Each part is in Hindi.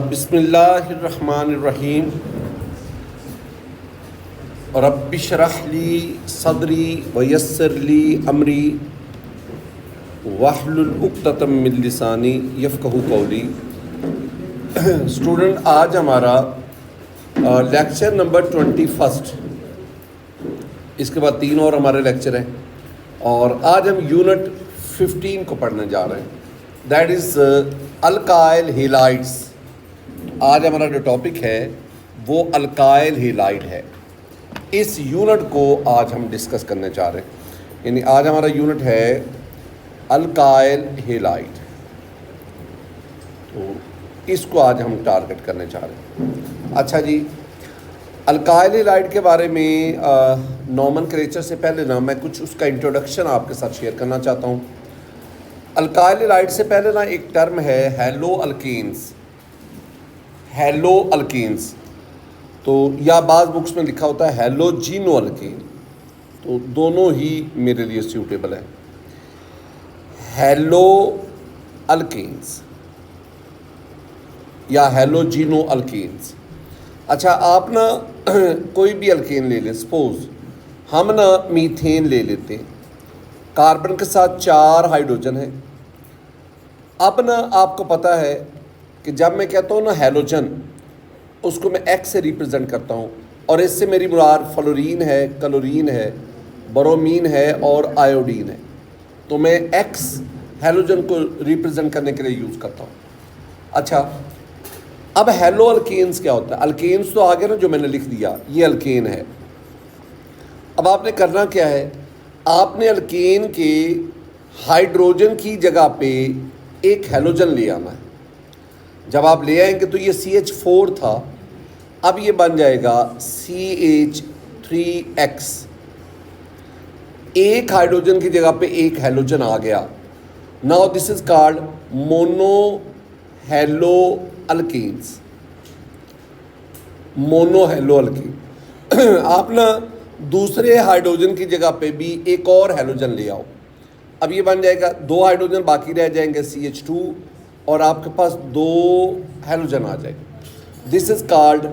बिस्मिल्लाहिर्रहमानिर्रहीम। रब्बिश्रह ली सदरी वयस्सिर ली अमरी वहलुल उक़्दतम मिन लिसानी यफ़क़हू क़ौली। स्टूडेंट, आज हमारा लेक्चर नंबर 21, इसके बाद 3 और हमारे लेक्चर हैं और आज हम यूनिट 15 को पढ़ने जा रहे हैं, दैट इज़ अल्काइल हेलाइड्स। आज हमारा जो टॉपिक है वो अल्काइल हेलाइड है। इस यूनिट को आज हम डिस्कस करने जा रहे हैं, यानी आज हमारा यूनिट है अल्काइल हेलाइड। तो इसको आज हम टारगेट करने जा रहे हैं। अच्छा जी, अल्काइल हेलाइड के बारे में नॉमेनक्लेचर से पहले ना मैं कुछ उसका इंट्रोडक्शन आपके साथ शेयर करना चाहता हूँ। अल्काइल हेलाइड से पहले ना एक टर्म है हेलो अल्कीन्स। हेलो अल्कीन्स तो या बाज़ बुक्स में लिखा होता है हेलोजीनो अल्कीन, तो दोनों ही मेरे लिए सूटेबल है। हेलो अल्कीन्स या हेलोजीनो अल्कीन्स। अच्छा, आप ना कोई भी अल्कीन ले लें, सपोज हम ना मीथेन ले लेते हैं, कार्बन के साथ 4 हाइड्रोजन है। अब ना आपको पता है कि जब मैं कहता हूँ ना हेलोजन, उसको मैं एक्स से रिप्रेजेंट करता हूँ और इससे मेरी मुराद फ्लोरीन है, क्लोरीन है, ब्रोमीन है और आयोडीन है। तो मैं एक्स हेलोजन को रिप्रेजेंट करने के लिए यूज़ करता हूँ। अच्छा, अब हेलो अल्केन्स क्या होता है? अल्केन्स तो आगे ना जो मैंने लिख दिया, ये अल्केन है। अब आपने करना क्या है, आपने अल्केन के हाइड्रोजन की जगह पे एक हेलोजन ले आना है। जब आप ले आएंगे तो ये CH4 था, अब ये बन जाएगा CH3X। एक हाइड्रोजन की जगह पे एक हेलोजन आ गया। Now this is called mono halo alkenes. Mono halo alkyne. आप ना दूसरे हाइड्रोजन की जगह पे भी एक और हेलोजन ले आओ। अब ये बन जाएगा 2 हाइड्रोजन बाकी रह जाएंगे CH2 और आपके पास 2 हेलोजन आ जाएगा। This is called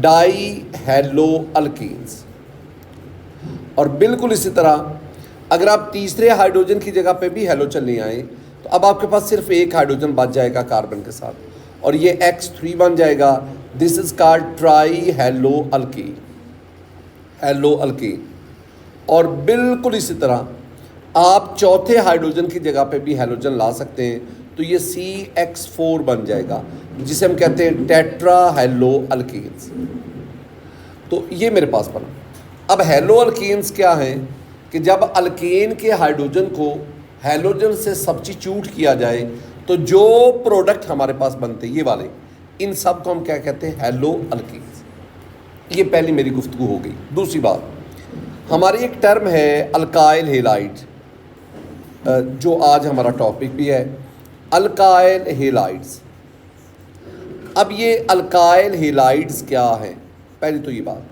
die hello alkenes. और बिल्कुल इसी तरह अगर आप तीसरे हाइड्रोजन की जगह पे भी हेलोजन ले आए तो अब आपके पास सिर्फ एक हाइड्रोजन बच जाएगा कार्बन के साथ और ये X3 बन जाएगा। This is called try hello alkyne. Hello alkyne. और बिल्कुल इसी तरह आप चौथे हाइड्रोजन की जगह पे भी हेलोजन ला सकते हैं, तो ये CX4 बन जाएगा, जिसे हम कहते हैं टेट्रा हेलो अल्कीन्स। तो ये मेरे पास बना। अब हेलो अल्कीन्स क्या हैं कि जब अल्केन के हाइड्रोजन को हेलोजन से सब्स्टिट्यूट किया जाए तो जो प्रोडक्ट हमारे पास बनते हैं ये वाले, इन सब को हम क्या कहते हैं? Hello alkenes. ये पहली मेरी गुफ्तगू हो गई। दूसरी बात, हमारी एक टर्म है अल्काइल हेलाइड, जो आज हमारा टॉपिक भी है, अल्काइल हेलाइड्स। अब ये अल्काइल हेलाइड्स क्या है? पहली तो ये बात,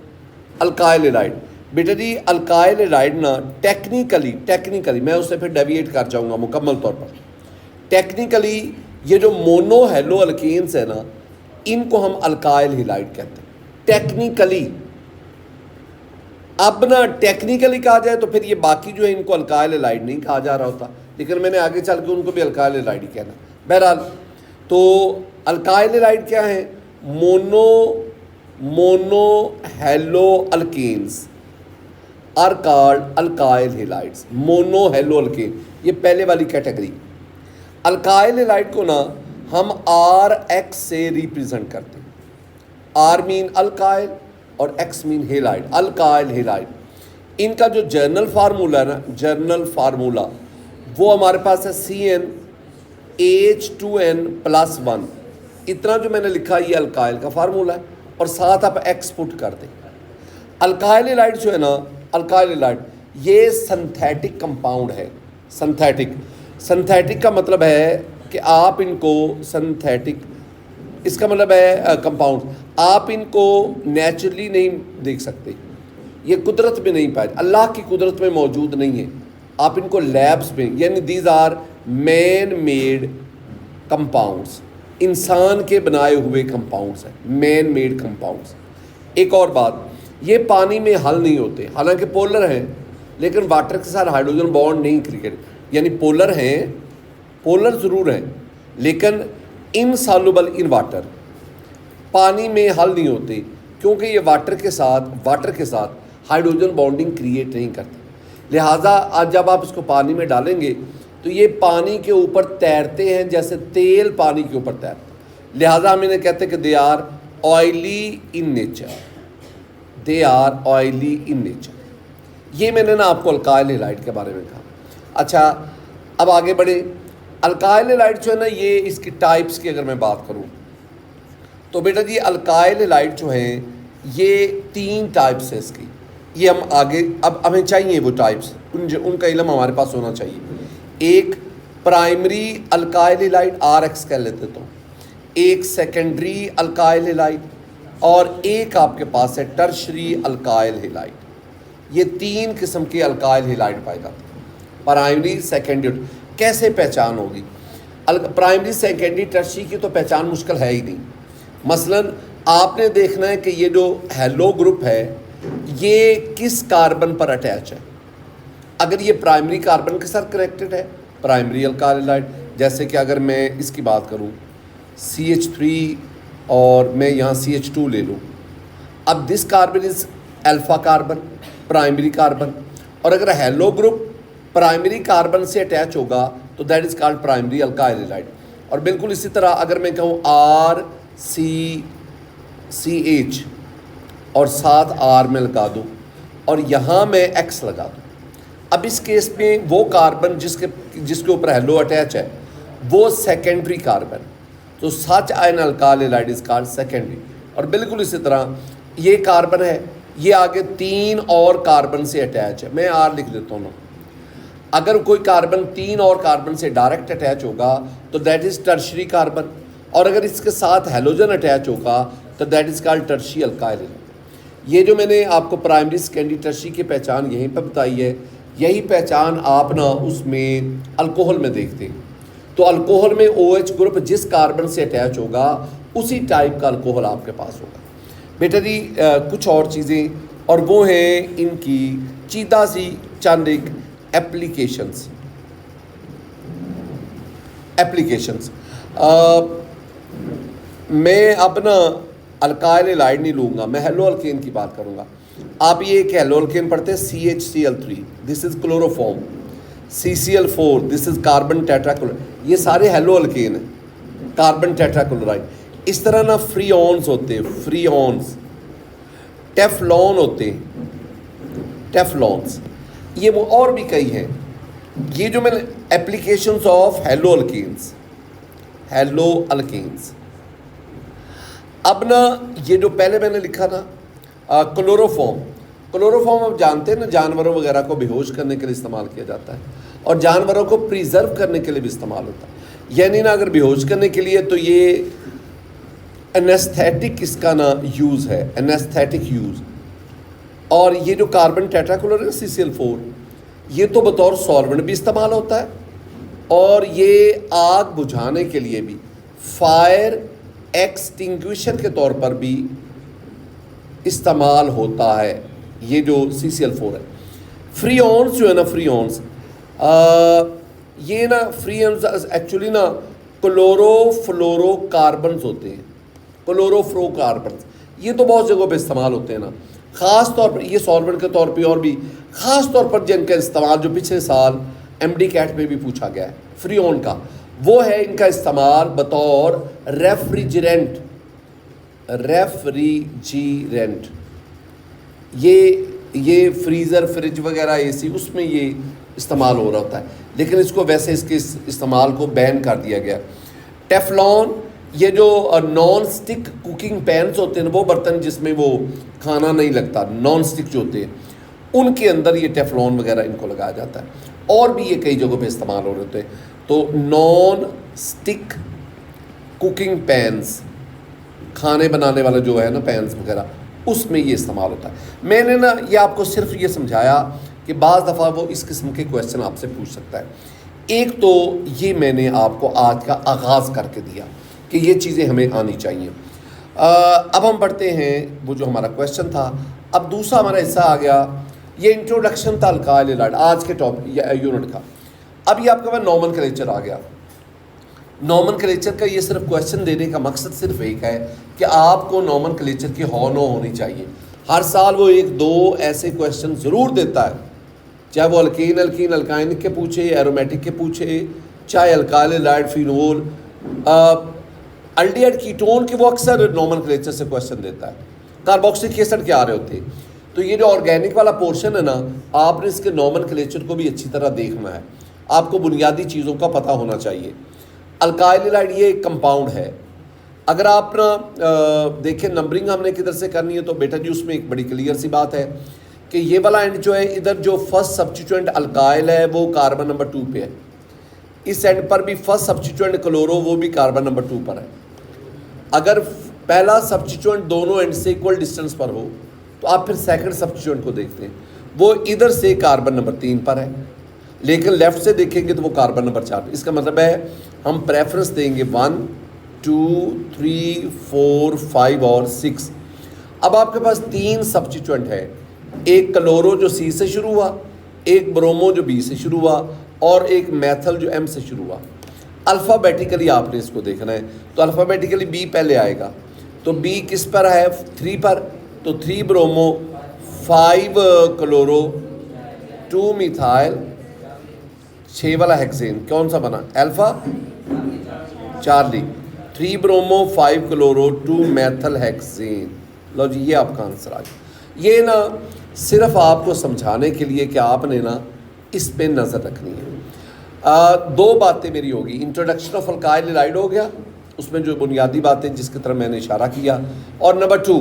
अल्काइल हेलाइड बेटा जी, अल्काइल हेलाइड ना टेक्निकली मैं उससे फिर डेविएट कर जाऊंगा मुकम्मल तौर पर। टेक्निकली ये जो मोनो हेलो अल्कीन्स है ना, इनको हम अल्काइल हेलाइड कहते हैं टेक्निकली। अब ना टेक्निकली कहा जाए तो फिर ये बाकी जो है इनको अल्काइल हेलाइड नहीं कहा जा रहा होता, लेकिन मैंने आगे चल के उनको भी अल्काइल हेलाइड ही कहना। बहरहाल, तो अल्काइल हेलाइड क्या है? Mono halo alkenes are called alkyl halides. Mono halo alkene, ये पहले वाली कैटेगरी। अल्काइल हेलाइड को ना हम RX से रिप्रेजेंट करते हैं। R मीन अल्काइल और X mean halide, alkyl halide. इनका जो जर्नल फार्मूला है ना, जर्नल फार्मूला वो हमारे पास है CnH2n+1। इतना जो मैंने लिखा ये अल्काइल का फार्मूला है और साथ आप X पुट कर दें। अल्काइल हेलाइड जो है ना, अल्काइल हेलाइड ये सिंथेटिक कंपाउंड है। सिंथेटिक का मतलब है कि आप इनको सिंथेटिक, इसका मतलब है कंपाउंड, आप इनको नेचुरली नहीं देख सकते, ये कुदरत में नहीं पाए, अल्लाह की कुदरत में मौजूद नहीं है। आप इनको लैब्स में, यानी these are man made compounds, इंसान के बनाए हुए कंपाउंड्स हैं, मैन मेड कंपाउंड्स। एक और बात, ये पानी में हल नहीं होते, हालांकि पोलर हैं लेकिन वाटर के साथ हाइड्रोजन बॉन्ड नहीं क्रिएट, यानी पोलर हैं, पोलर ज़रूर हैं लेकिन इनसॉल्युबल इन वाटर, पानी में हल नहीं होते क्योंकि ये वाटर के साथ हाइड्रोजन बॉन्डिंग क्रिएट नहीं करते। लिहाजा आज जब आप इसको पानी में डालेंगे तो ये पानी के ऊपर तैरते हैं, जैसे तेल पानी के ऊपर तैरता है। लिहाजा हम इन्हें कहते हैं कि they are oily in nature, they are oily in nature. ये मैंने ना आपको अल्काइल हैलाइड के बारे में कहा। अच्छा, अब आगे बढ़े। अल्काइल हैलाइड जो है ना, ये इसकी टाइप्स की अगर मैं बात करूँ तो बेटा जी अल्काइल हैलाइड जो हैं ये 3 टाइप्स है इसकी। ये हम आगे अब हमें चाहिए वो टाइप्स, उनका इल्म हमारे पास होना चाहिए। एक प्राइमरी अल्काइल हैलाइड RX कह लेते तो, एक सेकेंडरी अल्काइल हैलाइड और एक आपके पास है टर्शरी अल्काइल हैलाइड। ये 3 किस्म के अल्काइल हैलाइड पाए जाते हैं, प्राइमरी सेकेंडरी। कैसे पहचान होगी? प्राइमरी सेकेंडरी टर्शरी की तो पहचान मुश्किल है ही नहीं। मसलन आपने देखना है कि ये जो हेलो ग्रुप है ये किस कार्बन पर अटैच है। अगर ये प्राइमरी कार्बन के साथ कनेक्टेड है, प्राइमरी अल्काइल हैलाइड। जैसे कि अगर मैं इसकी बात करूं CH3 और मैं यहाँ CH2 ले लूँ, अब this carbon is alpha carbon, primary carbon. और अगर हेलो ग्रुप प्राइमरी कार्बन से अटैच होगा तो that is called primary alkyl halide. और बिल्कुल इसी तरह अगर मैं कहूँ RCCH और साथ R में लगा दूँ और यहाँ मैं X लगा दूँ, अब इस केस में वो कार्बन जिसके ऊपर हेलो अटैच है वो सेकेंडरी कार्बन, तो such ion alkyl halide is called secondary. और बिल्कुल इसी तरह ये कार्बन है, ये आगे 3 और कार्बन से अटैच है, मैं R लिख देता हूँ ना। अगर कोई कार्बन 3 और कार्बन से डायरेक्ट अटैच होगा तो दैट इज़ टर्शरी कार्बन, और अगर इसके साथ हेलोजन अटैच होगा तो that is called tertiary alkyl halide. ये जो मैंने आपको प्राइमरी सेकेंडरी टर्शरी की पहचान यहीं पर बताई है, यही पहचान आप ना उसमें अल्कोहल में देखते हैं। तो अल्कोहल में OH ग्रुप जिस कार्बन से अटैच होगा उसी टाइप का अल्कोहल आपके पास होगा। बेटा जी कुछ और चीज़ें, और वो हैं इनकी चीदा सी चंद एक एप्लीकेशंस। मैं अपना अल्काइल हैलाइड नहीं लूँगा, मैं हेलो अल्केन की बात करूँगा। आप ये एक हेलो अल्केन पढ़ते हैं CHCl3, this is chloroform, CCl4, this is carbon tetrachloride. ये सारे हेलो अल्केन हैं, कार्बन टेट्राक्लोराइड। इस तरह ना फ्रीऑन्स होते हैं, फ्रीऑन्स, टेफ्लॉन होते हैं, टेफ्लॉन्स, ये वो और भी कई हैं। ये जो मैंने applications of halo alkanes, halo alkanes. अब ना ये जो पहले मैंने लिखा ना क्लोरोफॉर्म, क्लोरोफॉर्म आप जानते हैं ना, जानवरों वगैरह को बेहोश करने के लिए इस्तेमाल किया जाता है और जानवरों को प्रिजर्व करने के लिए भी इस्तेमाल होता है। यानी ना अगर बेहोश करने के लिए तो ये एनेस्थेटिक इसका ना यूज़ है, एनेस्थेटिक यूज़। और ये जो कार्बन टेट्राक्लोराइड CCl4 ये तो बतौर सॉल्वेंट भी इस्तेमाल होता है और ये आग बुझाने के लिए भी, फायर एक्सटिंग्विशर के तौर पर भी इस्तेमाल होता है। ये जो CCl4 है। फ्रीऑन्स जो है ना, फ्रीऑन्स ये ना फ्रीऑन्स एक्चुअली ना क्लोरोफ्लोरोकार्बन्स होते हैं, क्लोरोफ्लोरोकार्बन्स। ये तो बहुत जगहों पे इस्तेमाल होते हैं ना, ख़ास तौर पर ये सॉल्वेंट के तौर पे, और भी ख़ास तौर पर जिनका इस्तेमाल जो पिछले साल MD कैट में भी पूछा गया है फ्रीऑन का, वो है इनका इस्तेमाल बतौर रेफ्रिजरेंट, रेफ्रिजरेंट। ये फ्रीज़र, फ्रिज वगैरह AC उसमें ये इस्तेमाल हो रहा होता है, लेकिन इसको वैसे इसके इस्तेमाल को बैन कर दिया गया। टेफ्लॉन, ये जो नॉन स्टिक कुकिंग पैन्स होते हैं, वो बर्तन जिसमें वो खाना नहीं लगता, नॉन स्टिक जो होते हैं, उनके अंदर ये टेफ्लॉन वगैरह इनको लगाया जाता है। और भी ये कई जगहों पे इस्तेमाल हो रहे होते हैं। तो नॉन स्टिक कुकिंग पैन्स, खाने बनाने वाला जो है ना पैन्स वगैरह, उसमें ये इस्तेमाल होता है। मैंने ना ये आपको सिर्फ ये समझाया कि बाज़ दफ़ा वो इस किस्म के क्वेश्चन आपसे पूछ सकता है। एक तो ये मैंने आपको आज का आगाज़ करके दिया कि ये चीज़ें हमें आनी चाहिए। अब हम पढ़ते हैं वो जो हमारा क्वेश्चन था। अब दूसरा हमारा हिस्सा आ गया, ये इंट्रोडक्शन था अल्काइल हैलाइड आज के टॉपिक यूनिट का। अब ये आपके पास नॉमेनक्लेचर आ गया। नॉमेनक्लेचर का ये सिर्फ क्वेश्चन देने का मकसद सिर्फ एक है कि आपको नॉमेनक्लेचर की नो होनी चाहिए। हर साल वो एक दो ऐसे क्वेश्चन ज़रूर देता है, चाहे वो अल्कीन अल्काइन के पूछे, एरोमेटिक के पूछे, चाहे alkyl halide phenol aldehyde ketone के, वो अक्सर नॉमेनक्लेचर से क्वेश्चन देता है। कार्बोक्सिलिक एसिड के आ रहे होते। तो ये जो ऑर्गेनिक वाला पोर्शन है ना, आपने इसके नॉमेनक्लेचर को भी अच्छी तरह देखना है, आपको बुनियादी चीज़ों का पता होना चाहिए। अल्काइल हैलाइड ये एक कंपाउंड है। अगर आप ना देखें नंबरिंग हमने किधर से करनी है, तो बेटा जी उसमें एक बड़ी क्लियर सी बात है कि ये वाला एंड जो है, इधर जो फर्स्ट सब्स्टिट्यूएंट अल्काइल है वो कार्बन नंबर 2 पे है। इस एंड पर भी फर्स्ट सब्स्टिट्यूएंट क्लोरो, वो भी कार्बन नंबर 2 पर है। अगर पहला सब्स्टिट्यूएंट दोनों एंड से इक्वल डिस्टेंस पर हो तो आप फिर सेकंड सब्स्टिट्यूएंट को देखते हैं, वो इधर से कार्बन नंबर 3 पर है, लेकिन लेफ्ट से देखेंगे तो वो कार्बन नंबर 4 पर। इसका मतलब है हम प्रेफरेंस देंगे 1 2 3 4 5 और 6। अब आपके पास 3 सब्स्टिट्यूएंट है, एक क्लोरो जो C से शुरू हुआ, एक ब्रोमो जो B से शुरू हुआ, और एक मैथल जो M से शुरू हुआ। अल्फ़ाबेटिकली आपने इसको देखना है, तो अल्फ़ाबेटिकली B पहले आएगा। तो B किस पर है? 3 पर। तो 3 ब्रोमो 5 क्लोरो 2 मिथाइल 6 वाला हेक्सेन, कौन सा बना? Alpha Charlie. 3 bromo 5 chloro 2 methyl hexane. लो जी, ये आपका आंसर आ गया। ये ना सिर्फ आपको समझाने के लिए कि आपने ना इस पे नज़र रखनी है। दो बातें मेरी होगी, इंट्रोडक्शन ऑफ अल्काइल हैलाइड हो गया, उसमें जो बुनियादी बातें जिसकी तरफ मैंने इशारा किया, और नंबर 2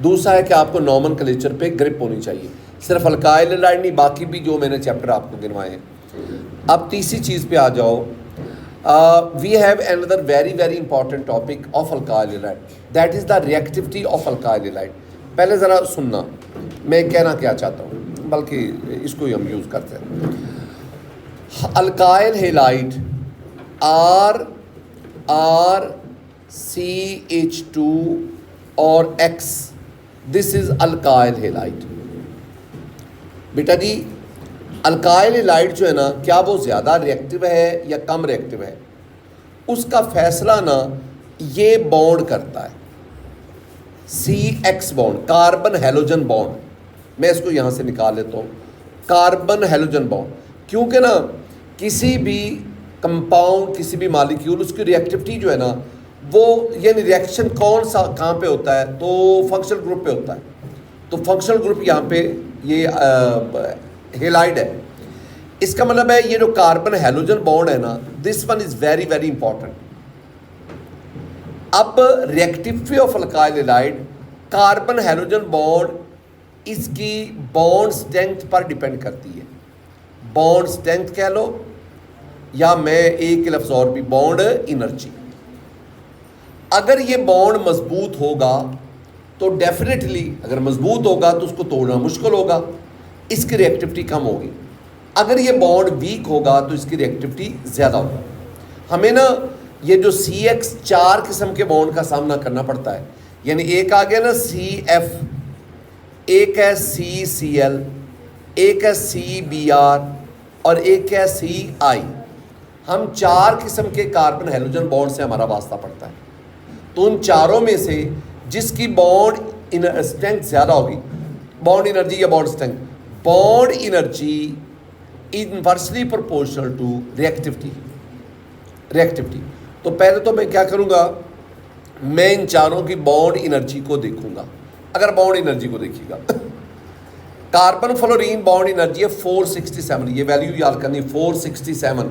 दूसरा है कि आपको नॉमेनक्लेचर पे ग्रिप होनी चाहिए। सिर्फ अल्काइल हैलाइड नहीं, बाकी भी जो मैंने चैप्टर आपको गिनवाए हैं। अब तीसरी चीज़ पे आ जाओ। We have another very very important topic of alkyl halide, that is the reactivity of alkyl halide. पहले ज़रा सुनना मैं कहना क्या चाहता हूँ, बल्कि इसको ही हम यूज़ करते हैं। अल्काइल हैलाइड RCH2 और X, this is alkyl halide. बेटा जी अल्काइल हैलाइड जो है ना, क्या वो ज़्यादा रिएक्टिव है या कम रिएक्टिव है, उसका फैसला ना ये बॉन्ड करता है, CX bond, carbon halogen bond. मैं इसको यहाँ से निकाल लेता हूँ, कार्बन हैलोजन बॉन्ड। क्योंकि ना किसी भी कंपाउंड, किसी भी मालिक्यूल, उसकी रिएक्टिविटी जो है ना, वो यानी रिएक्शन कौन सा कहाँ पे होता है, तो फंक्शनल ग्रुप पे होता है। तो फंक्शनल ग्रुप यहाँ पे ये हैलाइड है। इसका मतलब है ये जो कार्बन हैलोजन बॉन्ड है ना, this one is very very important. अब reactivity of alkyl halide, carbon halogen bond इसकी बॉन्ड स्ट्रेंथ पर डिपेंड करती है। बॉन्ड स्ट्रेंथ कह लो, या मैं एक लफ्ज़ और भी, बॉन्ड एनर्जी। अगर ये बॉन्ड मजबूत होगा तो डेफिनेटली, अगर मजबूत होगा तो उसको तोड़ना मुश्किल होगा, इसकी रिएक्टिविटी कम होगी। अगर ये बॉन्ड वीक होगा तो इसकी रिएक्टिविटी ज़्यादा होगी। हमें ना ये जो CX 4 किस्म के बॉन्ड का सामना करना पड़ता है। यानी एक आ गया ना CF, एक है CCl, एक है CBr और एक है CI। हम 4 किस्म के कार्बन हैलोजन बॉन्ड से हमारा वास्ता पड़ता है। तो उन चारों में से जिसकी बॉन्ड स्ट्रेंथ ज़्यादा होगी, बॉन्ड एनर्जी या bond strength, bond energy inversely proportional to reactivity. तो पहले तो मैं क्या करूँगा, मैं इन चारों की बॉन्ड एनर्जी को देखूँगा। अगर बॉन्ड एनर्जी को देखिएगा, कार्बन फ्लोरीन बॉन्ड एनर्जी है 467, ये वैल्यू याद करनी, 467।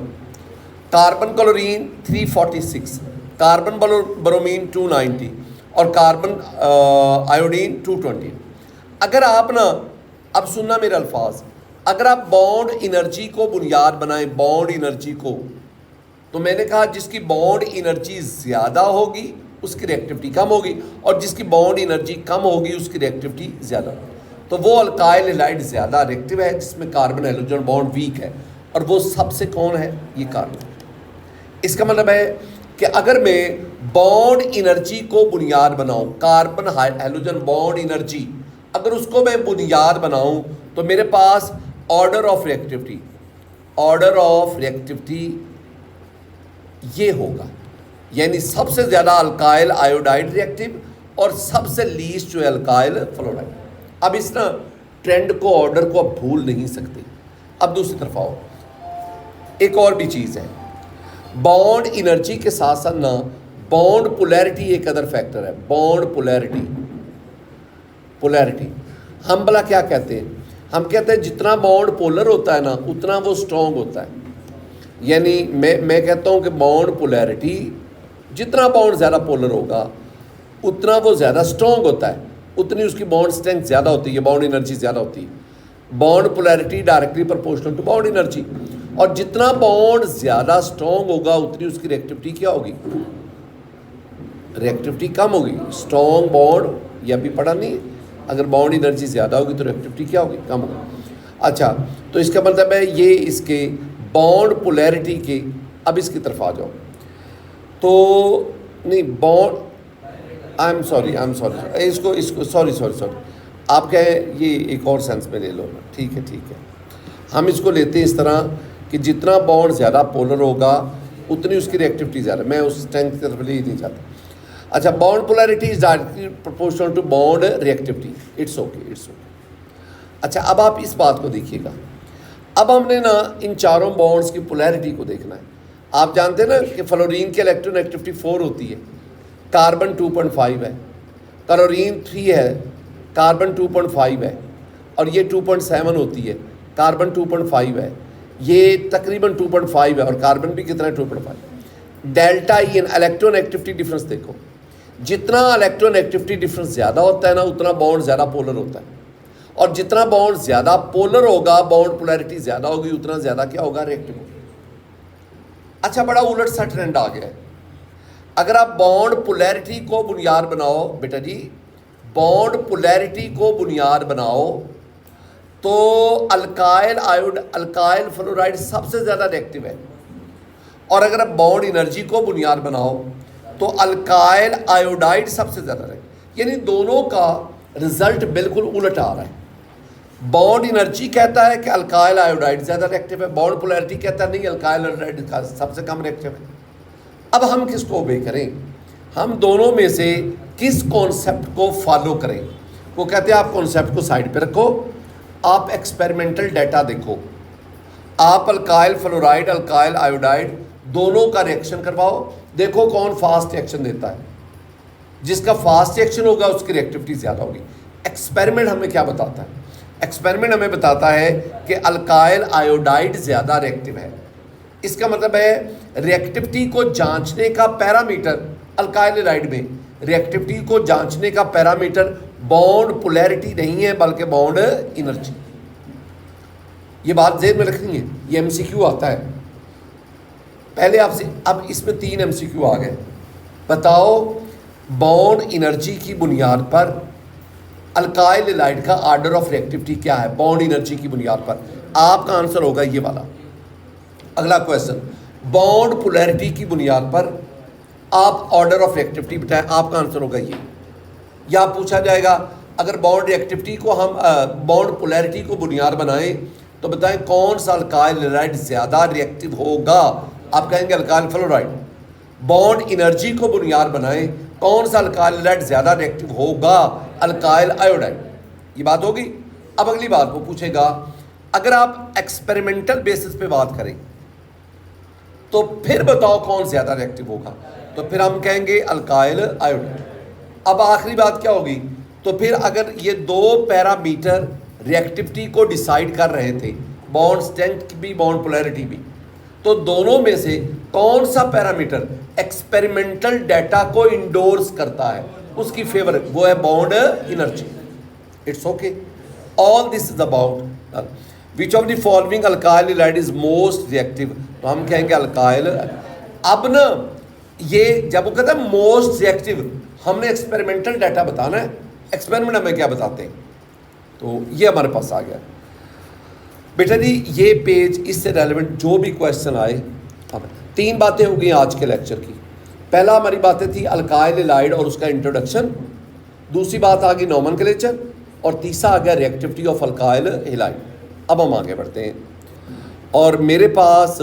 कार्बन क्लोरीन 346, कार्बन ब्रोमीन 290 और कार्बन आयोडीन 220। अगर आप ना, अब सुनना मेरे अल्फाज, अगर आप बॉन्ड एनर्जी को बुनियाद बनाएं, बॉन्ड एनर्जी को, तो मैंने कहा जिसकी बॉन्ड एनर्जी ज़्यादा होगी उसकी रिएक्टिविटी कम होगी, और जिसकी बॉन्ड एनर्जी कम होगी उसकी रिएक्टिविटी ज़्यादा। तो वो अल्काइल हैलाइड ज़्यादा रिएक्टिव है, जिसमें कार्बन हैलोजन बॉन्ड वीक है, और वो सबसे कौन है, ये कार्बन। इसका मतलब है कि अगर मैं बॉन्ड एनर्जी को बुनियाद बनाऊं, कार्बन हाइड्रोजन बॉन्ड एनर्जी अगर उसको मैं बुनियाद बनाऊं तो मेरे पास ऑर्डर ऑफ रिएक्टिविटी ये होगा, यानी सबसे ज़्यादा अल्काइल आयोडाइड रिएक्टिव और सबसे लीस्ट जो है अल्काइल फ्लोराइड। अब इस ना ट्रेंड को, ऑर्डर को आप भूल नहीं सकते। अब दूसरी तरफ आओ, एक और भी चीज़ है, बॉन्ड एनर्जी के साथ साथ ना बॉन्ड पोलैरिटी एक अदर फैक्टर है। बॉन्ड पोलैरिटी हम भला क्या कहते हैं? हम कहते हैं जितना बॉन्ड पोलर होता है ना उतना वो स्ट्रॉन्ग होता है। यानी मैं कहता हूँ कि बॉन्ड पोलैरिटी, जितना बॉन्ड ज़्यादा पोलर होगा उतना वो ज़्यादा स्ट्रॉन्ग होता है, उतनी उसकी बॉन्ड स्ट्रेंथ ज़्यादा होती है, बॉन्ड एनर्जी ज़्यादा होती है। Bond polarity directly proportional to bond energy. और जितना बॉन्ड ज़्यादा स्ट्रॉन्ग होगा उतनी उसकी रिएक्टिविटी क्या होगी? रिएक्टिविटी कम होगी। स्ट्रॉन्ग बॉन्ड, यह भी पढ़ा नहीं, अगर बॉन्ड एनर्जी ज़्यादा होगी तो रिएक्टिविटी क्या होगी? कम होगी। अच्छा, तो इसका मतलब है ये इसके बॉन्ड पोलैरिटी के, अब इसकी तरफ आ जाओ तो नहीं बॉन्ड, आई एम सॉरी इसको सॉरी आप कहें ये एक और सेंस में ले लो ना, ठीक है। हम इसको लेते हैं इस तरह कि जितना बॉन्ड ज़्यादा पोलर होगा उतनी उसकी रिएक्टिविटी ज़्यादा। मैं उस स्ट्रेंथ की तरफ ले ही नहीं चाहता। अच्छा, bond polarity is directly proportional to bond reactivity. It's okay. अच्छा, अब आप इस बात को देखिएगा। अब हमने ना इन चारों बॉन्ड्स की पोलैरिटी को देखना है। आप जानते हैं ना कि फ्लोरीन की इलेक्ट्रोनेगेटिविटी 4 होती है, कार्बन 2.5 है, क्लोरीन 3 है, कार्बन 2.5 है, और ये 2.7 होती है, कार्बन 2.5 है, ये तकरीबन 2.5 है, और कार्बन भी कितना है? 2.5। Delta E N electronegativity difference देखो, जितना इलेक्ट्रोनेगेटिविटी डिफरेंस ज़्यादा होता है ना उतना बॉन्ड ज़्यादा पोलर होता है, और जितना बॉन्ड ज़्यादा पोलर होगा, बॉन्ड पोलैरिटी ज़्यादा होगी, उतना ज़्यादा क्या होगा? रिएक्टिव होगा। अच्छा, बड़ा उलट सा ट्रेंड आ गया है। अगर आप बॉन्ड पोलैरिटी को बुनियाद बनाओ बेटा जी, बॉन्ड पोलैरिटी को बुनियाद बनाओ तो अल्काइल फ्लोराइड सबसे ज़्यादा रिएक्टिव है, और अगर आप बॉन्ड एनर्जी को बुनियाद बनाओ तो अल्काइल आयोडाइड सबसे ज़्यादा रिएक्टिव। यानी दोनों का रिजल्ट बिल्कुल उलट आ रहा है। बॉन्ड एनर्जी कहता है कि अल्काइल आयोडाइड ज़्यादा रिएक्टिव है, बॉन्ड पोलैरिटी कहता है नहीं, अल्काइल आयोडाइड का सबसे कम रिएक्टिव है। अब हम किसको ओबे करें? हम दोनों में से किस कॉन्सेप्ट को फॉलो करें? वो कहते हैं आप कॉन्सेप्ट को साइड पे रखो, आप एक्सपेरिमेंटल डाटा देखो, आप अल्काइल फ्लोराइड अल्काइल आयोडाइड दोनों का रिएक्शन करवाओ, देखो कौन फास्ट रिएक्शन देता है। जिसका फास्ट रिएक्शन होगा उसकी रिएक्टिविटी ज़्यादा होगी। एक्सपेरिमेंट हमें क्या बताता है? एक्सपेरिमेंट हमें बताता है कि अल्काइल आयोडाइड ज़्यादा रिएक्टिव है। इसका मतलब है रिएक्टिविटी को जांचने का पैरामीटर अल्काइल हैलाइड में, रिएक्टिविटी को जांचने का पैरामीटर बॉन्ड पोलैरिटी नहीं है बल्कि बॉन्ड एनर्जी। ये बात ज़हन में रखनी है, ये एमसीक्यू आता है पहले आपसे। अब इसमें 3 एमसीक्यू आ गए। बताओ बॉन्ड एनर्जी की बुनियाद पर अल्काइल हैलाइड का ऑर्डर ऑफ रिएक्टिविटी क्या है? बॉन्ड एनर्जी की बुनियाद पर आपका आंसर होगा ये वाला। अगला क्वेश्चन, बॉन्ड पोलैरिटी की बुनियाद पर आप ऑर्डर ऑफ रिएक्टिविटी बताएं, आपका आंसर होगा ये। या पूछा जाएगा अगर बॉन्ड रिएक्टिविटी को हम बॉन्ड पोलैरिटी को बुनियाद बनाएं तो बताएं कौन सा अल्काइल हैलाइड ज़्यादा रिएक्टिव होगा? आप कहेंगे अल्काइल फ्लोराइड। बॉन्ड एनर्जी को बुनियाद बनाएं, कौन सा अल्काइल हैलाइड ज़्यादा रिएक्टिव होगा? Alkyl iodide. ये बात होगी। अब अगली बात वो पूछेगा अगर आप एक्सपेरिमेंटल बेसिस पे बात करें तो फिर बताओ कौन ज़्यादा रिएक्टिव होगा? तो फिर हम कहेंगे अल्काइल आयोडाइड। अब आखिरी बात क्या होगी? तो फिर अगर ये 2 पैरामीटर रिएक्टिविटी को डिसाइड कर रहे थे, बॉन्ड स्ट्रेंथ भी बॉन्ड पोलैरिटी भी, तो दोनों में से कौन सा पैरामीटर एक्सपेरिमेंटल डाटा को इंडोर्स करता है, उसकी फेवर, वो है bond energy. It's okay. All this is about which of the following alkyl halide is most reactive? तो हम कहेंगे अल्काइल। अब ना ये जब वो कहता है मोस्ट रिएक्टिव, हमने एक्सपेरिमेंटल डाटा बताना है। एक्सपेरिमेंट हमें क्या बताते हैं? तो ये हमारे पास आ गया बेटा जी। ये पेज, इससे रेलेवेंट जो भी क्वेश्चन आए। अब 3 बातें हो गई आज के लेक्चर की। पहला हमारी बातें थी अल्काइल हैलाइड और उसका इंट्रोडक्शन, दूसरी बात आ गई नोमेनक्लेचर, और तीसरा आ गया रिएक्टिविटी ऑफ अल्काइल हैलाइड। अब हम आगे बढ़ते हैं और मेरे पास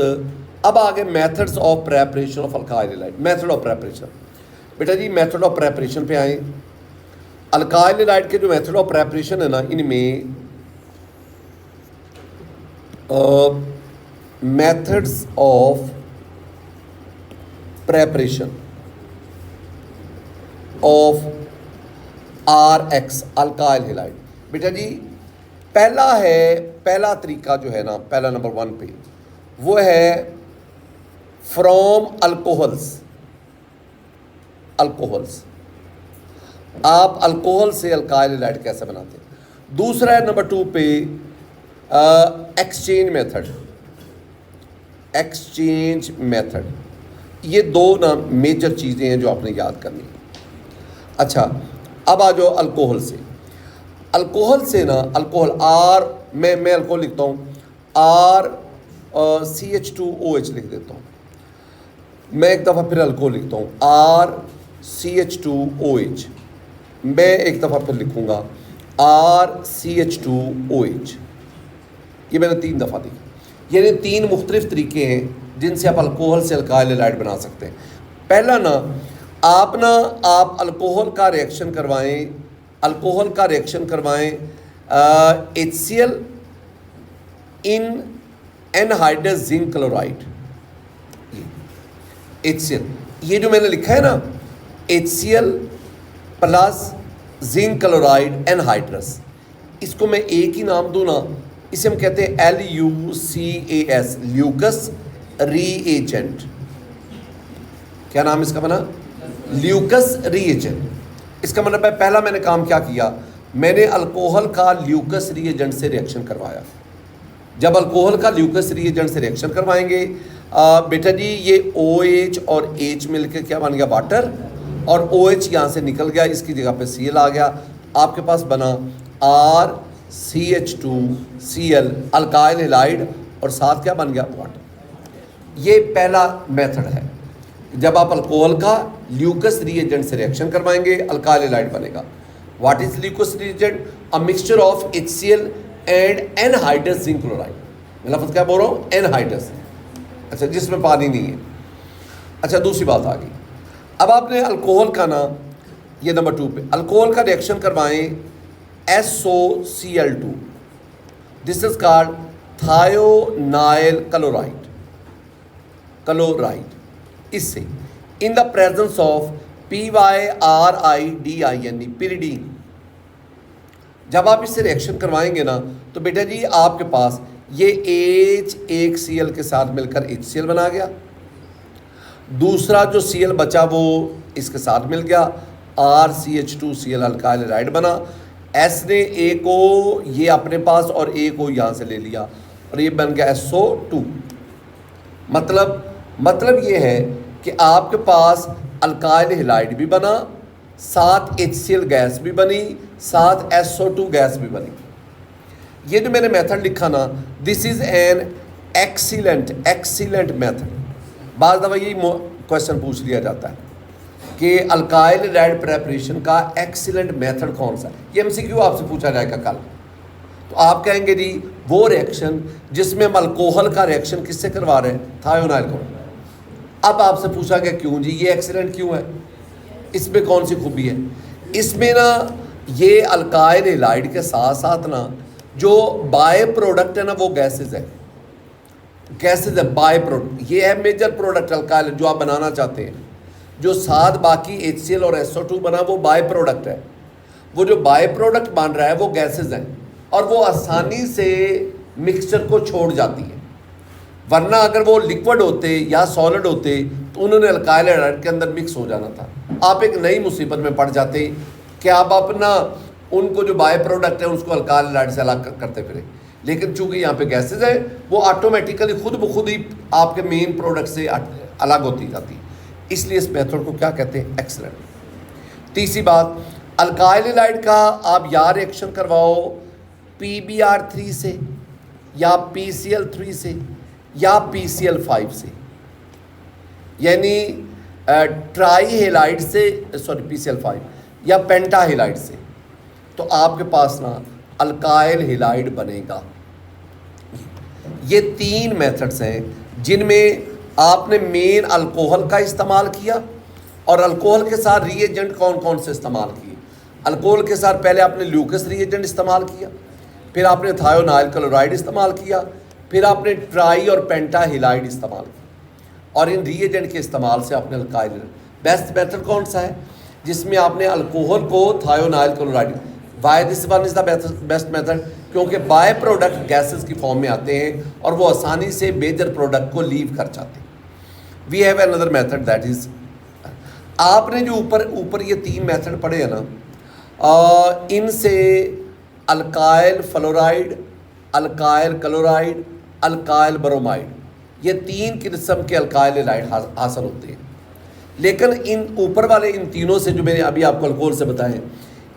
अब आ गए methods of preparation of alkyl halide. Method of preparation, बेटा जी मेथड ऑफ प्रेपरेशन पे आए। अल्काइल हैलाइड के जो मेथड ऑफ प्रेपरेशन है ना, इनमें methods of preparation of RX alkyl halide, बेटा जी पहला तरीका जो है ना, पहला नंबर 1 पे वो है फ्रॉम अल्कोहल्स। आप अल्कोहल से अल्काइल हैलाइड कैसे बनाते हैं। दूसरा है नंबर 2 पे एक्सचेंज मेथड। ये दो ना मेजर चीज़ें हैं जो आपने याद करनी है। अच्छा, अब आ जाओ अल्कोहल से ना, अल्कोहल आर, मैं अल्कोहल लिखता हूँ RCH2OH लिख देता हूँ। मैं एक दफ़ा फिर अल्कोहल लिखता हूँ RCH2OH। मैं एक दफ़ा फिर लिखूँगा RCH2OH। ये मैंने 3 दफ़ा लिखा। यानी 3 मुख्तलिफ तरीके हैं जिनसे आप अल्कोहल से अल्काइल हैलाइड बना सकते हैं। पहला ना आप अल्कोहल का रिएक्शन करवाएं HCl इन एनहाइड्रस जिंक क्लोराइड। HCl, ये जो मैंने लिखा है ना HCl plus zinc chloride anhydrous, इसको मैं एक ही नाम दूँ ना, इसे हम कहते हैं LUCAS, ल्यूकस रीएजेंट। क्या नाम इसका बना? Lucas reagent. इसका मतलब है पहला मैंने काम क्या किया, मैंने अल्कोहल का ल्यूकस रीएजेंट से रिएक्शन करवाया। जब अल्कोहल का ल्यूकस रीएजेंट से रिएक्शन करवाएंगे बेटा जी, ये OH और H मिलकर क्या बन गया, वाटर, और OH यहाँ से निकल गया, इसकी जगह पे Cl आ गया। आपके पास बना RCH2Cl अल्काइल हैलाइड, और साथ क्या बन गया, वाटर। ये पहला मेथड है। जब आप अल्कोहल का ल्यूकस रीएजेंट से रिएक्शन करवाएंगे अल्काइल हैलाइड बनेगा। What is Lucas reagent? A mixture of HCl and anhydrous zinc chloride. मैं लफ्ज़ क्या बोल रहा हूँ, एनहाइड्रस। अच्छा, जिसमें पानी नहीं है। अच्छा, दूसरी बात आ गई, अब आपने अल्कोहल का ना, ये नंबर 2 पे अल्कोहल का रिएक्शन करवाएं SOCl2, this is called thionyl chloride. इससे in the presence of PYRIDINE, pyridine। जब आप इससे रिएक्शन करवाएंगे ना, तो बेटा जी आपके पास ये H1Cl के साथ मिलकर HCl बना गया, दूसरा जो Cl बचा वो इसके साथ मिल गया, RCH2Cl अल्काइल हैलाइड बना। S ने A को ये अपने पास और A को यहाँ से ले लिया, और ये बन गया SO2। मतलब ये है कि आपके पास अल्काइल हैलाइड भी बना, साथ HCl गैस भी बनी, साथ SO2 गैस भी बनी। ये जो मैंने मेथड लिखा ना, this is an excellent method. बाज़ दफ़ा यही क्वेश्चन पूछ लिया जाता है कि अल्काइल हैलाइड प्रेपरेशन का एक्सीलेंट मेथड कौन सा है। ये MCQ आपसे पूछा जाएगा कल, तो आप कहेंगे जी वो रिएक्शन जिसमें हम अल्कोहल का रिएक्शन किससे करवा रहे हैं, थायोनाइल को। अब आपसे पूछा गया क्यों जी, ये एक्सीलेंट क्यों है, इसमें कौन सी खूबी है? इसमें ना ये अल्काइल हैलाइड के साथ साथ ना जो बाय प्रोडक्ट है ना, वो गैसेज है बाय प्रोडक्ट। ये है मेजर प्रोडक्ट अल्काइल जो आप बनाना चाहते हैं। जो साथ बाकी HCl और SO2 बना वो बाय प्रोडक्ट है। वो जो बाय प्रोडक्ट बन रहा है वो गैसेज हैं, और वो आसानी से मिक्सचर को छोड़ जाती है। वरना अगर वो लिक्विड होते या सॉलिड होते तो उन्होंने अल्काइल हैलाइड के अंदर मिक्स हो जाना था। आप एक नई मुसीबत में पड़ जाते कि आप अपना उनको जो बाय प्रोडक्ट है उसको अल्काइल हैलाइड से अलग करते फिरे। लेकिन चूंकि यहाँ पे गैसेज है, वो ऑटोमेटिकली खुद ब खुद ही आपके मेन प्रोडक्ट से अलग होती जाती है। इसलिए इस मेथड को क्या कहते हैं, एक्सीलेंट। तीसरी बात, अल्काइल हैलाइड का आप या रिएक्शन करवाओ PBr3 से, या PCl3 से, या PCl5 से। यानी ट्राई हेलाइड से, सॉरी PCl5 या पेंटा हेलाइड से, तो आपके पास ना अल्काइल हेलाइड बनेगा। ये 3 मेथड्स हैं जिनमें आपने मेन अल्कोहल का इस्तेमाल किया, और अल्कोहल के साथ रिएजेंट कौन कौन से इस्तेमाल किए। अल्कोहल के साथ पहले आपने ल्यूकस रिएजेंट इस्तेमाल किया, फिर आपने थायोनाइल क्लोराइड इस्तेमाल किया, फिर आपने ट्राई और पेंटा हेलाइड इस्तेमाल किया, और इन रिएजेंट के इस्तेमाल से आपने अल्काइल। बेस्ट मेथड कौन सा है जिसमें आपने अल्कोहल को thionyl chloride, why this one is the best method, क्योंकि बाय प्रोडक्ट गैसेस की फॉर्म में आते हैं और वो आसानी से मेजर प्रोडक्ट को लीव कर जाते हैं। We have another method that is, आपने जो ऊपर ये 3 मेथड पढ़े हैं ना, इनसे alkyl fluoride, alkyl chloride, alkyl bromide, ये 3 किस्म के अल्काइल हेलाइड हासिल होते हैं। लेकिन इन ऊपर वाले इन तीनों से जो मैंने अभी आपको अल्कोहल से बताएं,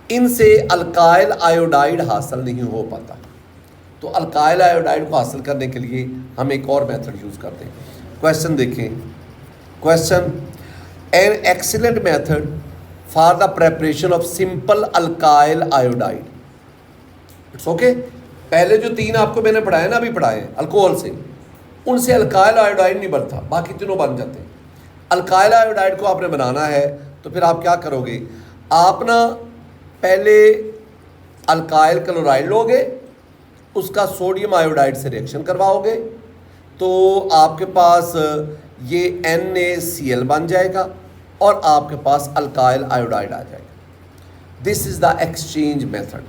इनसे अल्काइल आयोडाइड हासिल नहीं हो पाता। तो अल्काइल आयोडाइड को हासिल करने के लिए हम एक और मेथड यूज़ करते हैं। क्वेश्चन देखें, question, an excellent method for the preparation of simple alkyl iodide. It's okay. पहले जो 3 आपको मैंने पढ़ाए ना, अभी पढ़ाए अल्कोहल से, उनसे अल्काइल आयोडाइड नहीं बनता, बाकी तीनों बन जाते हैं। अल्काइल आयोडाइड को आपने बनाना है तो फिर आप क्या करोगे, आप ना पहले अल्काइल क्लोराइड लोगे, उसका सोडियम आयोडाइड से रिएक्शन करवाओगे, तो आपके पास ये NaCl बन जाएगा और आपके पास अल्काइल आयोडाइड आ जाएगा। This is the exchange method.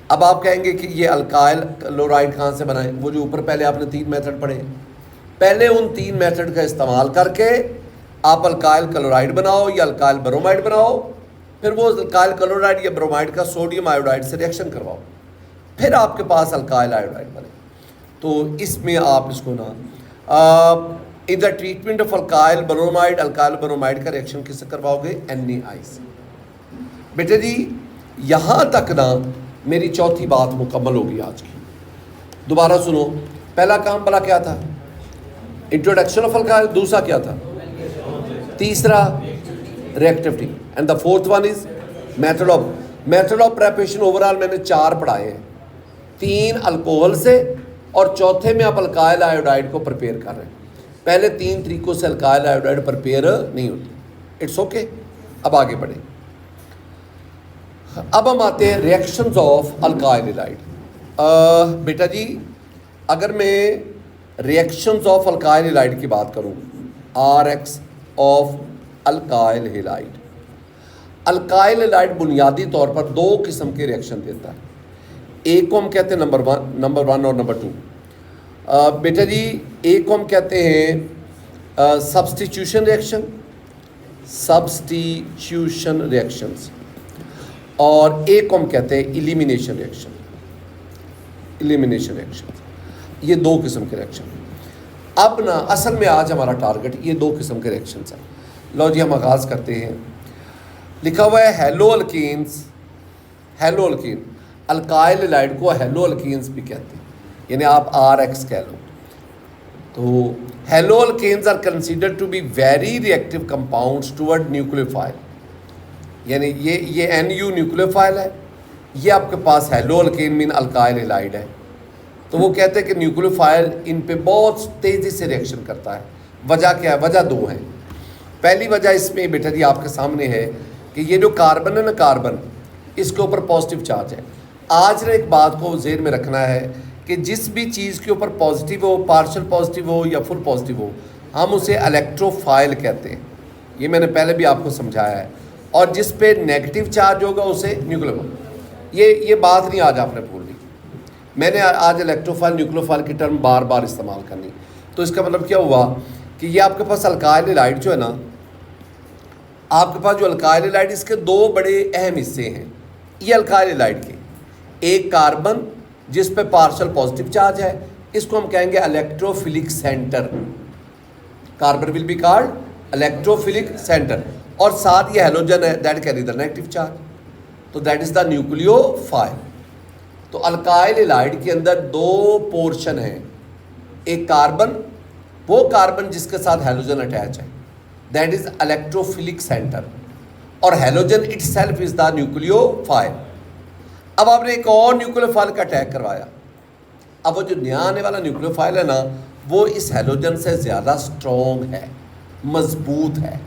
अब आप कहेंगे कि ये अल्काइल क्लोराइड कहाँ से बनाएं, वो जो ऊपर पहले आपने 3 मेथड पढ़े, पहले उन 3 मेथड का इस्तेमाल करके आप अल्काइल क्लोराइड बनाओ या अल्काइल ब्रोमाइड बनाओ, फिर वो अल्काइल क्लोराइड या ब्रोमाइड का सोडियम आयोडाइड से रिएक्शन करवाओ, फिर आपके पास अल्काइल आयोडाइड बने। तो इसमें आप इसको ना in the treatment of alkyl bromide का रिएक्शन किससे करवाओगे, NaI से। बेटे जी यहाँ तक ना मेरी चौथी बात मुकम्मल होगी आज की। दोबारा सुनो, पहला काम भला क्या था, इंट्रोडक्शन ऑफ अल्काइल, दूसरा क्या था, तीसरा reactivity, and the fourth one is method of preparation. Overall मैंने 4 पढ़ाए हैं, 3 अल्कोहल से और चौथे में आप अल्काइल आयोडाइड को प्रिपेयर कर रहे हैं। पहले 3 तरीकों से अल्काइल आयोडाइड प्रिपेयर नहीं होती। It's okay. अब आगे बढ़े, अब हम आते हैं रिएक्शंस ऑफ अल्काइल हेलाइड। बेटा जी अगर मैं रिएक्शंस ऑफ अल्काइल हेलाइड की बात करूं, RX of alkyl halide, alkyl halide बुनियादी तौर पर 2 किस्म के रिएक्शन देता है। एक को हम कहते हैं नंबर 1 और नंबर 2। बेटा जी एक को हम कहते हैं सब्स्टिट्यूशन रिएक्शंस, और एक को हम कहते हैं इलिमिनेशन रिएक्शन। ये 2 किस्म के रिएक्शन। अब ना असल में आज हमारा टारगेट ये 2 किस्म के रिएक्शंस हैं। लो जी हम आगाज़ करते हैं। लिखा हुआ है हेलो अल्कीन। अल्काइल हेलाइड को हेलो अल्कीन्स भी कहते हैं, यानी आप RX कह लो। तो halo alkanes are considered to be very reactive compounds toward nucleophile, यानी ये NU न्यूक्लियोफाइल है, ये आपके पास halo alkane mean alkyl halide है। तो वो कहते हैं कि न्यूक्लियोफाइल इन पे बहुत तेज़ी से रिएक्शन करता है। वजह क्या है, वजह 2 हैं। पहली वजह इसमें बेटा जी आपके सामने है कि ये जो कार्बन है ना, कार्बन इसके ऊपर पॉजिटिव चार्ज है। आज ने एक बात को जेहन में रखना है कि जिस भी चीज़ के ऊपर पॉजिटिव हो, पार्शियल पॉजिटिव हो या फुल पॉजिटिव हो, हम उसे इलेक्ट्रोफाइल कहते हैं। ये मैंने पहले भी आपको समझाया है। और जिस पे नेगेटिव चार्ज होगा उसे न्यूक्लियोफाइल। ये बात नहीं आज आपने भूलनी। मैंने आज इलेक्ट्रोफाइल न्यूक्लियोफाइल की टर्म बार बार इस्तेमाल करनी। तो इसका मतलब क्या हुआ कि ये आपके पास अल्काइल हेलाइड जो है ना, आपके पास जो अल्काइल हेलाइड, इसके 2 बड़े अहम हिस्से हैं ये अल्काइल हेलाइड के। एक कार्बन जिस पे पार्शियल पॉजिटिव चार्ज है, इसको हम कहेंगे electrophilic centre. Carbon will be called electrophilic centre, और साथ ये हेलोजन है that carry the negative charge, तो दैट इज द न्यूक्लियोफाइल। तो अल्काइल हेलाइड के अंदर 2 पोर्शन हैं। एक कार्बन, वो कार्बन जिसके साथ हेलोजन अटैच है, दैट इज इलेक्ट्रोफिलिक सेंटर, और halogen itself is the nucleophile. अब आपने एक और न्यूक्लियोफाइल का अटैक करवाया। अब वो जो नया आने वाला न्यूक्लियोफाइल है ना, वो इस हैलोजन से ज़्यादा स्ट्रॉन्ग है, मजबूत है।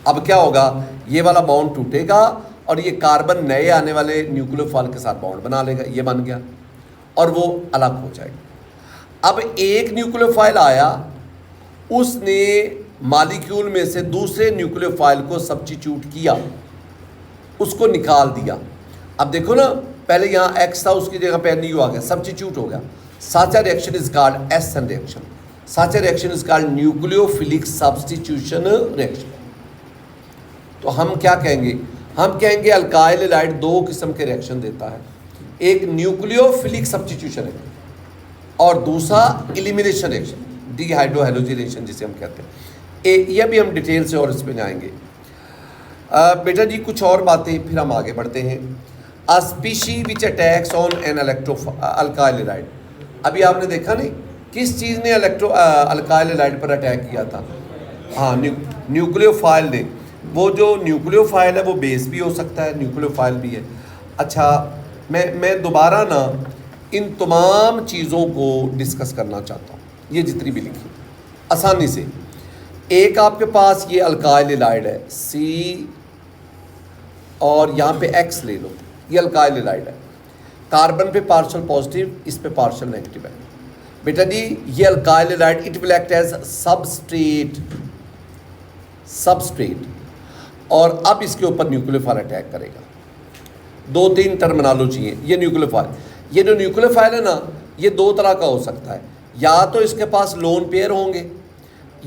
अब क्या होगा, ये वाला बॉन्ड टूटेगा और ये कार्बन नए आने वाले न्यूक्लियोफाइल के साथ बॉन्ड बना लेगा, ये बन गया, और वो अलग हो जाएगा। अब एक न्यूक्लियोफाइल आया, उसने मॉलिक्यूल में से दूसरे न्यूक्लियोफाइल को सब्स्टिट्यूट किया, उसको निकाल दिया। अब देखो ना, पहले यहाँ X था, उसकी जगह पे NU आ गया, सब्स्टिट्यूट हो गया। Such a reaction is called SN reaction. Such a reaction is called nucleophilic substitution reaction. तो हम क्या कहेंगे, हम कहेंगे अल्काइल हैलाइड दो किस्म के रिएक्शन देता है, एक न्यूक्लियोफिलिक सब्स्टिट्यूशन है और दूसरा एलिमिनेशन रिएक्शन, डिहाइड्रोहैलोजिनेशन जिसे हम कहते हैं। यह भी हम डिटेल से और इसमें जाएंगे। बेटा जी कुछ और बातें, फिर हम आगे बढ़ते हैं। अ species which attacks on an alkyl halide. अभी आपने देखा नहीं किस चीज़ ने अल्काइल हैलाइड पर अटैक किया था? हाँ, न्यूक्लियोफाइल ने। वो जो न्यूक्लियोफाइल है वो बेस भी हो सकता है, न्यूक्लियोफाइल भी है। अच्छा, मैं दोबारा ना इन तमाम चीज़ों को डिस्कस करना चाहता हूँ, ये जितनी भी लिखी आसानी से। एक आपके पास ये अल्काइल हैलाइड है C, और यहाँ पे X ले लो, ये अल्काइल हैलाइड है। कार्बन पे पार्शियल पॉजिटिव, इस पे पार्शियल नेगेटिव है। बेटा जी ये alkyl halide it will act as substrate, और अब इसके ऊपर न्यूक्लियोफाइल अटैक करेगा। दो तीन टर्मिनोलॉजी है ये न्यूक्लियोफाइल। ये जो न्यूक्लियोफाइल है ना, ये दो तरह का हो सकता है, या तो इसके पास लोन पेयर होंगे,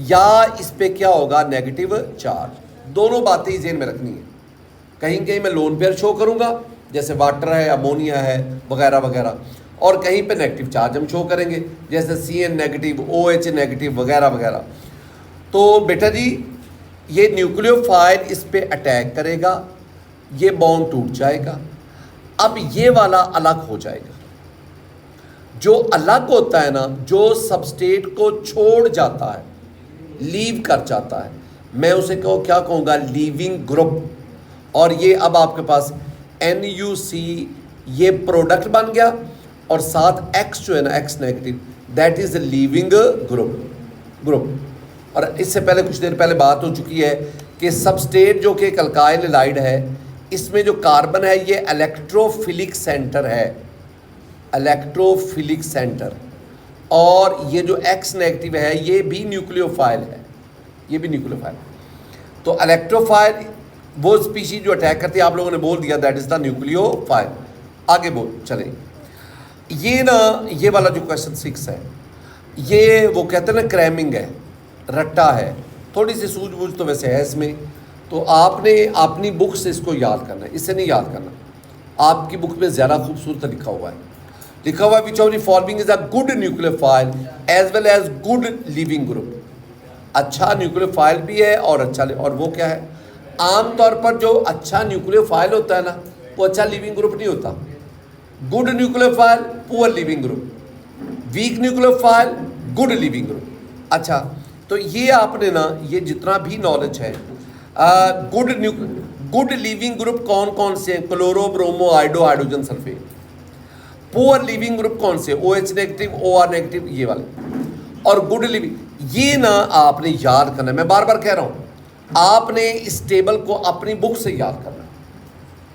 या इस पे क्या होगा, नेगेटिव चार्ज। दोनों बातें जेन में रखनी है। कहीं कहीं मैं लोन पेयर शो करूंगा, जैसे वाटर है, अमोनिया है, वगैरह वगैरह, और कहीं पे नेगेटिव चार्ज हम शो करेंगे, जैसे CN नेगेटिव, OH नेगेटिव, वगैरह वगैरह। तो बेटा जी ये न्यूक्लियोफाइल इस पे अटैक करेगा, ये बॉन्ड टूट जाएगा। अब ये वाला अलग हो जाएगा। जो अलग होता है ना, जो सबस्ट्रेट को छोड़ जाता है, लीव कर जाता है, मैं उसे क्या कहूँगा, लीविंग ग्रुप। और ये अब आपके पास NuC ये प्रोडक्ट बन गया, और साथ X जो है ना, X negative, that is leaving group. और इससे पहले कुछ देर पहले बात हो चुकी है कि सबस्ट्रेट जो कि एक अल्काइल हैलाइड है, इसमें जो कार्बन है ये इलेक्ट्रोफिलिक सेंटर है, इलेक्ट्रोफिलिक सेंटर। और ये जो X नेगेटिव है ये भी न्यूक्लियोफाइल है, ये भी न्यूक्लियोफाइल। तो इलेक्ट्रोफाइल वो स्पीशीज जो अटैक करती है, आप लोगों ने बोल दिया दैट इज द न्यूक्लियोफाइल। आगे बोल चलें। ये ना, ये वाला जो क्वेश्चन 6 है, ये वो कहते हैं ना क्रैमिंग है, रट्टा है, थोड़ी सी सूझबूझ तो वैसे है इसमें। तो आपने अपनी बुक से इसको याद करना है, इससे नहीं याद करना। आपकी बुक में ज़्यादा खूबसूरत लिखा हुआ है, which of the following is a good nucleophile as well as good leaving group. अच्छा न्यूक्लियोफाइल भी है और अच्छा, और वो क्या है, आमतौर पर जो अच्छा न्यूक्लियोफाइल होता है ना, वो अच्छा लिविंग ग्रुप नहीं होता। Good nucleophile poor leaving group, weak nucleophile good leaving group. अच्छा, तो ये आपने ना, ये जितना भी नॉलेज है, गुड लिविंग ग्रुप कौन कौन से हैं, chloro, bromo, iodo, hydrogen sulphate. Poor leaving group कौन से, OH नेगेटिव, OR नेगेटिव, ये वाले। और गुड लिविंग, ये ना आपने याद करना है। मैं बार बार कह रहा हूँ, आपने इस टेबल को अपनी बुक से याद करना है।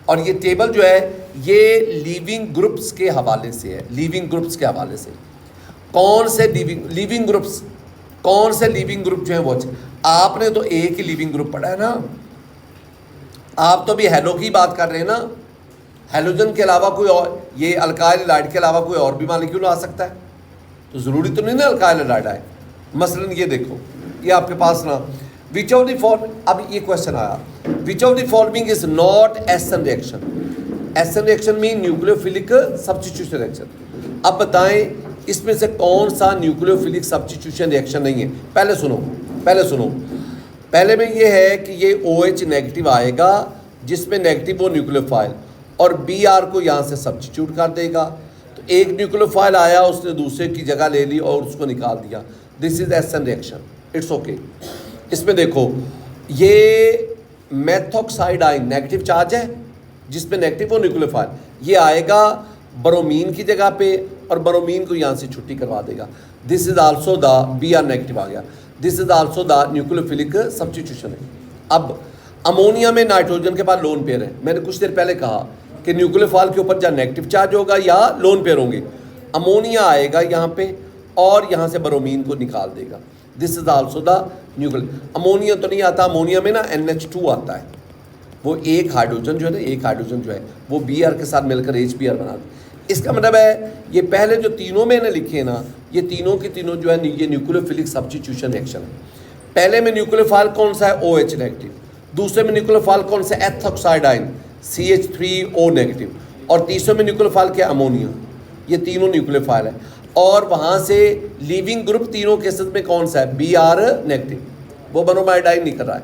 और ये टेबल जो है ये लिविंग ग्रुप्स के हवाले से है, लिविंग ग्रुप्स के हवाले से। कौन से लिविंग ग्रुप्स, कौन से लिविंग ग्रुप जो है वो अच्छे। आपने तो एक ही लिविंग ग्रुप पढ़ा है ना, आप तो अभी हैलो की बात कर रहे हैं ना। हैलोजन के अलावा कोई और, ये अल्काइल हैलाइड के अलावा कोई और भी मॉलिक्यूल आ सकता है, तो ज़रूरी तो नहीं ना अल्काइल हैलाइड आए। मसलन ये देखो, ये आपके पास ना, विच ऑफ द फॉलोइंग, अब ये क्वेश्चन आया, विच of the following is not SN reaction. SN reaction mean nucleophilic substitution reaction. अब बताएं इसमें से कौन सा न्यूक्लियोफिलिक सब्स्टिट्यूशन रिएक्शन नहीं है। पहले सुनो, पहले में ये है कि ये OH नेगेटिव आएगा, जिसमें नेगेटिव वो न्यूक्लियोफाइल, और Br को यहाँ से सब्स्टिट्यूट कर देगा। तो एक न्यूक्लियोफाइल आया, उसने दूसरे की जगह ले ली और उसको निकाल दिया। This is SN reaction, it's okay. इसमें देखो ये मेथॉक्साइड आयन नेगेटिव चार्ज है, जिसमें नेगेटिव वो न्यूक्लियोफाइल, ये आएगा ब्रोमीन की जगह पे और ब्रोमीन को यहाँ से छुट्टी करवा देगा। This is also the Br negative आ गया, this is also the nucleophilic substitution है। अब अमोनिया में नाइट्रोजन के पास लोन पेयर है। मैंने कुछ देर पहले कहा कि न्यूक्लियोफाइल के ऊपर या नेगेटिव चार्ज होगा या लोन पेयर होंगे। अमोनिया आएगा यहाँ पे और यहाँ से ब्रोमीन को निकाल देगा। This is also the nuclear. Ammonia तो नहीं आता, अमोनिया में ना NH2 आता है, वो एक हाइड्रोजन जो है ना, एक हाइड्रोजन जो है वो Br के साथ मिलकर HBr बना दे। इसका मतलब है ये पहले जो तीनों मैंने लिखे ना, ये तीनों की तीनों जो है ये न्यूक्लियोफिलिक सब्स्टिट्यूशन रिएक्शन है। पहले में न्यूक्लियोफाइल कौन सा है, OH नेगेटिव। दूसरे में न्यूक्लियोफाइल कौन सा, एथॉक्साइड आयन CH3O नेगेटिव। और तीसरे में न्यूक्लियोफाइल क्या, अमोनिया। ये तीनों न्यूक्लियोफाइल है। और वहाँ से लीविंग ग्रुप तीनों केसेस में कौन सा है, Br नेगेटिव, वो ब्रोमाइड आयन नहीं कर रहा है।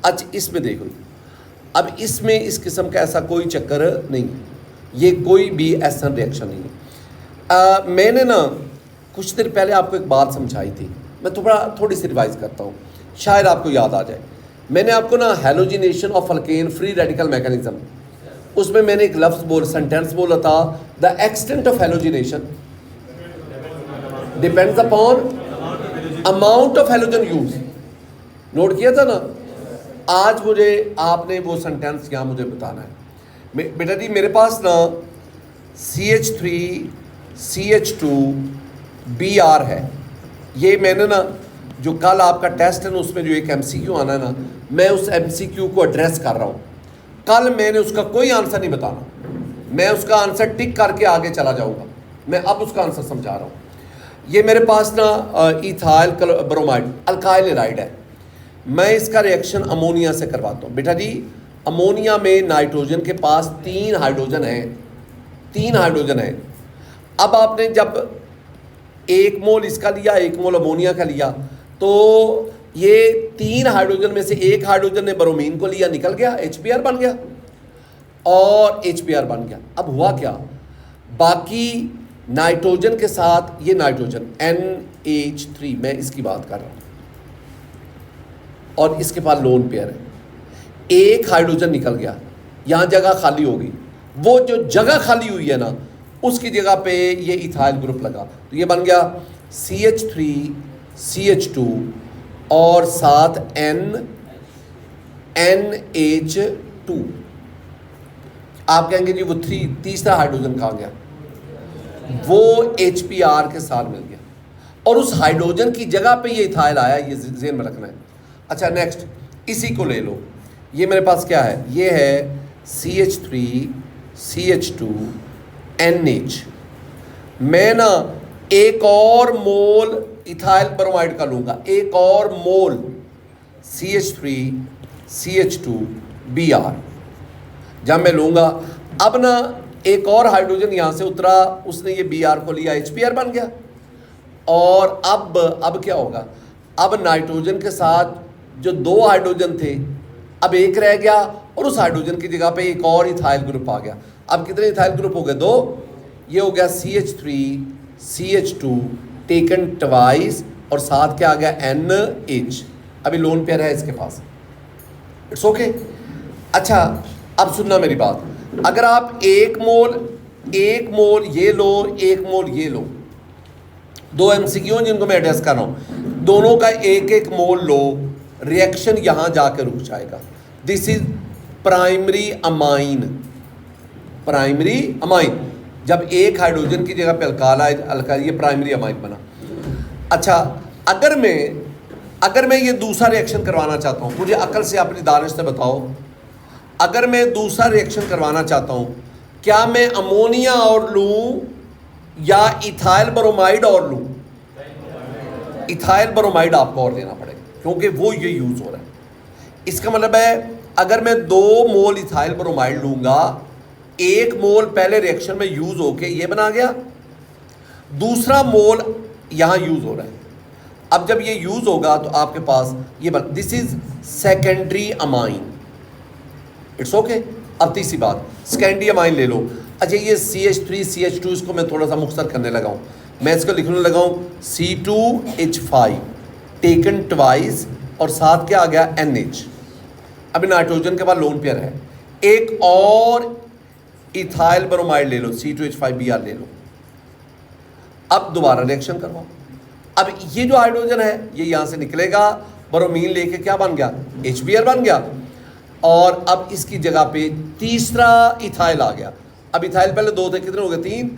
अच्छा इसमें देखो, अब इसमें इस किस्म का ऐसा कोई चक्कर नहीं है, ये कोई भी ऐसा रिएक्शन नहीं है। मैंने ना कुछ देर पहले आपको एक बात समझाई थी, मैं थोड़ी सी रिवाइज करता हूँ, शायद आपको याद आ जाए। मैंने आपको ना halogenation of alkane free radical mechanism, उसमें मैंने एक लफ्ज़ सेंटेंस बोला था, the extent of halogenation depends upon amount of halogen use. Note किया था ना। आज मुझे आपने वो सेंटेंस यहाँ मुझे बताना है। बेटा जी मेरे पास ना CH3 CH2 Br है। ये मैंने ना जो कल आपका टेस्ट है ना, उसमें जो एक MCQ आना है ना, मैं उस MCQ को एड्रेस कर रहा हूँ। कल मैंने उसका कोई आंसर नहीं बताना, मैं उसका आंसर टिक करके आगे चला जाऊँगा। मैं अब उसका आंसर समझा रहा हूँ। ये मेरे पास ना इथाइल ब्रोमाइड अल्काइल एराइड है। मैं इसका रिएक्शन अमोनिया से करवाता हूँ। बेटा जी अमोनिया में नाइट्रोजन के पास 3 हाइड्रोजन हैं, 3 हाइड्रोजन हैं। अब आपने जब 1 मोल इसका लिया, 1 मोल अमोनिया का लिया, तो ये 3 हाइड्रोजन में से 1 हाइड्रोजन ने ब्रोमीन को लिया, निकल गया, HBr बन गया और HBr बन गया। अब हुआ क्या, बाकी नाइट्रोजन के साथ ये नाइट्रोजन NH3, मैं इसकी बात कर रहा हूँ, और इसके पास लोन पेयर है। 1 हाइड्रोजन निकल गया, यहाँ जगह खाली हो गई। वो जो जगह खाली हुई है ना, उसकी जगह पे ये इथाइल ग्रुप लगा, तो ये बन गया CH3 CH2 और साथ NH2। आप कहेंगे जी वो तीसरा हाइड्रोजन कहाँ गया, वो HBr के साथ मिल गया और उस हाइड्रोजन की जगह पे ये इथाइल आया। ये ज़हन में रखना है। अच्छा नेक्स्ट इसी को ले लो, ये मेरे पास क्या है, ये है CH3 CH2 NH। मैं ना 1 और मोल इथाइल ब्रोमाइड का लूँगा, 1 और मोल CH3 CH2 Br जब मैं लूँगा, अब ना 1 और हाइड्रोजन यहाँ से उतरा, उसने ये Br को लिया, HBr बन गया। और अब क्या होगा, अब नाइट्रोजन के साथ जो 2 हाइड्रोजन थे, अब 1 रह गया और उस हाइड्रोजन की जगह पे 1 और इथाइल ग्रुप आ गया। अब कितने इथाइल ग्रुप हो गए, 2। ये हो गया CH3 CH2 टेकन ट्वाइस और साथ क्या आ गया NH। अभी लोन पेयर है इसके पास, इट्स ओके। अच्छा अब सुनना मेरी बात, अगर आप 1 मोल ये लो, 1 मोल ये लो, 2 MCQ जिनको मैं एड्रेस कर रहा हूँ, दोनों का 1-1 मोल लो, रिएक्शन यहाँ जाकर रुक जाएगा। This is primary amine. जब 1 हाइड्रोजन की जगह पे अल्काइल, ये प्राइमरी अमाइन बना। अच्छा अगर मैं ये दूसरा रिएक्शन करवाना चाहता हूँ, मुझे अकल से अपनी दानिश से बताओ, अगर मैं दूसरा रिएक्शन करवाना चाहता हूँ, क्या मैं अमोनिया और लूँ या इथाइल ब्रोमाइड और लूँ? इथाइल ब्रोमाइड आपको और लेना पड़ेगा, क्योंकि वो ये यूज़ हो रहा है। इसका मतलब है अगर मैं 2 मोल इथाइल ब्रोमाइड लूँगा, 1 मोल पहले रिएक्शन में यूज़ होके ये बना गया, दूसरा मोल यहाँ यूज़ हो रहा है। अब जब ये यूज़ होगा तो आपके पास ये this is secondary amine, it's okay. अब तीसरी बात, सेकेंडरी अमाइन ले लो। अच्छा ये CH3 CH2 इसको मैं थोड़ा सा मुख्तर करने लगा हूँ, मैं इसको लिखने लगा हूँ C2H5 टेकन ट्वाइस और साथ क्या आ गया NH। अभी नाइट्रोजन के बाद लोन पेयर है, एक और इथाइल ब्रोमाइड ले लो, C2H5Br ले लो। अब दोबारा रिएक्शन करवाओ। अब ये जो हाइड्रोजन है ये यहां से निकलेगा, ब्रोमीन लेके क्या बन गया, HBr बन गया। और अब इसकी जगह पे तीसरा इथाइल आ गया। अब इथाइल पहले दो थे, कितने हो गए, 3,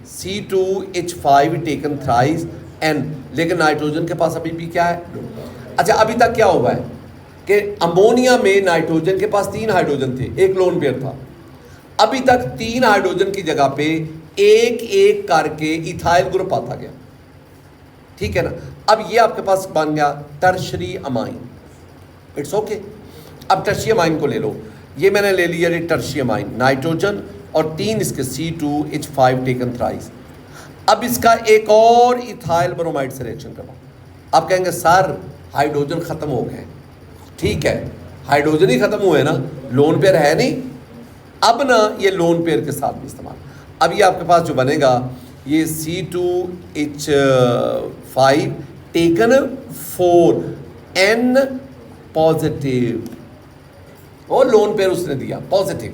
C2H5 टेकन थ्राइस N, लेकिन नाइट्रोजन के पास अभी भी क्या है। अच्छा, अभी तक क्या हुआ है कि अमोनिया में नाइट्रोजन के पास 3 हाइड्रोजन थे, एक लोन पेयर था। अभी तक 3 हाइड्रोजन की जगह पे एक एक करके इथाइल ग्रुप आता गया, ठीक है ना। अब ये आपके पास बन गया टर्शरी अमाइन, इट्स ओके। अब टर्शरी अमाइन को ले लो, ये मैंने ले लिया ये टर्शरी अमाइन, नाइट्रोजन और 3 इसके C2H5 टेकन थ्राइस। अब इसका एक और इथाइल ब्रोमाइड से रिएक्शन करवाओ। आप कहेंगे सर हाइड्रोजन ख़त्म हो गए, ठीक है, हाइड्रोजन ही ख़त्म हुए ना, लोन पेयर है नहीं। अब ना ये लोन पेयर के साथ भी इस्तेमाल। अब ये आपके पास जो बनेगा ये C2H5 टेकन 4 N पॉजिटिव, और लोन पेयर उसने दिया positive.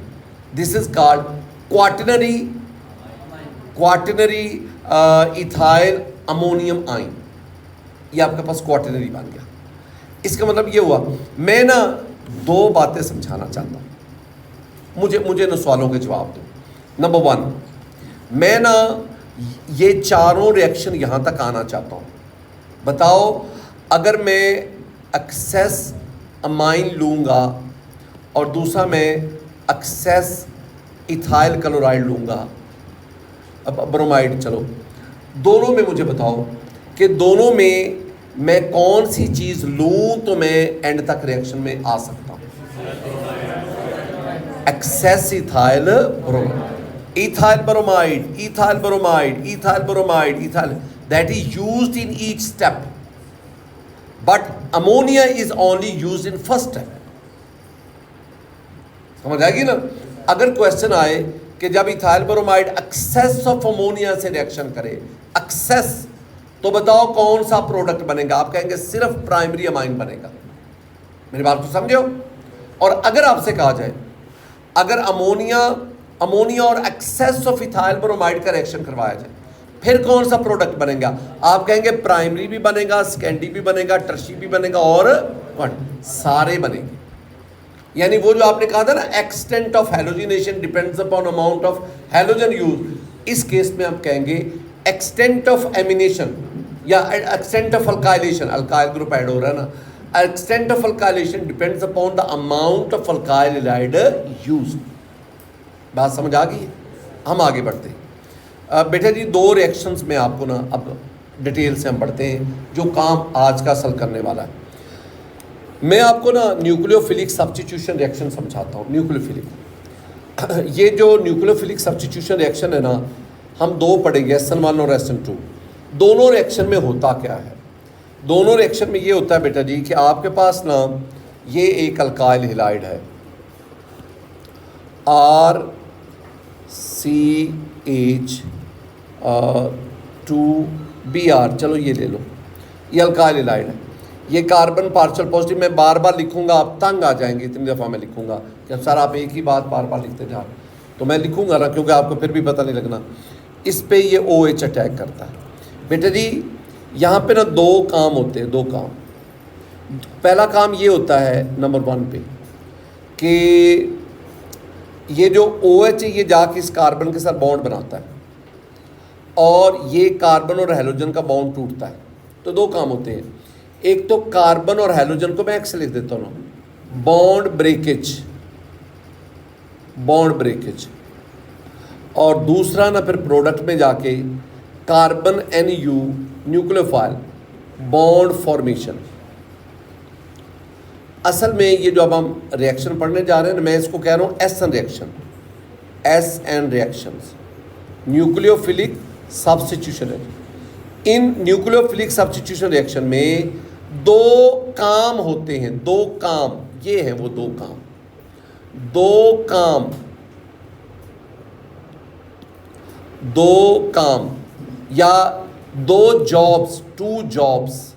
This is called quaternary ethyl ammonium आइन। ये आपके पास क्वाटरनरी बन गया। इसका मतलब ये हुआ, मैं ना 2 बातें समझाना चाहता हूँ, मुझे ना सवालों के जवाब दो। नंबर 1, मैं ना ये चारों रिएक्शन यहाँ तक आना चाहता हूँ। बताओ, अगर मैं एक्सेस अमाइन लूँगा और दूसरा मैं एक्सेस इथाइल क्लोराइड लूँगा, अब ब्रोमाइड, चलो दोनों में मुझे बताओ कि दोनों में मैं कौन सी चीज़ लूँ तो मैं एंड तक रिएक्शन में आ सकता हूँ। Excess ethyl bromide, ethyl bromide, ethyl bromide, ethyl bromide, ethyl, that is used in each step, but ammonia is only used in first step. समझ आएगी ना। अगर क्वेश्चन आए कि जब ethyl bromide excess of ammonia से रिएक्शन करे, एक्सेस, तो बताओ कौन सा प्रोडक्ट बनेगा। आप कहेंगे सिर्फ प्राइमरी अमाइन बनेगा। मेरी बात तो समझो। और अगर आपसे कहा जाए अगर अमोनिया और एक्सेस ऑफ इथाइल ब्रोमाइड का रिएक्शन करवाया जाए, फिर कौन सा प्रोडक्ट बनेगा। आप कहेंगे प्राइमरी भी बनेगा, सेकेंडरी भी बनेगा, टर्शियरी भी बनेगा, और सारे बनेंगे। यानी वो जो आपने कहा था ना, extent of halogenation depends upon amount of halogen use, इस केस में आप कहेंगे एक्सटेंट ऑफ एमिनेशन या extent of alkylation, alkyl group add हो रहा है ना, extent of alkylation depends upon the amount of alkyl halide use. बात समझ आ गई है। हम आगे बढ़ते हैं। बेटा जी, 2 रिएक्शंस में आपको ना अब डिटेल से हम बढ़ते हैं, जो काम आज का असल करने वाला है। मैं आपको ना न्यूक्लियोफिलिक सब्स्टिट्यूशन रिएक्शन समझाता हूँ। न्यूक्लियोफिलिक, ये जो न्यूक्लियोफिलिक सब्स्टिट्यूशन रिएक्शन है ना, हम 2 पढ़ेंगे, SN1 और SN2। दोनों रिएक्शन में होता क्या है। दोनों रिएक्शन में ये होता है बेटा जी कि आपके पास ना ये एक अल्काइल हैलाइड है RCH2Br, चलो ये ले लो, ये अल्काइल हैलाइड है। ये कार्बन पार्शियल पॉजिटिव, मैं बार बार लिखूंगा, आप तंग आ जाएंगे, इतनी दफ़ा मैं लिखूंगा कि सर आप एक ही बात बार बार लिखते जा रहे, तो मैं लिखूंगा ना, क्योंकि आपको फिर भी पता नहीं लगना। इस पे ये OH अटैक करता है। बेटा जी, यहाँ पे ना 2 काम होते हैं, 2 काम। पहला काम ये होता है नंबर 1 पे कि ये जो OH है ये जाके इस कार्बन के साथ बॉन्ड बनाता है और ये कार्बन और हैलोजन का बॉन्ड टूटता है। तो 2 काम होते हैं। एक तो कार्बन और हैलोजन को मैं एक्स लिख देता हूँ, बॉन्ड ब्रेकेज, और दूसरा ना फिर प्रोडक्ट में जाके carbon NU nucleophile bond formation. असल में ये जो अब हम रिएक्शन पढ़ने जा रहे हैं ना, मैं इसको कह रहा हूँ SN रिएक्शंस, न्यूक्लियोफिलिक सब्स्टिट्यूशन है। इन न्यूक्लियोफिलिक सब्स्टिट्यूशन रिएक्शन में 2 काम होते हैं, 2 काम, ये हैं वो 2 काम, 2 काम या 2 जॉब्स, 2 जॉब्स,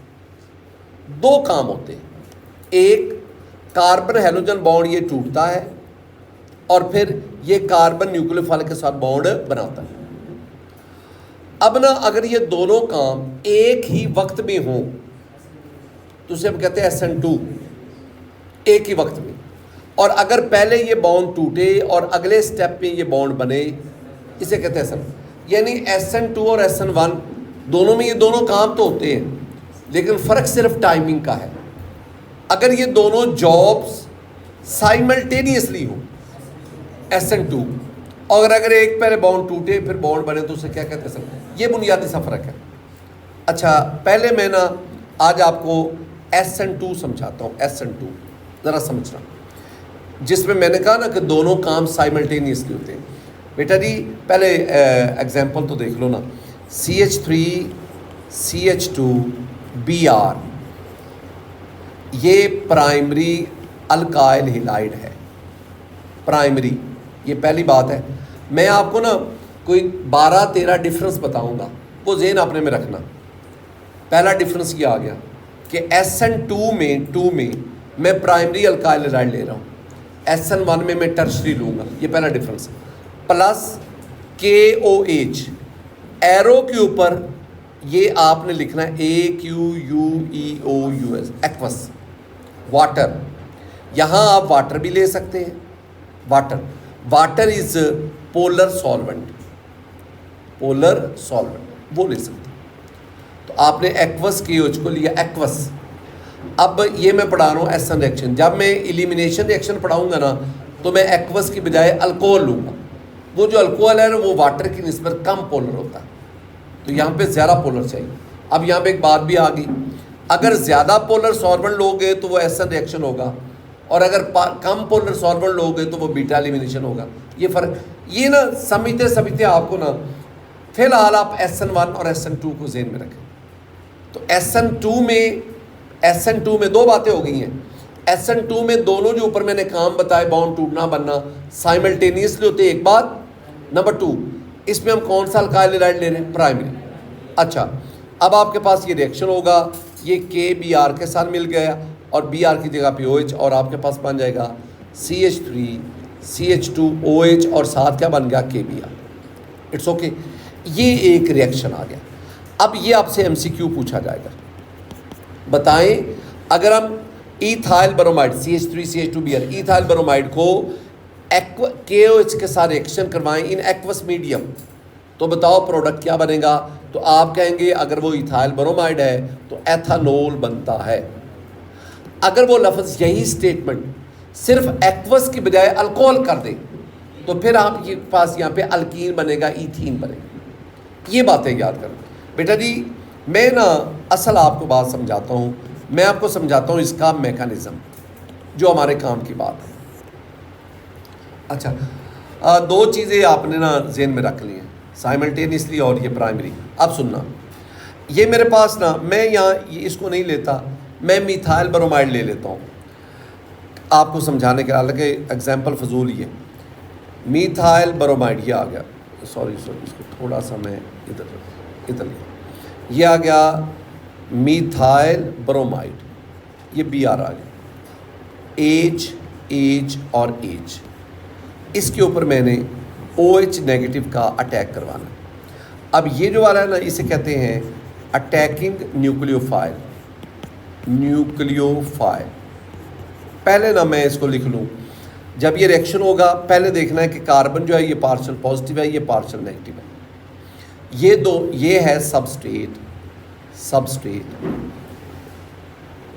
2 काम होते हैं। एक कार्बन हैलोजन बॉन्ड ये टूटता है और फिर ये कार्बन न्यूक्लियोफाइल के साथ बॉन्ड बनाता है। अब ना अगर ये दोनों काम एक ही वक्त में हो तो उसे हम कहते हैं SN2, एक ही वक्त में। और अगर पहले ये बॉन्ड टूटे और अगले स्टेप में ये बॉन्ड बने, इसे कहते हैं SN। यानी SN2 और SN1 दोनों में ये दोनों काम तो होते हैं, लेकिन फ़र्क सिर्फ टाइमिंग का है। अगर ये दोनों जॉब्स साइमल्टेनियसली हो SN2, और अगर एक पहले बॉन्ड टूटे फिर बॉन्ड बने तो उसे क्या कहते हैं SN। ये बुनियादी सा फ़र्क है। अच्छा, पहले मैं ना आज आपको SN2 समझाता हूँ। SN2 ज़रा समझना, जिसमें मैंने कहा ना कि दोनों काम साइमल्टेनियसली होते हैं। बेटा जी पहले एग्जांपल तो देख लो ना, CH3 CH2 Br, ये प्राइमरी अल्काइल हैलाइड है। प्राइमरी, ये पहली बात है। मैं आपको ना कोई 12-13 डिफरेंस बताऊंगा, वो ज़हन आपने में रखना। पहला डिफरेंस ये आ गया कि SN2 में मैं प्राइमरी अल्काइल हैलाइड ले रहा हूँ, SN1 में मैं टर्शरी लूँगा। ये पहला डिफरेंस। प्लस KOH, एरो के ऊपर ये आपने लिखना है AQUEOUS, एक्वस, वाटर। यहाँ आप वाटर भी ले सकते हैं। वाटर इज पोलर सॉल्वेंट, वो ले सकते हैं। तो आपने एक्वस KOH को लिया, एक्वस। अब ये मैं पढ़ा रहा हूँ SN रिएक्शन। जब मैं एलिमिनेशन रिएक्शन पढ़ाऊँगा ना तो मैं एक्वस की बजाय अल्कोहल लूँगा। वो जो अल्कोहल है वो वाटर की निस्बत कम पोलर होता है, तो यहाँ पे ज़्यादा पोलर चाहिए। अब यहाँ पे एक बात भी आ गई, अगर ज़्यादा पोलर सॉल्वेंट लोगे तो वो SN रिएक्शन होगा, और अगर कम पोलर सॉल्वेंट लोगे तो वो बीटा एलिमिनेशन होगा। ये फ़र्क, ये ना समझते आपको ना, फिलहाल आप SN1 और SN2 को ज़हन में रखें। तो SN2 में दो बातें हो गई हैं। SN2 में दोनों जो ऊपर मैंने काम बताए, बॉन्ड टूटना बनना साइमल्टेनियसली होते हैं, एक बात। नंबर 2, इसमें हम कौन सा अल्काइल हैलाइड ले रहे हैं? प्राइमरी। अच्छा, अब आपके पास ये रिएक्शन होगा, ये KBr के साथ मिल गया और Br की जगह पे OH, और आपके पास बन जाएगा CH3 CH2OH और साथ क्या बन गया? KBr। It's okay. ये एक रिएक्शन आ गया। अब ये आपसे MCQ पूछा जाएगा, बताएं अगर हम ethyl bromide CH3 CH2Br ethyl bromide को KOH के साथ रिएक्शन करवाएं इन एक्वस मीडियम, तो बताओ प्रोडक्ट क्या बनेगा? तो आप कहेंगे अगर वो इथाइल ब्रोमाइड है तो एथानॉल बनता है। अगर वो लफ्ज़ यही स्टेटमेंट सिर्फ एक्वस की बजाय अल्कोहल कर दे तो फिर आपके पास यहाँ पे अल्कीन बनेगा, ईथीन बनेगा। ये बातें याद करो बेटा जी। मैं ना असल आपको बात समझाता हूँ, मैं आपको समझाता हूँ इसका मैकेनिज़्म जो हमारे काम की बात है। अच्छा, दो चीज़ें आपने ना जेन में रख ली हैं, साइमल्टेनियसली और ये प्राइमरी। अब सुनना, ये मेरे पास ना, मैं यहाँ इसको नहीं लेता, मैं मिथाइल ब्रोमाइड ले लेता हूँ आपको समझाने के। हालांकि एग्जाम्पल फजूल ही है। मिथाइल ब्रोमाइड ये आ गया, सॉरी इसको थोड़ा सा मैं इधर ये आ गया मिथाइल ब्रोमाइड, ये Br आ गया, H और H, इसके ऊपर मैंने OH नेगेटिव का अटैक करवाना। अब ये जो वाला है ना, इसे कहते हैं अटैकिंग न्यूक्लियोफाइल। पहले ना मैं इसको लिख लूँ, जब ये रिएक्शन होगा पहले देखना है कि कार्बन जो है ये पार्शियल पॉजिटिव है, ये पार्शियल नेगेटिव है। ये दो, ये है सबस्ट्रेट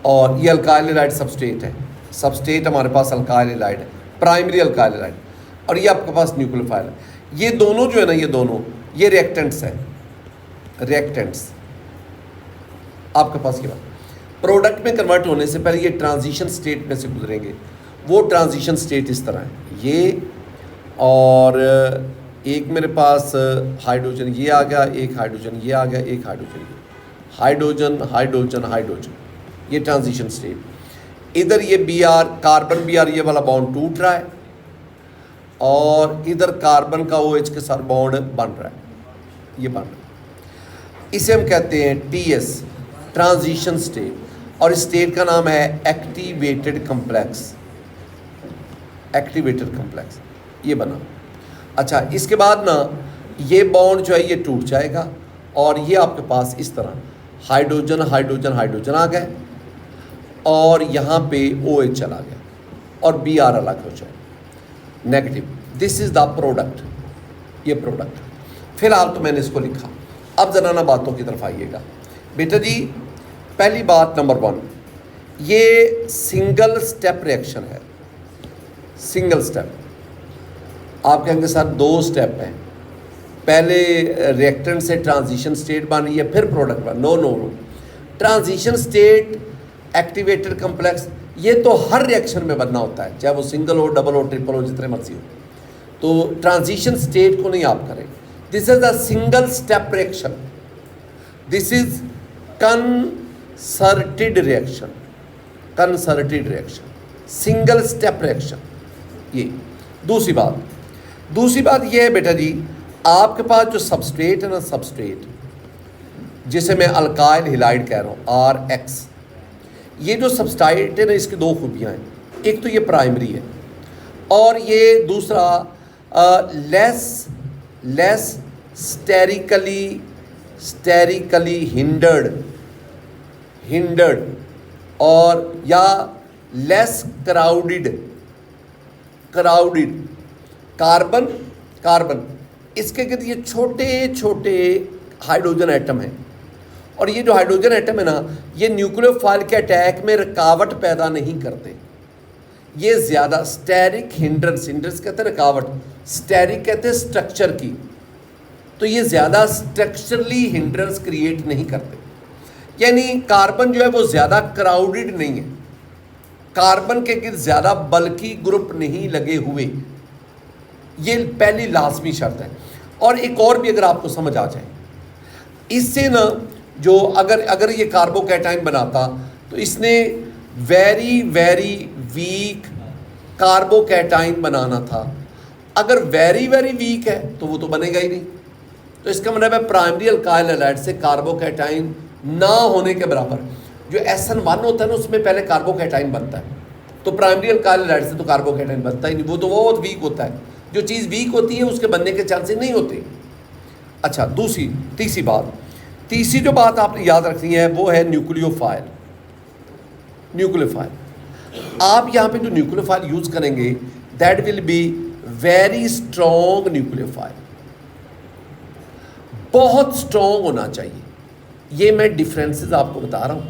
और ये अल्काइल हैलाइड सबस्ट्रेट है। सबस्ट्रेट हमारे पास अल्काइल हैलाइड है, प्राइमरी अल्काइल हैलाइड, और ये आपके पास न्यूक्लियोफाइल है। ये दोनों जो है ना, ये रिएक्टेंट्स हैं, रिएक्टेंट्स आपके पास। ये बात प्रोडक्ट में कन्वर्ट होने से पहले ये ट्रांजिशन स्टेट में से गुजरेंगे। वो ट्रांजिशन स्टेट इस तरह है, ये, और एक मेरे पास हाइड्रोजन ये आ गया, एक हाइड्रोजन ये आ गया, एक हाइड्रोजन ये, हाइड्रोजन, ये ट्रांजिशन स्टेट। इधर ये Br, कार्बन Br ये वाला बॉन्ड टूट रहा है, और इधर कार्बन का OH के साथ बॉन्ड बन रहा है, ये बन रहा है। इसे हम कहते हैं TS, ट्रांजिशन स्टेट। और स्टेट का नाम है एक्टिवेटेड कॉम्प्लेक्स, एक्टिवेटेड कॉम्प्लेक्स, ये बना। अच्छा, इसके बाद ना ये बॉन्ड जो है ये टूट जाएगा और ये आपके पास इस तरह हाइड्रोजन हाइड्रोजन हाइड्रोजन आ गए और यहाँ पे OH चला गया और Br अलग हो जाए, negative. This is the product, ये प्रोडक्ट। फिलहाल तो मैंने इसको लिखा। अब ज़रा ना बातों की तरफ आइएगा बेटा जी। पहली बात नंबर 1, ये सिंगल स्टेप रिएक्शन है, सिंगल स्टेप। आप कहेंगे सर 2 स्टेप हैं, पहले रिएक्टेंट से ट्रांजिशन स्टेट बन रही है फिर प्रोडक्ट बन। No no no, transition state activated complex ये तो हर रिएक्शन में बनना होता है, चाहे वो सिंगल हो, डबल हो, ट्रिपल हो, जितने मर्जी हो। तो ट्रांजिशन स्टेट को नहीं आप करें। This is a single step reaction, this is concerted reaction, concerted reaction, single step reaction. ये दूसरी बात ये है बेटा जी, आपके पास जो सबस्ट्रेट है ना, सबस्ट्रेट जिसे मैं अल्काइल हिलाइड कह रहा हूँ RX, ये जो सबस्ट्रेट है ना इसकी 2 खूबियाँ हैं। एक तो ये प्राइमरी है और ये दूसरा लेस स्टेरिकली हिंडर्ड और या लेस क्राउडेड कार्बन इसके कहते ये छोटे छोटे हाइड्रोजन एटम हैं और ये जो हाइड्रोजन एटम है ना ये न्यूक्लियोफाइल के अटैक में रुकावट पैदा नहीं करते। ये ज़्यादा स्टेरिक हिंड्रेंस कहते हैं रुकावट, स्टेरिक कहते हैं स्ट्रक्चर की, तो ये ज़्यादा स्ट्रक्चरली हिंड्रेंस क्रिएट नहीं करते। यानी कार्बन जो है वो ज़्यादा क्राउडेड नहीं है, कार्बन के गिर्द ज़्यादा बल्कि ग्रुप नहीं लगे हुए, ये पहली लाजमी शर्त है। और एक और भी अगर आपको समझ आ जाए, इससे ना जो अगर ये कार्बोकैटाइन बनाता तो इसने वेरी वेरी वीक कार्बोकैटाइन बनाना था। अगर वेरी वेरी वीक है तो वो तो बनेगा ही नहीं। तो इसका मतलब है प्राइमरी अल्काइल हैलाइड से कार्बोकैटाइन ना होने के बराबर। जो SN1 होता है ना उसमें पहले कार्बोकैटाइन बनता है, तो प्राइमरी अल्काइल हैलाइड से तो कार्बोकैटाइन बनता ही नहीं, वो तो बहुत वीक होता है। जो चीज़ वीक होती है उसके बनने के चांसेस नहीं होते। अच्छा, तीसरी जो बात आपने याद रखनी है वो है न्यूक्लियोफाइल। आप यहाँ पे जो न्यूक्लियोफाइल यूज करेंगे that will be very strong nucleophile, बहुत स्ट्रॉन्ग होना चाहिए। ये मैं डिफरेंसेस आपको बता रहा हूँ।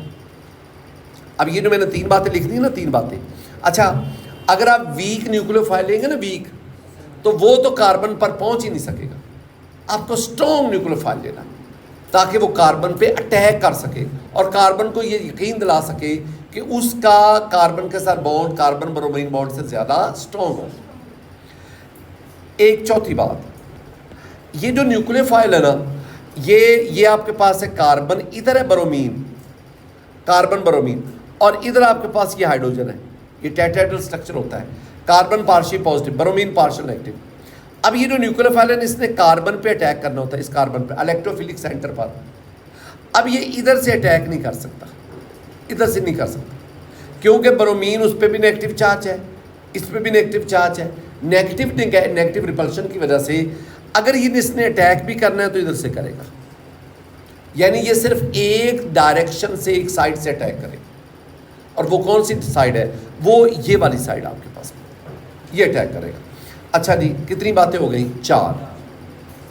अब ये जो मैंने 3 बातें लिख दी ना, 3 बातें। अच्छा, अगर आप वीक न्यूक्लियोफाइल लेंगे ना, वीक, तो वो तो कार्बन पर पहुंच ही नहीं सकेगा। आपको स्ट्रॉन्ग न्यूक्लियोफाइल लेना ताकि वो कार्बन पे अटैक कर सके और कार्बन को ये यकीन दिला सके कि उसका कार्बन के साथ बॉन्ड कार्बन ब्रोमीन बॉन्ड से ज़्यादा स्ट्रॉन्ग हो। एक चौथी बात, ये जो न्यूक्लियोफाइल है ना, ये आपके पास है कार्बन, इधर है ब्रोमीन, कार्बन ब्रोमीन, और इधर आपके पास ये हाइड्रोजन है। ये टेट्राहेड्रल स्ट्रक्चर होता है, carbon partial positive, bromine partial negative. अब ये जो न्यूक्लियोफाइल है इसने कार्बन पे अटैक करना होता है, इस कार्बन पे इलेक्ट्रोफिलिक सेंटर पर। अब ये इधर से अटैक नहीं कर सकता, इधर से नहीं कर सकता, क्योंकि ब्रोमीन उस पर भी नेगेटिव चार्ज है, इस पर भी नेगेटिव चार्ज है। नेगेटिव रिपल्शन की वजह से अगर ये इसने अटैक भी करना है तो इधर से करेगा, यानी ये सिर्फ एक डायरेक्शन से, एक साइड से अटैक करेगा। और वो कौन सी साइड है? वो ये वाली साइड आपके पास, ये अटैक करेगा। अच्छा जी, कितनी बातें हो गई? 4।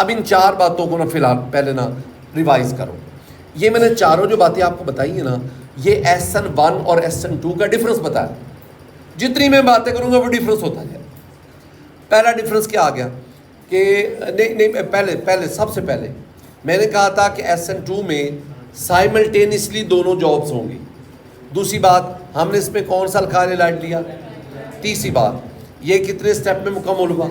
अब इन 4 बातों को ना फिलहाल पहले ना रिवाइज करो। ये मैंने चारों जो बातें आपको बताई है ना, ये SN1 और SN2 का डिफरेंस बताया। जितनी मैं बातें करूँगा वो डिफरेंस होता है। पहला डिफरेंस क्या आ गया कि नहीं पहले सबसे पहले मैंने कहा था कि SN2 में साइमल्टेनियसली दोनों जॉब्स होंगी। दूसरी बात, हमने इसमें कौन सा अल्काइल हैलाइड लिया? तीसरी बात, ये कितने स्टेप में मुकम्मल हुआ?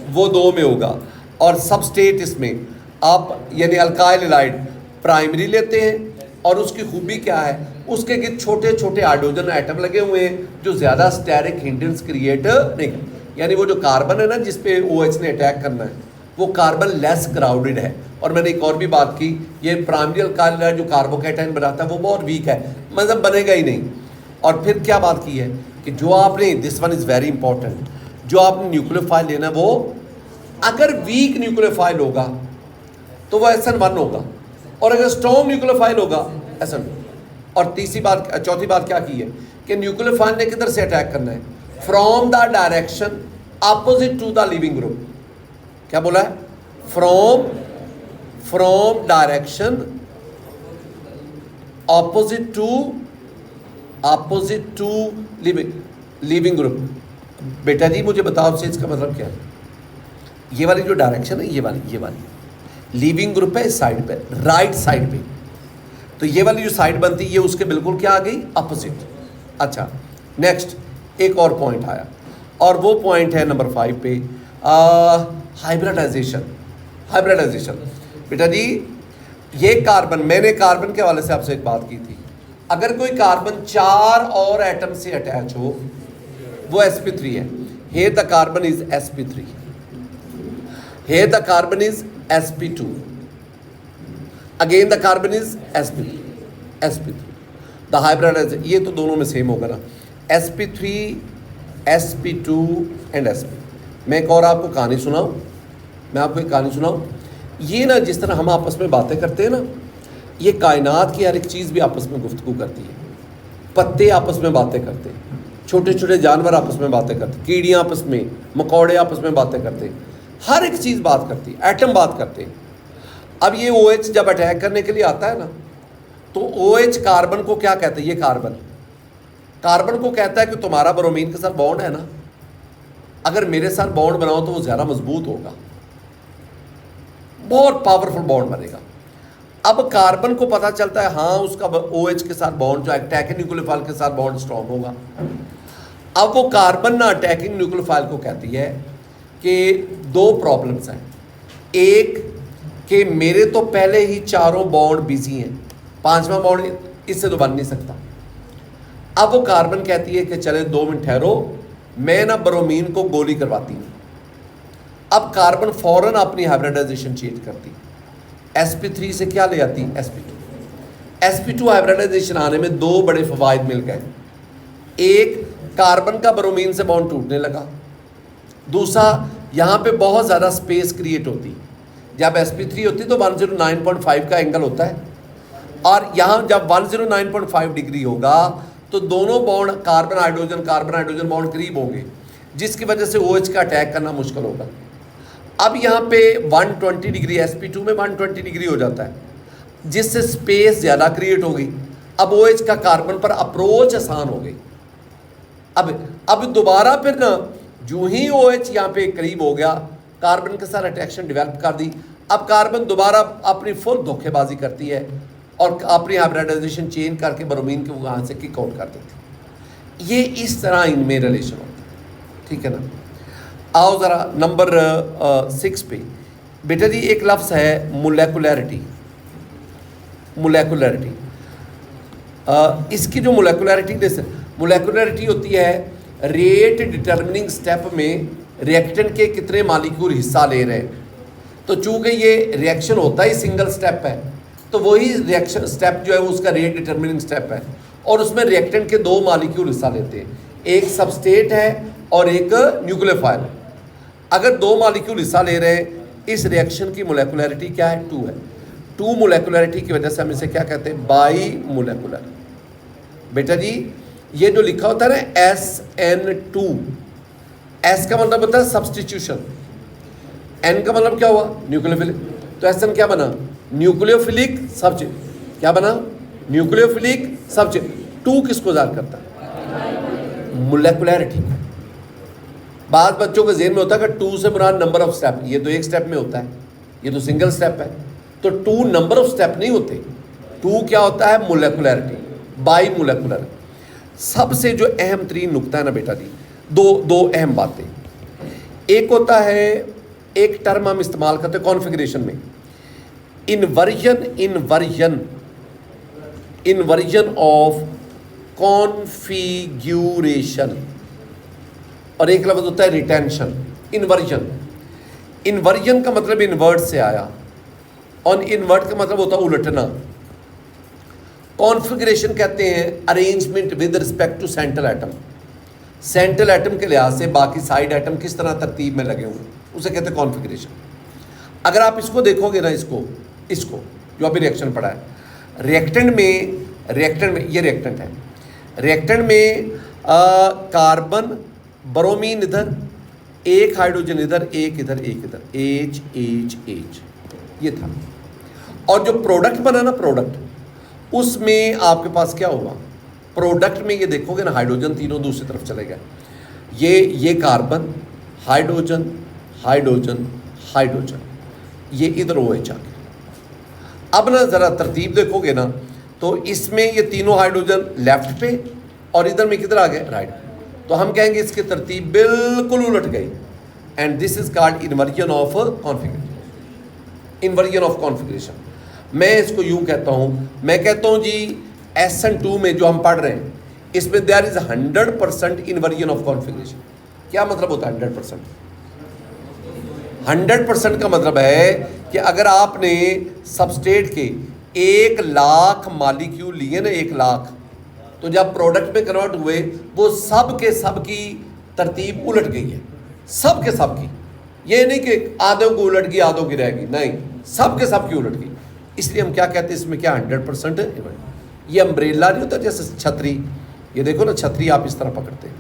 वो 2 में होगा। और सब स्टेट इसमें आप यानी अल्काइल हैलाइड प्राइमरी लेते हैं और उसकी खूबी क्या है? उसके गिर्द छोटे छोटे हाइड्रोजन एटम लगे हुए हैं जो ज़्यादा स्टेरिक हिंड्रेंस क्रिएट नहीं करते। यानी वो जो कार्बन है ना जिस पे OH ने अटैक करना है, वो कार्बन लेस क्राउडेड है। और मैंने एक और भी बात की, ये प्राइमरी अल्काइल जो कार्बोकैटायन बनाता है वो बहुत वीक है, मतलब बनेगा ही नहीं। और फिर क्या बात की है कि जो आपने, this one is very important, जो आपने न्यूक्लियोफाइल लेना वो अगर वीक न्यूक्लियोफाइल होगा तो वो SN1 होगा, और अगर स्ट्रॉन्ग न्यूक्लियोफाइल होगा SN2। और चौथी बात क्या की है कि न्यूक्लियोफाइल ने किधर से अटैक करना है, from the direction opposite to the leaving group. क्या बोला है, from direction opposite to leaving group. बेटा जी मुझे बताओ से इसका मतलब क्या है, ये वाली जो डायरेक्शन है, ये वाली लिविंग ग्रुप है इस साइड पे, राइट साइड पे, तो ये वाली जो साइड बनती है ये उसके बिल्कुल क्या आ गई, अपोजिट। अच्छा, नेक्स्ट एक और पॉइंट आया, और वो पॉइंट है नंबर 5 पे, हाइब्रिडाइजेशन। बेटा जी ये कार्बन, मैंने कार्बन के हवाले से आपसे एक बात की थी, अगर कोई कार्बन 4 और एटम से अटैच हो वो sp3 है। Here the carbon is sp3, here the carbon is sp2, again the carbon is sp3। the hybridization, ये तो दोनों में सेम होगा ना, sp3 sp2 एंड sp। मैं एक और आपको कहानी सुनाऊं, ये ना जिस तरह हम आपस में बातें करते हैं ना, ये कायनात की हर एक चीज़ भी आपस में गुफ्तगू करती है। पत्ते आपस में बातें करते हैं, छोटे छोटे जानवर आपस में बातें करते हैं, कीड़ियाँ आपस में, मकोड़े आपस में बातें करते हैं, हर एक चीज़ बात करती है, एटम बात करते हैं। अब ये OH जब अटैक करने के लिए आता है ना, तो OH कार्बन को क्या कहता है, ये कार्बन को कहता है कि तुम्हारा ब्रोमीन के साथ बॉन्ड है ना, अगर मेरे साथ बॉन्ड बनाओ तो वो ज़्यादा मजबूत होगा, बहुत पावरफुल बॉन्ड बनेगा। अब कार्बन को पता चलता है हाँ उसका OH के साथ बॉन्ड जो अटैकिंग न्यूक्लियोफाइल के साथ बॉन्ड स्ट्रॉन्ग होगा। अब वो कार्बन ना अटैकिंग न्यूक्लियोफाइल को कहती है कि 2 प्रॉब्लम्स हैं, एक कि मेरे तो पहले ही 4 बॉन्ड बिजी हैं, 5वां बॉन्ड इससे तो बन नहीं सकता। अब वो कार्बन कहती है कि चले 2 मिनट ठहरो, मैं ना ब्रोमीन को गोली करवाती हूँ। अब कार्बन फौरन अपनी हाइब्रिडाइजेशन चेंज करती, sp3 से क्या ले आती, sp2 हाइब्रिडाइजेशन आने में 2 बड़े फवायद मिल गए। एक, कार्बन का ब्रोमीन से बॉन्ड टूटने लगा, दूसरा यहाँ पे बहुत ज़्यादा स्पेस क्रिएट होती। जब sp3 होती तो 109.5 का एंगल होता है, और यहाँ जब 109.5 डिग्री होगा तो दोनों बॉन्ड कार्बन हाइड्रोजन बॉन्ड करीब होंगे, जिसकी वजह से OH का अटैक करना मुश्किल होगा। अब यहाँ पे 120 डिग्री, sp2 में 120 डिग्री हो जाता है, जिससे स्पेस ज़्यादा क्रिएट हो गई। अब OH का कार्बन पर अप्रोच आसान हो गई। अब दोबारा फिर ना जो ही OH यहाँ पे करीब हो गया, कार्बन के साथ अट्रैक्शन डेवलप कर दी। अब कार्बन दोबारा अपनी फुल धोखेबाजी करती है और अपनी हाइब्रिडाइजेशन चेंज करके ब्रोमीन को वहाँ से किक आउट कर देती। ये इस तरह इनमें रिलेशन होता है, ठीक है ना। आओ ज़रा नंबर 6 पे। बेटा जी एक लफ्ज़ है मोलेकुलरिटी। इसकी जो मोलेकुलरिटी होती है, रेट डिटर्मिनिंग स्टेप में रिएक्टेंट के कितने मालिक्यूल हिस्सा ले रहे हैं। तो चूँकि ये रिएक्शन होता ही सिंगल स्टेप है, तो वही रिएक्शन स्टेप जो है वो उसका रेट डिटर्मिनिंग स्टेप है, और उसमें रिएक्टेंट के 2 मालिक्यूल हिस्सा लेते हैं, एक सबस्टेट है और एक न्यूक्लियोफाइल। अगर 2 मालिक्यूल हिस्सा ले रहे हैं, इस रिएक्शन की मोलेकुलरिटी क्या है, 2 है। 2 मोलेकुलरिटी की वजह से हम इसे क्या कहते हैं, बाई मोलेकुलर। बेटा जी ये जो लिखा होता है ना SN2, S का मतलब होता है सब्सटीट्यूशन, N का मतलब क्या हुआ, न्यूक्लियोफिलिक। तो SN क्या बना, न्यूक्लियोफिलिक सब्स्टिट्यूट। क्या बना, न्यूक्लियोफिलिक सब्स्टिट्यूट। 2 किसको ज़ाहिर करता है, मोलेकुलरिटी। बाद बच्चों के ज़हन में होता है कि 2 से मुराद नंबर ऑफ स्टेप, ये तो एक स्टेप में होता है, ये तो सिंगल स्टेप है। तो 2 नंबर ऑफ स्टेप नहीं होते, 2 क्या होता है, मोलेकुलरिटी, बाई मोलेकुलर। सबसे जो अहम तरीन नुकता है ना बेटा जी, दो अहम बातें। एक होता है, एक टर्म हम इस्तेमाल करते हैं कॉन्फ़िगरेशन में, इन्वर्जन ऑफ कॉन्फ़िगरेशन, और एक लफ्ज़ होता है रिटेंशन। इन्वर्जन, इन्वर्जन का मतलब इन्वर्ट से आया, और इन्वर्ट का मतलब होता है उलटना। कॉन्फ़िगरेशन कहते हैं arrangement with respect to central atom. Central atom के लिहाज से बाकी साइड एटम किस तरह तरतीब में लगे हुए, उसे कहते हैं कॉन्फ़िगरेशन। अगर आप इसको देखोगे ना, इसको जो अभी रिएक्शन पढ़ा है, रिएक्टेंट में ये रिएक्टेंट है, रिएक्टेंट में कार्बन ब्रोमीन इधर, एक हाइड्रोजन इधर, एक इधर, एक इधर, H H H, ये था। और जो प्रोडक्ट बना ना, प्रोडक्ट, उसमें आपके पास क्या हुआ, प्रोडक्ट में ये देखोगे ना, हाइड्रोजन तीनों दूसरी तरफ चले गए। ये कार्बन, हाइड्रोजन, हाइड्रोजन, हाइड्रोजन, ये इधर OH आ गया। अब ना ज़रा तरतीब देखोगे ना, तो इसमें ये तीनों हाइड्रोजन लेफ्ट पे और इधर में किधर आ गए, राइट। तो हम कहेंगे इसकी तरतीब बिल्कुल उलट गई, and this is called inversion of configuration. Inversion of configuration मैं इसको यूं कहता हूं, मैं कहता हूं जी SN2 में जो हम पढ़ रहे हैं, इसमें there is 100% inversion of configuration. क्या मतलब होता है 100%? 100% का मतलब है कि अगर आपने सबस्ट्रेट के 1,00,000 मॉलिक्यूल लिए ना, 1,00,000, तो जब प्रोडक्ट में कन्वर्ट हुए वो सब के सब की तरतीब उलट गई है, सब के सब की। ये नहीं कि आधों को उलट गई आधों की रहेगी, नहीं, सब के सब की उलट गई। इसलिए हम क्या कहते हैं इसमें, क्या 100% है। ये अम्ब्रेला नहीं होता जैसे छतरी, ये देखो ना, छतरी आप इस तरह पकड़ते हैं,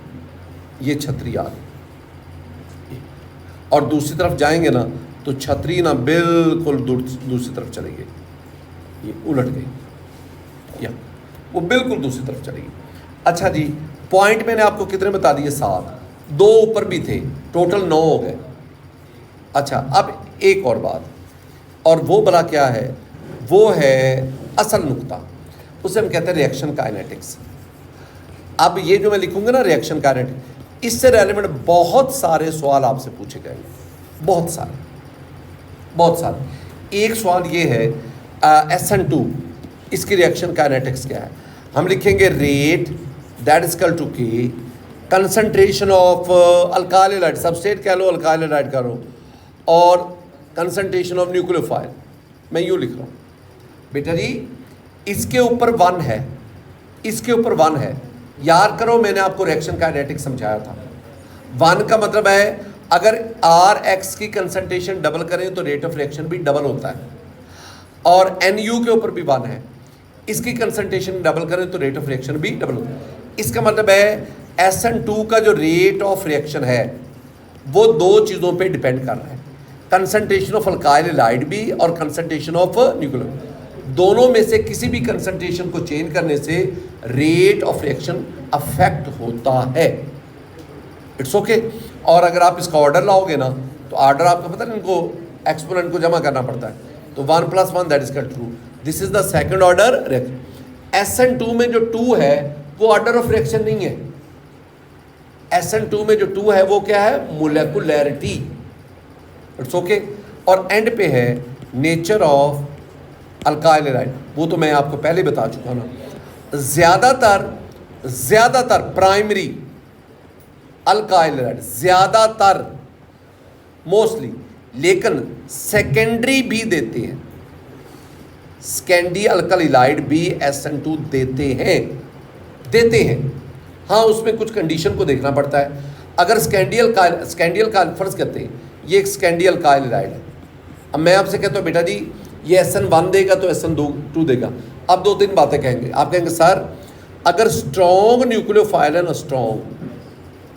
ये छतरी आ गई, और दूसरी तरफ जाएंगे ना तो छतरी ना बिल्कुल दूसरी तरफ चली गई, ये उलट गई, या वो बिल्कुल दूसरी तरफ चली गई। अच्छा जी, पॉइंट मैंने आपको कितने बता दिए, 7, 2 ऊपर भी थे, टोटल 9 हो गए। अच्छा, अब एक और बात, और वो भला क्या है, वो है असल नुक्ता, उसे हम कहते हैं रिएक्शन काइनेटिक्स। अब ये जो मैं लिखूंगा ना रिएक्शन काइनेटिक्स, इससे रेलेवेंट बहुत सारे सवाल आपसे पूछे जाएंगे, बहुत सारे। एक सवाल ये है SN2, इसकी रिएक्शन काइनेटिक्स क्या है। हम लिखेंगे rate that is equal to K, concentration of alkyl halide, substrate कह लो, अल्काइल हैलाइड करो, और कंसंट्रेशन ऑफ न्यूक्लियोफाइल। मैं यूँ लिख रहा हूँ बेटा जी, इसके ऊपर 1 है, इसके ऊपर 1 है, याद करो मैंने आपको रिएक्शन काइनेटिक्स समझाया था। 1 का मतलब है अगर Rx की कंसंट्रेशन डबल करें तो रेट ऑफ रिएक्शन भी डबल होता है, और Nu के ऊपर भी 1 है, इसकी कंसंट्रेशन डबल करें तो रेट ऑफ रिएक्शन भी डबल होता है। इसका मतलब है SN2 का जो रेट ऑफ रिएक्शन है वो 2 चीज़ों पे डिपेंड कर रहा है, कंसंट्रेशन ऑफ अल्काइल हैलाइड भी और कंसंट्रेशन ऑफ न्यूक्लियोफाइल। दोनों में से किसी भी कंसंट्रेशन को चेंज करने से रेट ऑफ रिएक्शन अफेक्ट होता है। It's okay. और अगर आप इसका ऑर्डर लाओगे ना, तो ऑर्डर आपको पता है, इनको एक्सपोनेंट को जमा करना पड़ता है, तो 1 + 1 that is true, this is the second order reaction. SN2 में जो 2 है वो ऑर्डर ऑफ रिएक्शन नहीं है, SN2 में जो 2 है वो क्या है, मोलेकुलैरिटी। It's okay. और एंड पे है नेचर ऑफ अल्काइल हैलाइड, वो तो मैं आपको पहले बता चुका ना। ज़्यादातर प्राइमरी अल्काइल हैलाइड, ज़्यादातर मोस्टली, लेकिन सेकेंडरी भी देते हैं, सेकेंडरी अल्काइल हैलाइड भी SN2 देते हैं। हाँ, उसमें कुछ कंडीशन को देखना पड़ता है। अगर स्कैंडियल का फर्ज करते हैं, ये एक स्कैंडियल अल्काइल हैलाइड है, अब मैं आपसे कहता हूँ बेटा जी ये SN1 देगा तो SN2 देगा। अब 2-3 बातें कहेंगे, आप कहेंगे सर अगर स्ट्रॉन्ग न्यूक्लियोफाइल है ना, स्ट्रॉन्ग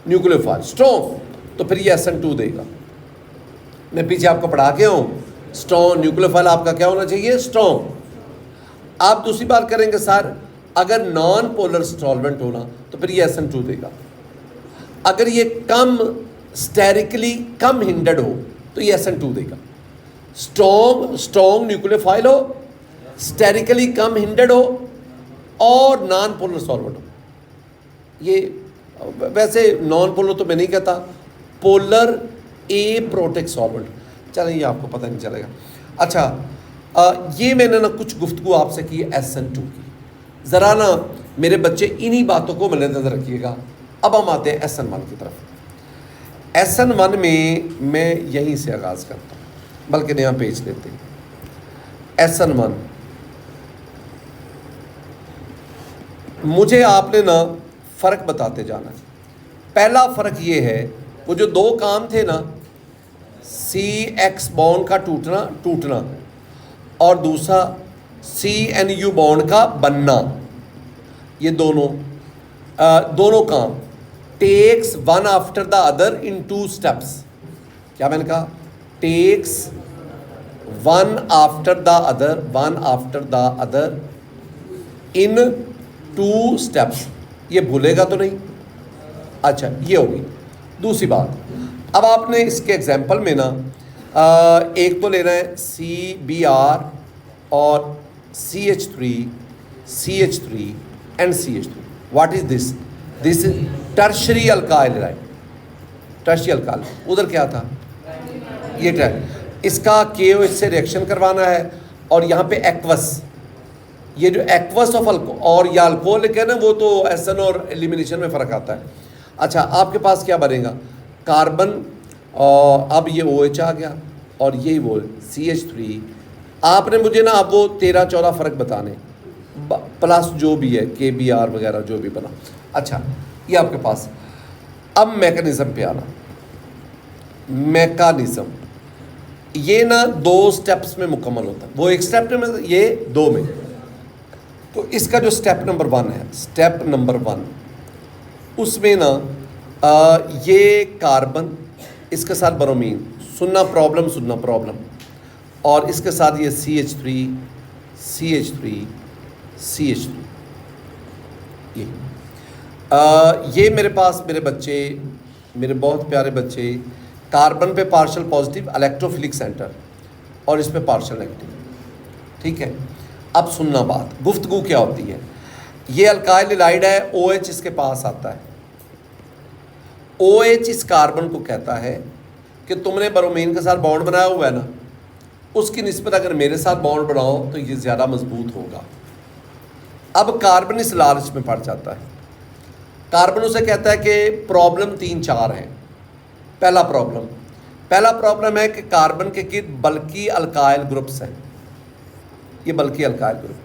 न्यूक्लियोफाइल स्ट्रॉन्ग, तो फिर ये SN2 देगा। मैं पीछे आपको पढ़ा के हूँ, स्ट्रॉन्ग न्यूक्लियोफाइल आपका क्या होना चाहिए, स्ट्रॉन्ग। आप दूसरी बात करेंगे सर अगर नॉन पोलर सॉल्वेंट होना तो फिर ये SN2 देगा। अगर ये कम स्टेरिकली कम हिंडर्ड हो तो ये SN2 देगा। स्ट्रॉन्ग न्यूक्लियोफाइल हो, स्टेरिकली कम हिंडर्ड हो, और नॉन पोलर सॉल्वेंट हो। ये वैसे नॉन पोलर तो मैं नहीं कहता, पोलर एप्रोटिक सॉल्वेंट, चलें ये आपको पता नहीं चलेगा। अच्छा, ये मैंने ना कुछ गुफ्तगू आपसे की SN2 की, ज़रा ना मेरे बच्चे इन्हीं बातों को मद्देनज़र रखिएगा। अब हम आते हैं SN1 की तरफ। SN1 में मैं यहीं से आगाज़ करता हूँ, बल्कि नया पेज लेते हैं। SN1 मुझे आपने ना फ़र्क बताते जाना है। पहला फ़र्क ये है, वो जो दो काम थे ना, CX बॉन्ड का टूटना और दूसरा CNU बॉन्ड का बनना, ये दोनों काम takes one after the other in 2 steps. क्या मैंने कहा? Takes one after the other in 2 steps. ये भूलेगा तो नहीं? अच्छा, ये होगी दूसरी बात। अब आपने इसके एग्जाम्पल में ना एक तो लेना है CBr और CH3 and CH3। What is this? This is tertiary alkyl, right? Tertiary alkyl. उधर क्या था? ये इसका KOH से रिएक्शन करवाना है और यहाँ पे एक्वस, ये जो एक्वस ऑफ और या अल्कोहलिक है ना, वो तो SN और एलिमिनेशन में फ़र्क आता है। अच्छा, आपके पास क्या बनेगा? कार्बन, और अब ये OH आ गया और ये वो CH3। आपने मुझे ना अब वो 13-14 फ़र्क बताने, प्लस जो भी है KBr वगैरह जो भी बना। अच्छा, ये आपके पास। अब मैकेनिज़्म पे आना। मैकेनिज़्म ये ना 2 स्टेप्स में मुकम्मल होता है, वो एक स्टेप में, ये 2 में। तो इसका जो स्टेप नंबर 1 है, स्टेप नंबर 1, उसमें ना ये कार्बन, इसके साथ ब्रोमीन, सुनना प्रॉब्लम, और इसके साथ ये CH3 ये मेरे पास मेरे बच्चे, मेरे बहुत प्यारे बच्चे, कार्बन पे पार्शियल पॉजिटिव इलेक्ट्रोफिलिक सेंटर और इस पे पार्शियल नेगेटिव। ठीक है, अब सुनना बात, गुफ्तगू क्या होती है। ये अल्काइल हैलाइड है, OH इसके पास आता है। OH इस कार्बन को कहता है कि तुमने ब्रोमीन के साथ बॉन्ड बनाया हुआ है ना, उसकी निस्बत अगर मेरे साथ बॉन्ड बनाओ तो ये ज़्यादा मजबूत होगा। अब कार्बन इस लालच में पड़ जाता है। कार्बन उसे कहता है कि प्रॉब्लम 3-4 हैं। पहला प्रॉब्लम है कि कार्बन के गिर्द बल्कि अल्काइल ग्रुप्स हैं। ये बल्कि अल्काइल ग्रुप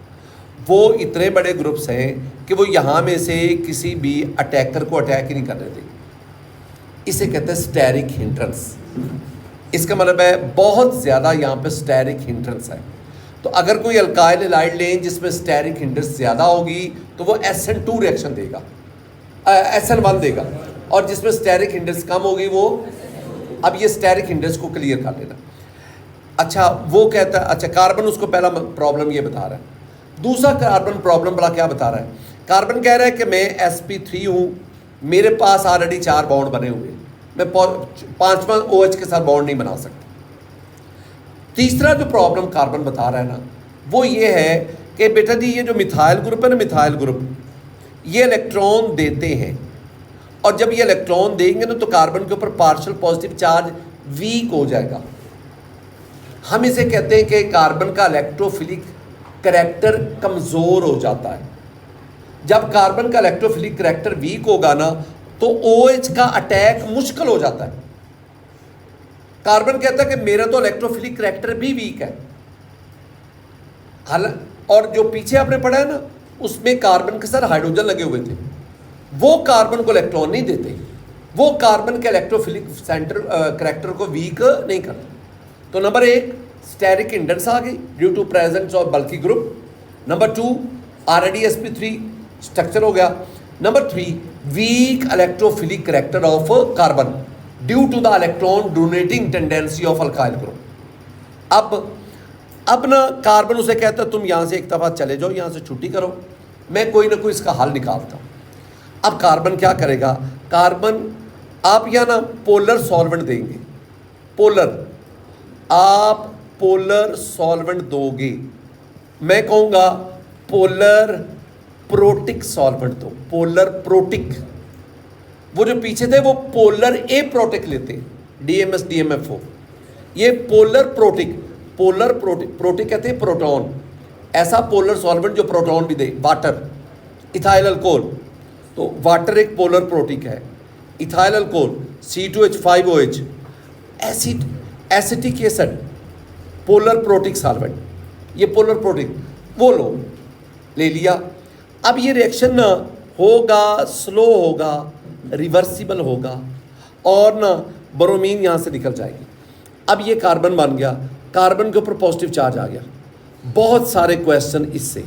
वो इतने बड़े ग्रुप्स हैं कि वो यहाँ में से किसी भी अटैकर को अटैक ही नहीं करने देंगे। इसे कहते हैं स्टेरिक हिंड्रेंस। इसका मतलब है बहुत ज़्यादा यहाँ पे स्टेरिक हिंड्रेंस है। तो अगर कोई अल्काइल हैलाइड लें जिसमें स्टेरिक हिंड्रेंस ज़्यादा होगी तो वो SN2 रिएक्शन देगा, SN1 देगा, और जिसमें स्टेरिक हिंड्रेंस कम होगी वो, अब ये स्टेरिक हिंड्रेंस को क्लियर कर लेना। अच्छा, वो कहता है, अच्छा कार्बन उसको पहला प्रॉब्लम ये बता रहा है। दूसरा कार्बन प्रॉब्लम बड़ा क्या बता रहा है? कार्बन कह रहा है कि मैं sp3 हूँ, मेरे पास ऑलरेडी 4 बॉन्ड बने हुए, मैं 5वां OH के साथ बॉन्ड नहीं बना सकता। तीसरा जो प्रॉब्लम कार्बन बता रहा है ना, वो ये है कि बेटा जी ये जो मिथाइल ग्रुप है ना, मिथाइल ग्रुप ये इलेक्ट्रॉन देते हैं, और जब ये इलेक्ट्रॉन देंगे ना तो कार्बन के ऊपर पार्शियल पॉजिटिव चार्ज वीक हो जाएगा। हम इसे कहते हैं कि कार्बन का इलेक्ट्रोफिलिक करैक्टर कमज़ोर हो जाता है। जब कार्बन का इलेक्ट्रोफिलिक करैक्टर वीक होगा ना तो OH का अटैक मुश्किल हो जाता है। कार्बन कहता है कि मेरा तो इलेक्ट्रोफिलिक करैक्टर भी वीक है। और जो पीछे आपने पढ़ा है ना, उसमें कार्बन के साथ हाइड्रोजन लगे हुए थे, वो कार्बन को इलेक्ट्रॉन नहीं देते, वो कार्बन के इलेक्ट्रोफिलिक सेंटर करैक्टर को वीक नहीं करते। तो नंबर 1 स्टेरिक हिंड्रेंस आ गई due to presence of bulky group. Number 2 already sp3 structure हो गया। Number 3 weak electrophilic character of carbon due to the electron donating tendency of alkyl group. अब ना कार्बन उसे कहता है तुम यहाँ से एक दफ़ा चले जाओ, यहाँ से छुट्टी करो, मैं कोई ना कोई इसका हल निकालता हूँ। अब कार्बन क्या करेगा? कार्बन आप यहाँ ना पोलर सॉल्वेंट देंगे, आप पोलर सॉल्वेंट दोगे, मैं कहूँगा पोलर प्रोटिक सॉल्वेंट दो, पोलर प्रोटिक। वो जो पीछे थे वो पोलर ए प्रोटिक लेते हैं, DMS DMFO। ये पोलर प्रोटिक कहते हैं प्रोटॉन, ऐसा पोलर सॉल्वेंट जो प्रोटॉन भी दे, वाटर, इथाइल अल्कोहल। तो वाटर एक पोलर प्रोटिक है, ethyl alcohol C2H5OH, acid acetic acid, polar protic solvent, ये पोलर प्रोटिक वो लो ले लिया। अब ये रिएक्शन ना होगा, स्लो होगा, रिवर्सिबल होगा और ना ब्रोमीन यहाँ से निकल जाएगी। अब ये कार्बन बन गया, कार्बन के ऊपर पॉजिटिव चार्ज आ गया। बहुत सारे क्वेश्चन इससे,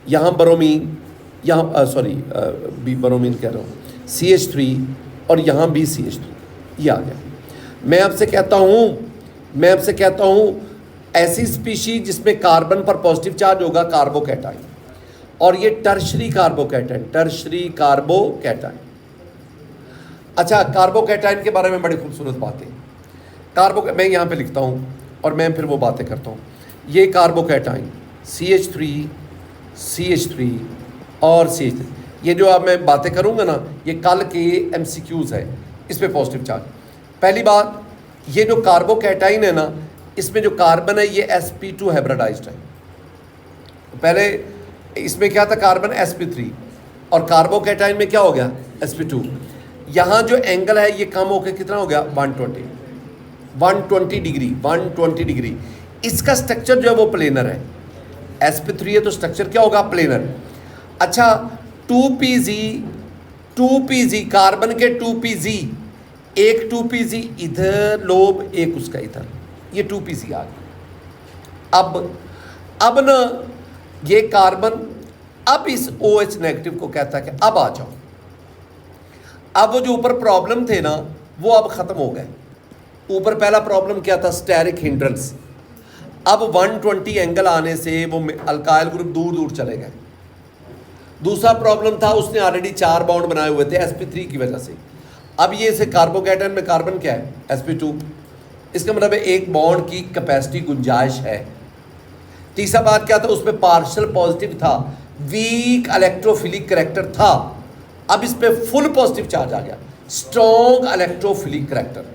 यहाँ ब्रोमीन, यहाँ बी ब्रोमीन कह रहा हूँ, CH3 और यहाँ भी CH3 ये आ गया। मैं आपसे कहता हूँ ऐसी स्पीशीज जिसमें कार्बन पर पॉजिटिव चार्ज होगा कार्बोकैटाइन, और ये टर्शरी कार्बोकैटाइन। अच्छा, कार्बोकैटाइन के बारे में बड़ी खूबसूरत बातें मैं यहाँ पे लिखता हूँ और मैं फिर वो बातें करता हूँ। ये कार्बोकैटाइन CH3 और CH3, ये जो अब मैं बातें करूँगा ना, ये कल के MCQs है, इस पे पॉजिटिव चार्ज। पहली बात, ये जो कार्बोकैटाइन है ना, इसमें जो कार्बन है ये sp2 हाइब्रिडाइज्ड है। पहले इसमें क्या था, कार्बन sp3, और कार्बोकैटाइन में क्या हो गया, sp2। यहाँ जो एंगल है ये कम होकर कितना हो गया, 120 डिग्री। इसका स्ट्रक्चर जो है वो प्लेनर है, sp3 है तो स्ट्रक्चर क्या होगा, प्लेनर। अच्छा, 2pz कार्बन के 2pz, एक 2pz इधर लोब, एक उसका इधर, ये 2pz आ गया। अब ना ये कार्बन अब इस OH नेगेटिव को कहता है कि अब आ जाओ। अब वो जो ऊपर प्रॉब्लम थे ना वो अब ख़त्म हो गए। ऊपर पहला प्रॉब्लम क्या था, स्टेरिक हिंड्रेंस। अब 120 एंगल आने से वो अल्काइल ग्रुप दूर दूर चले गए। दूसरा प्रॉब्लम था, उसने ऑलरेडी 4 बॉन्ड बनाए हुए थे sp3 की वजह से। अब ये से कार्बोकैटाइन में कार्बन क्या है, sp2। इसका मतलब है एक बॉन्ड की कैपेसिटी, गुंजाइश है। तीसरा बात क्या था, उसमें पार्शियल पॉजिटिव था, वीक इलेक्ट्रोफिलिक करैक्टर था। अब इस पे फुल पॉजिटिव चार्ज आ गया, स्ट्रॉन्ग इलेक्ट्रोफिलिक करैक्टर।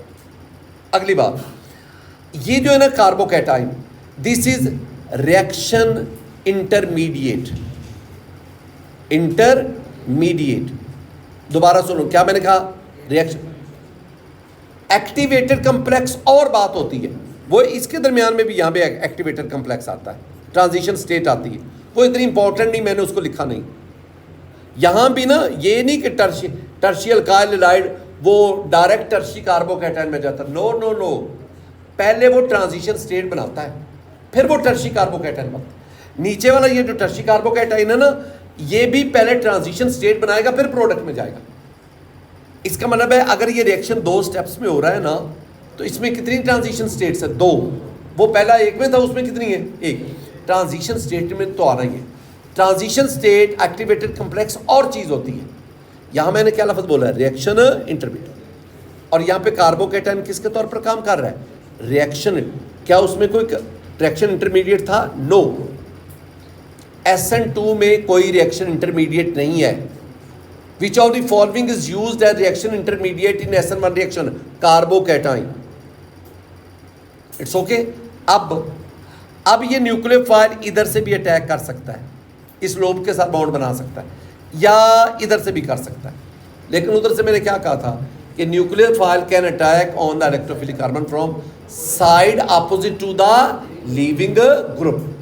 अगली बात, ये जो है ना carbocation, this is reaction intermediate. दोबारा सुनो, क्या मैंने कहा, रिएक्शन एक्टिवेटेड कम्प्लेक्स और बात होती है, वो इसके दरमियान में भी यहाँ पे एक्टिवेटेड कम्प्लेक्स आता है, ट्रांजिशन स्टेट आती है, वो इतनी इंपॉर्टेंट नहीं, मैंने उसको लिखा नहीं। यहाँ भी ना ये नहीं कि टर्शी अल्काइल हैलाइड वो डायरेक्ट टर्शी कार्बोकैटाइन में जाता है, नो, पहले वो ट्रांजिशन स्टेट बनाता है, फिर वो टर्शी कार्बोकैटाइन बनता है। नीचे वाला ये जो टर्शी कार्बोकैटाइन है ना, ये भी पहले ट्रांजिशन स्टेट बनाएगा फिर प्रोडक्ट में जाएगा। इसका मतलब है अगर ये रिएक्शन 2 स्टेप्स में हो रहा है ना, तो इसमें कितनी ट्रांजिशन स्टेट्स है, 2। वो पहला एक में था, उसमें कितनी है, 1। ट्रांजिशन स्टेट में तो आ रही है। ट्रांजिशन स्टेट, एक्टिवेटेड कम्प्लेक्स और चीज़ होती है। यहाँ मैंने क्या लफ्ज़ बोला है, रिएक्शन इंटरमीडिएट। और यहाँ पे कार्बोकैटाइन किसके तौर पर काम कर रहा है, रिएक्शन। क्या उसमें कोई रिएक्शन इंटरमीडिएट था, नो। SN2 में कोई रिएक्शन इंटरमीडिएट नहीं है। Which of the following is used as reaction intermediate in SN1 reaction, carbocation. It's okay. अब ये न्यूक्लियोफाइल इधर से भी अटैक कर सकता है, इस लोब के साथ बॉन्ड बना सकता है, या इधर से भी कर सकता है। लेकिन उधर से मैंने क्या कहा था कि nucleophile can attack on the electrophilic carbon from side opposite to the leaving group.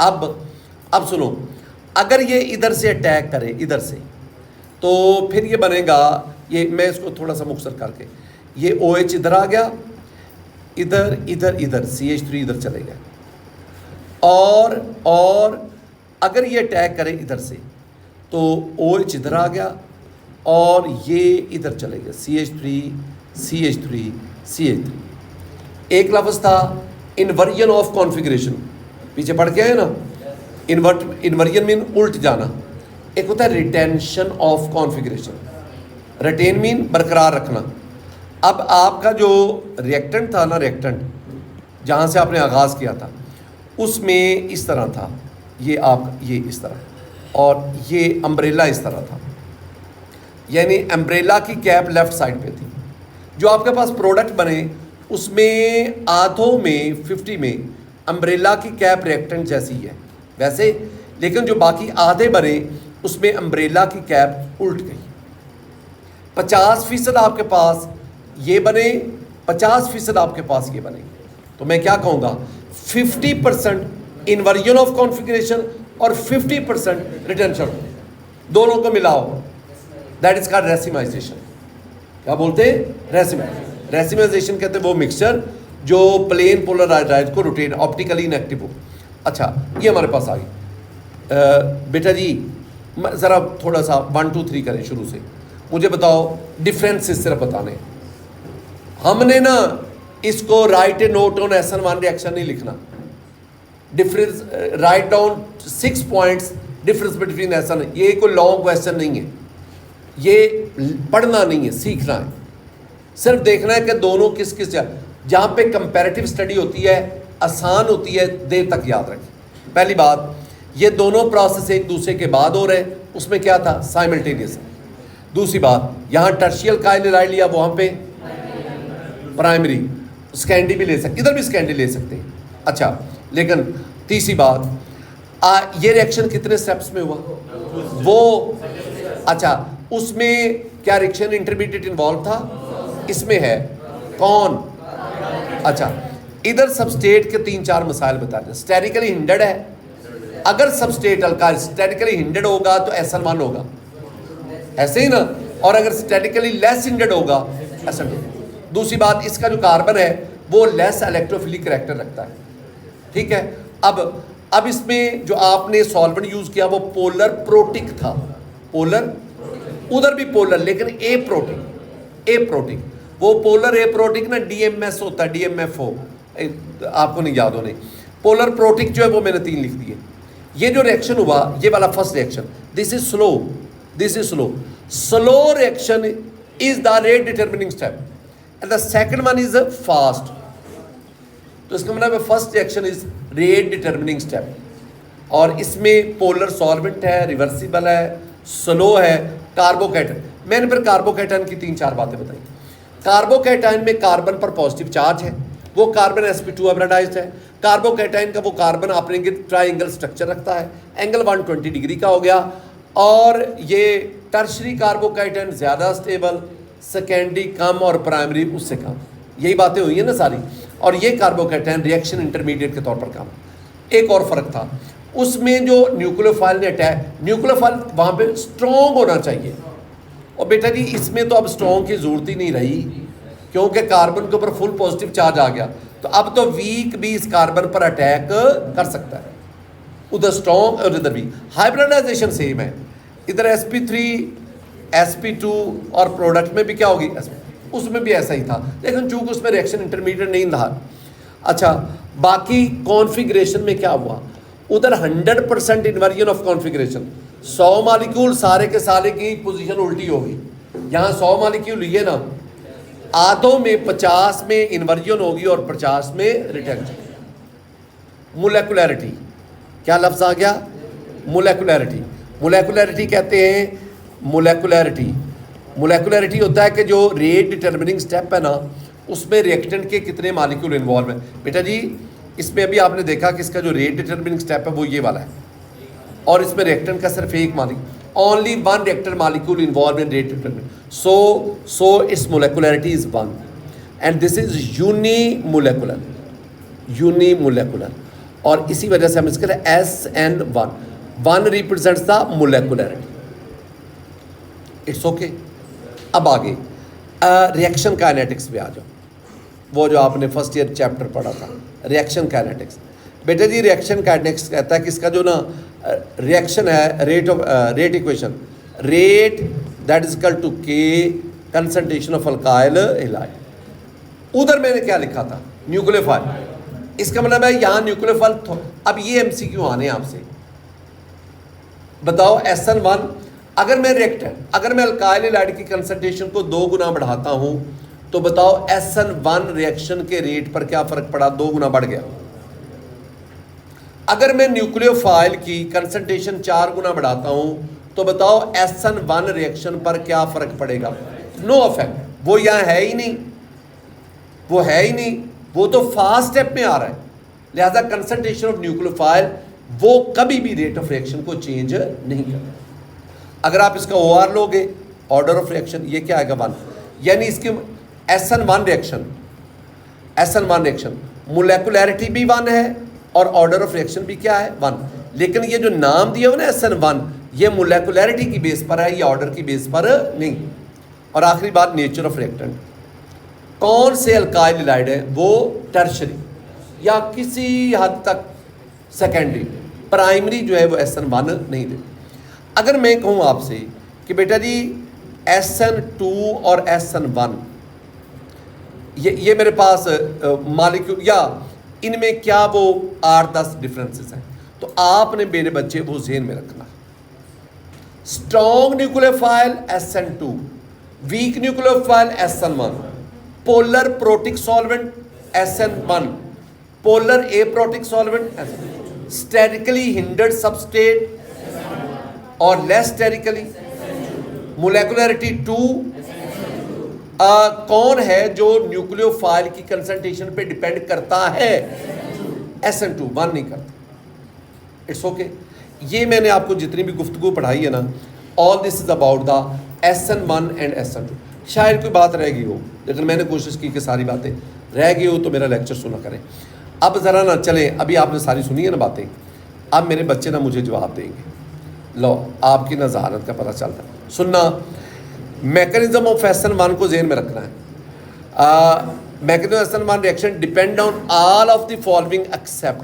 अब सुनो, अगर ये इधर से अटैक करे, इधर से, तो फिर ये बनेगा, ये मैं इसको थोड़ा सा मुख्तर करके, ये OH इधर आ गया, इधर CH3 इधर चले गए, और अगर ये अटैक करे इधर से, तो OH इधर आ गया और ये इधर चले गए, CH3। एक लफ्ज़ था इन्वर्जन ऑफ कॉन्फ़िगरेशन, पीछे पढ़ के आए ना, इन्वर्जन मीन उल्ट जाना। एक होता है retention of configuration, retain mean बरकरार रखना। अब आपका जो रिएक्टेंट था ना, रिएक्टेंट जहाँ से आपने आगाज़ किया था, उसमें इस तरह था, ये इस तरह, और ये अम्ब्रेला इस तरह था, यानी अम्ब्रेला की कैप लेफ़्ट साइड पे थी। जो आपके पास प्रोडक्ट बने उसमें आधों में 50 में अम्ब्रेला की कैप रिएक्टेंट जैसी है वैसे, लेकिन जो बाकी आधे बने उसमें अम्ब्रेला की कैप उल्ट गई। 50% आपके पास ये बने, 50% आपके पास ये बने, तो मैं क्या कहूँगा 50% इन्वर्जन ऑफ कॉन्फ़िगरेशन और 50% रिटेंशन, दोनों को मिलाओ, दैट इज कॉल्ड रेसिमाइजेशन। क्या बोलते हैं? रेसिमाइजेशन। रेसिमाइजेशन कहते हैं वो मिक्सचर जो प्लेन पोलराइज्ड को रोटेट ऑप्टिकली इनएक्टिव हो। अच्छा, ये हमारे पास आ गई। बेटा जी ज़रा थोड़ा सा 1 2 3 करें शुरू से, मुझे बताओ डिफरेंसेस सिर्फ बताने। हमने ना इसको right A note on SN1 reaction नहीं लिखना, difference write down 6 points difference between SN, ये कोई लॉन्ग क्वेश्चन नहीं है, ये पढ़ना नहीं है, सीखना है। सिर्फ देखना है कि दोनों किस किस जहाँ पे कंपैरेटिव स्टडी होती है आसान होती है, देर तक याद रखें। पहली बात, ये दोनों प्रोसेस एक दूसरे के बाद हो रहे, उसमें क्या था? साइमल्टेनियस। दूसरी बात, यहाँ टर्शियल काइनेलाइड लिया, वहाँ पे प्राइमरी, स्कैंडी भी ले सकते, इधर भी स्कैंडी ले सकते हैं। अच्छा, लेकिन तीसरी बात, ये रिएक्शन कितने स्टेप्स में हुआ? वो अच्छा, उसमें क्या रिएक्शन इंटरमीडिएट इन्वॉल्व था? इसमें है कौन? अच्छा, इधर सबस्टेट के 3-4 मसाइल बता दें। स्टेरिकली हिंडर्ड है, अगर सबस्टेट अल्काइल स्टेटिकली हिंडर्ड होगा तो SN1 होगा, ऐसे ही ना, और अगर स्टेटिकली लेस हिंडर्ड होगा SN2। दूसरी बात, इसका जो कार्बन है वो लेस इलेक्ट्रोफिलिक करैक्टर रखता है, ठीक है। अब इसमें जो आपने सॉल्वेंट यूज किया वो पोलर प्रोटिक था, पोलर, उधर भी पोलर लेकिन ए प्रोटिक, वो पोलर ए प्रोटिक ना DMS होता है, DMFO, आपको नहीं याद होने। पोलर प्रोटिक जो है वो मैंने 3 लिख दिए। ये जो रिएक्शन हुआ, ये वाला first reaction, this is slow reaction is the rate determining step and the second one is fast. तो इसका मतलब first reaction is rate determining step, और इसमें पोलर सॉल्वेंट है, रिवर्सिबल है, स्लो है, कार्बोकैटायन। मैंने फिर कार्बोकैटायन की 3-4 बातें बताई। कार्बोकैटायन में कार्बन पर पॉजिटिव चार्ज है, वो कार्बन sp2 हाइब्रिडाइज्ड है। कार्बोकैटायन का वो कार्बन अपने ट्राइंगल स्ट्रक्चर रखता है, एंगल 120 डिग्री का हो गया, और ये टर्शरी कार्बोकैटायन ज़्यादा स्टेबल, सेकेंडरी कम और प्राइमरी उससे कम। यही बातें हुई हैं ना सारी। और ये कार्बोकैटायन रिएक्शन इंटरमीडिएट के तौर पर काम। एक और फ़र्क था, उसमें जो न्यूक्लियोफाइल ने अटैक, न्यूक्लियोफाइल वहाँ पे स्ट्रॉन्ग होना चाहिए, और बेटा जी इसमें तो अब स्ट्रॉन्ग की ज़रूरत ही नहीं रही, क्योंकि कार्बन के ऊपर फुल पॉजिटिव चार्ज आ गया। तो अब तो वीक भी इस कार्बन पर अटैक कर सकता है, उधर स्ट्रॉन्ग और इधर भी। हाइब्रिडाइजेशन सेम है, इधर sp3 sp2 और प्रोडक्ट में भी क्या होगी, उसमें भी ऐसा ही था, लेकिन चूंकि उसमें रिएक्शन इंटरमीडिएट नहीं था। अच्छा, बाकी कॉन्फ़िगरेशन में क्या हुआ? उधर 100% इन्वर्जन ऑफ कॉन्फ़िगरेशन, 100 मालिक्यूल सारे के सारे की पोजीशन उल्टी होगी। यहाँ 100 मालिक्यूल लिए ना, आधों में 50 में इन्वर्जन होगी और 50 में रिटेंशन। मोलेकुलरिटी, क्या लफ्ज़ आ गया? मोलेकुलरिटी कहते हैं, मोलेकुलरिटी होता है कि जो रेट डिटर्मिनिंग स्टेप है ना, उसमें रिएक्टेंट के कितने मालिक्यूल इन्वॉल्व हैं। बेटा जी इसमें अभी आपने देखा कि इसका जो रेट डिटर्मिनिंग स्टेप है वो ये वाला है, और इसमें रिएक्टेंट का सिर्फ एक molecule, only one reactor molecule involved in rate determinant. So its molecularity is 1, and this is unimolecular, और इसी वजह से हम इसके लिए SN1, 1 represents the molecularity. It's okay. अब आगे रिएक्शन काइनेटिक्स पे आ जाओ, वो जो आपने फर्स्ट ईयर चैप्टर पढ़ा था, रिएक्शन काइनेटिक्स। बेटा जी रिएक्शन काइनेटिक्स कहता है कि इसका जो ना रिएक्शन है, rate equation, rate that is equal to K concentration of alkyl halide. उधर मैंने क्या लिखा था? न्यूक्लियोफाइल। इसका मतलब है यहाँ न्यूक्लियोफाइल। अब ये MCQ आने आपसे, बताओ SN1, अगर मैं रिएक्टेंट, अगर मैं अल्काइल हैलाइड की कंसंट्रेशन को 2 गुना बढ़ाता हूँ तो बताओ SN1 रिएक्शन के रेट पर क्या फ़र्क पड़ा? 2 गुना बढ़ गया। अगर मैं न्यूक्लियोफाइल की कंसंट्रेशन 4 गुना बढ़ाता हूँ तो बताओ SN1 रिएक्शन पर क्या फ़र्क पड़ेगा? नो इफेक्ट, वो यहाँ है ही नहीं, वो तो फास्ट स्टेप में आ रहा है। लिहाजा कंसंट्रेशन ऑफ न्यूक्लियोफाइल वो कभी भी रेट ऑफ रिएक्शन को चेंज नहीं करता। अगर आप इसका OR लोगे ऑर्डर ऑफ रिएक्शन ये क्या आएगा 1, यानी इसकी SN1 रिएक्शन, SN1 रिएक्शन मोलेकुलैरिटी भी 1 है और ऑर्डर ऑफ रिएक्शन भी क्या है 1। लेकिन ये जो नाम दिया हुआ ना SN1, ये मोलेकुलैरिटी की बेस पर है, ये ऑर्डर की बेस पर नहीं। और आखिरी बात, नेचर ऑफ रिएक्टेंट, कौन से अल्काइल हैलाइड है वो टर्शरी या किसी हद तक सेकेंडरी, प्राइमरी जो है वो SN1 नहीं देते। अगर मैं कहूँ आपसे कि बेटा जी SN2 और SN1 ये मेरे पास मालिक्यूल या इनमें क्या वो 8-10 डिफरेंसेस हैं, तो आपने मेरे बच्चे वो ज़हन में रखना। Strong nucleophile SN2, weak nucleophile SN1, polar protic solvent SN1, polar aprotic solvent SN2, sterically hindered substrate और लेस स्टेरिकली, मोलेकुलरिटी 2, कौन है जो न्यूक्लियोफाइल की कंसंट्रेशन पे डिपेंड करता है, SN2, 1 नहीं करता। It's okay. ये मैंने आपको जितनी भी गुफ्तगू पढ़ाई है ना, all this is about the SN1 and SN2। शायद कोई बात रह गई हो, लेकिन मैंने कोशिश की कि सारी बातें रह गई हो तो मेरा लेक्चर सुना करें। अब ज़रा ना चलें, अभी आपने सारी सुनी है ना बातें, अब मेरे बच्चे ना मुझे जवाब देंगे। लो आपकी ना ज़हारत का पता चलता है। सुनना, मैकेनिज्म ऑफ SN1 को ज़हन में रखना है। Mechanism of SN1 reaction depend on all of the following except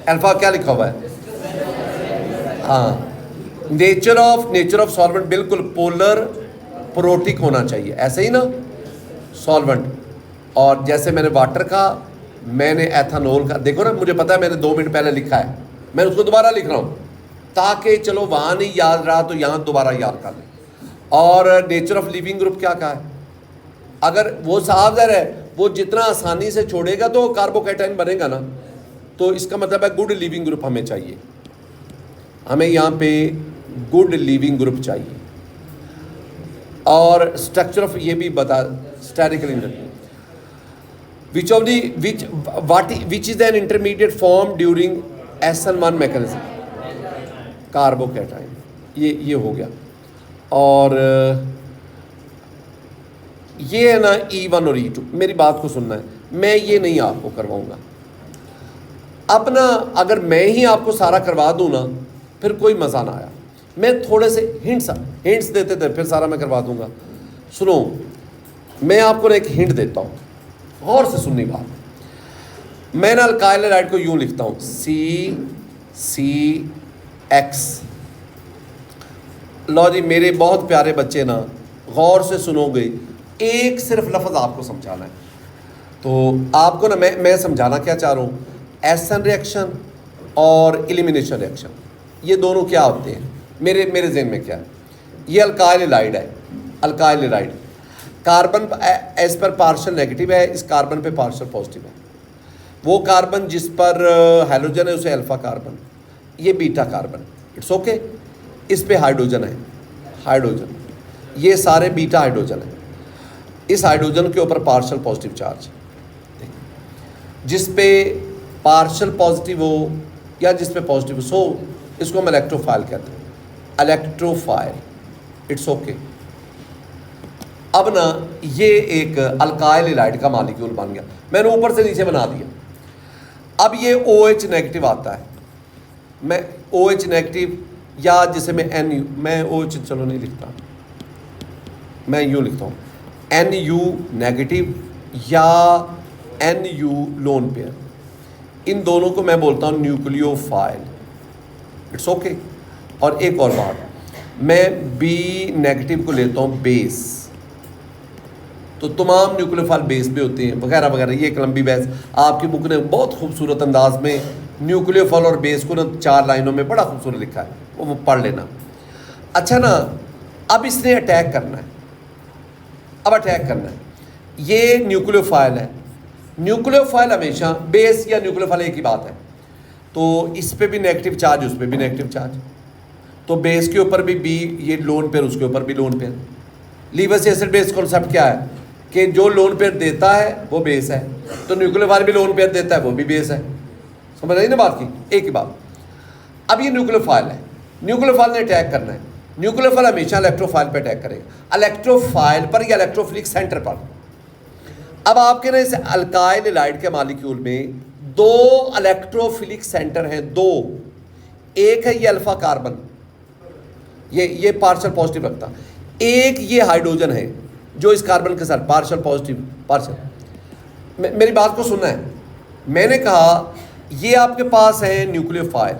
alpha. क्या लिखा हुआ है? हाँ, नेचर ऑफ सॉल्वेंट बिल्कुल पोलर प्रोटिक होना चाहिए, ऐसे ही ना सॉल्वेंट। और जैसे मैंने वाटर का, मैंने एथानॉल का, देखो ना मुझे पता है मैंने 2 मिनट पहले लिखा है, मैं उसको दोबारा लिख रहा हूँ ताकि चलो वहाँ नहीं याद रहा तो यहाँ दोबारा याद कर लें। और नेचर ऑफ लिविंग ग्रुप क्या कहा है? अगर वो साफ ज़ाहिर है वो जितना आसानी से छोड़ेगा तो कार्बोकैटायन बनेगा ना, तो इसका मतलब है गुड लिविंग ग्रुप हमें चाहिए, हमें यहाँ पे गुड लिविंग ग्रुप चाहिए। और स्ट्रक्चर ऑफ ये भी बता, sterical intermediate which is an intermediate form during SN1 mechanism, carbocation, ये हो गया। और ये है ना E1 और E2, मेरी बात को सुनना है, मैं ये नहीं आपको करवाऊंगा। अब ना अगर मैं ही आपको सारा करवा दूँ ना फिर कोई मज़ा ना आया, मैं थोड़े से हिंट्स देते थे फिर सारा मैं करवा दूंगा। सुनो, मैं आपको एक हिंट देता हूँ, गौर से सुननी बात। मैं ना अल्काइल हैलाइड को यूँ लिखता हूँ CCX। लो जी मेरे बहुत प्यारे बच्चे ना गौर से सुनोगे, एक सिर्फ लफ्ज़ आपको समझाना है। तो आपको ना मैं समझाना क्या चाह रहा हूँ, SN रिएक्शन और एलिमिनेशन रिएक्शन ये दोनों क्या होते हैं, मेरे ज़हन में क्या है। ये अल्काइल हैलाइड है, अल्काइल हैलाइड कार्बन एस पर पार्शियल नेगेटिव है, इस कार्बन पे पार्शियल पॉजिटिव है। वो कार्बन जिस पर हाइड्रोजन है उसे अल्फा कार्बन, ये बीटा कार्बन, इट्स ओके। इस पे हाइड्रोजन है, हाइड्रोजन, ये सारे बीटा हाइड्रोजन है। इस हाइड्रोजन के ऊपर पार्शियल पॉजिटिव चार्ज, जिस पे पार्शियल पॉजिटिव हो या जिस पे पॉजिटिव हो, सो इसको हम इलेक्ट्रोफाइल कहते हैं, इलेक्ट्रोफाइल, इट्स ओके। अब ना ये एक अल्काइल हैलाइड का मॉलिक्यूल बन गया, मैंने ऊपर से नीचे बना दिया। अब ये OH नेगेटिव आता है, मैं OH नेगेटिव या जिसे मैं NU, मैं OH चलो नहीं लिखता, मैं यूँ लिखता हूँ NU नेगेटिव या NU लोन पेयर, इन दोनों को मैं बोलता हूँ न्यूक्लियोफाइल, इट्स ओके। और एक और बात, मैं B नेगेटिव को लेता हूँ बेस, तो तमाम न्यूक्लियोफाइल बेस पे होते हैं वगैरह वगैरह। ये एक लंबी बहस आपकी बुक ने बहुत खूबसूरत अंदाज में न्यूक्लियोफाइल और बेस को ना 4 लाइनों में बड़ा खूबसूरत लिखा है, वो पढ़ लेना। अच्छा ना, अब इसने अटैक करना है, अब अटैक करना है। ये न्यूक्लियोफाइल है, न्यूक्लियोफाइल हमेशा बेस या न्यूक्लियोफाइल एक ही बात है, तो इस पर भी नेगेटिव चार्ज, उस पर भी नेगेटिव चार्ज, तो बेस के ऊपर भी बी, ये लोन पेयर, उसके ऊपर भी lone pair. Lewis acid base concept क्या है कि जो लोन पेयर देता है वो बेस है, तो न्यूक्लियोफाइल भी लोन पेयर देता है, वो भी बेस है। समझ रही ना बात की, एक ही बात। अब ये न्यूक्लियोफाइल है, न्यूक्लियोफाइल ने अटैक करना है, न्यूक्लियोफाइल हमेशा इलेक्ट्रोफाइल पे अटैक करेगा, इलेक्ट्रोफाइल पर या इलेक्ट्रोफिलिक सेंटर पर। अब आपके ना इस अल्काइल हैलाइड के मॉलिक्यूल में दो इलेक्ट्रोफिलिक सेंटर हैं, दो। एक है ये अल्फा कार्बन, ये पार्शियल पॉजिटिव रखता, एक ये हाइड्रोजन है जो इस कार्बन के साथ पार्शियल पॉजिटिव पार्शियल। मेरी बात को सुनना है, मैंने कहा ये आपके पास है न्यूक्लियोफाइल,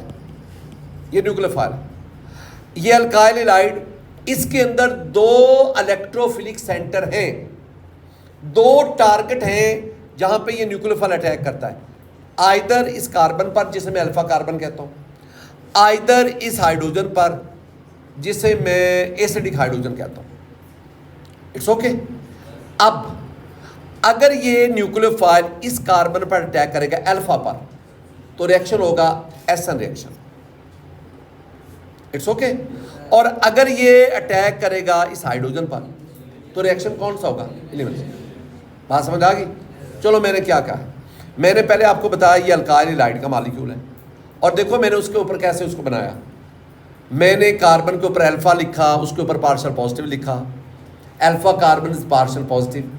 ये न्यूक्लियोफाइल, ये अल्काइल हैलाइड, इसके अंदर दो इलेक्ट्रोफिलिक सेंटर हैं, दो टारगेट हैं जहां पे ये न्यूक्लियोफाइल अटैक करता है, आइदर इस कार्बन पर जिसे मैं अल्फा कार्बन कहता हूं, आइदर इस हाइड्रोजन पर जिसे मैं एसिडिक हाइड्रोजन कहता हूं। It's okay. अब अगर ये न्यूक्लियोफाइल इस कार्बन पर अटैक करेगा अल्फा पर, तो रिएक्शन होगा एसन रिएक्शन। It's okay. और अगर ये अटैक करेगा इस हाइड्रोजन पर, तो रिएक्शन कौन सा होगा? एलिमिनेशन। बात समझ आ गई? चलो, मैंने क्या कहा, मैंने पहले आपको बताया ये अल्काइल हैलाइड का मॉलिक्यूल है, और देखो मैंने उसके ऊपर कैसे उसको बनाया। मैंने कार्बन के ऊपर अल्फा लिखा, उसके ऊपर पार्शियल पॉजिटिव लिखा, alpha carbon is partial positive,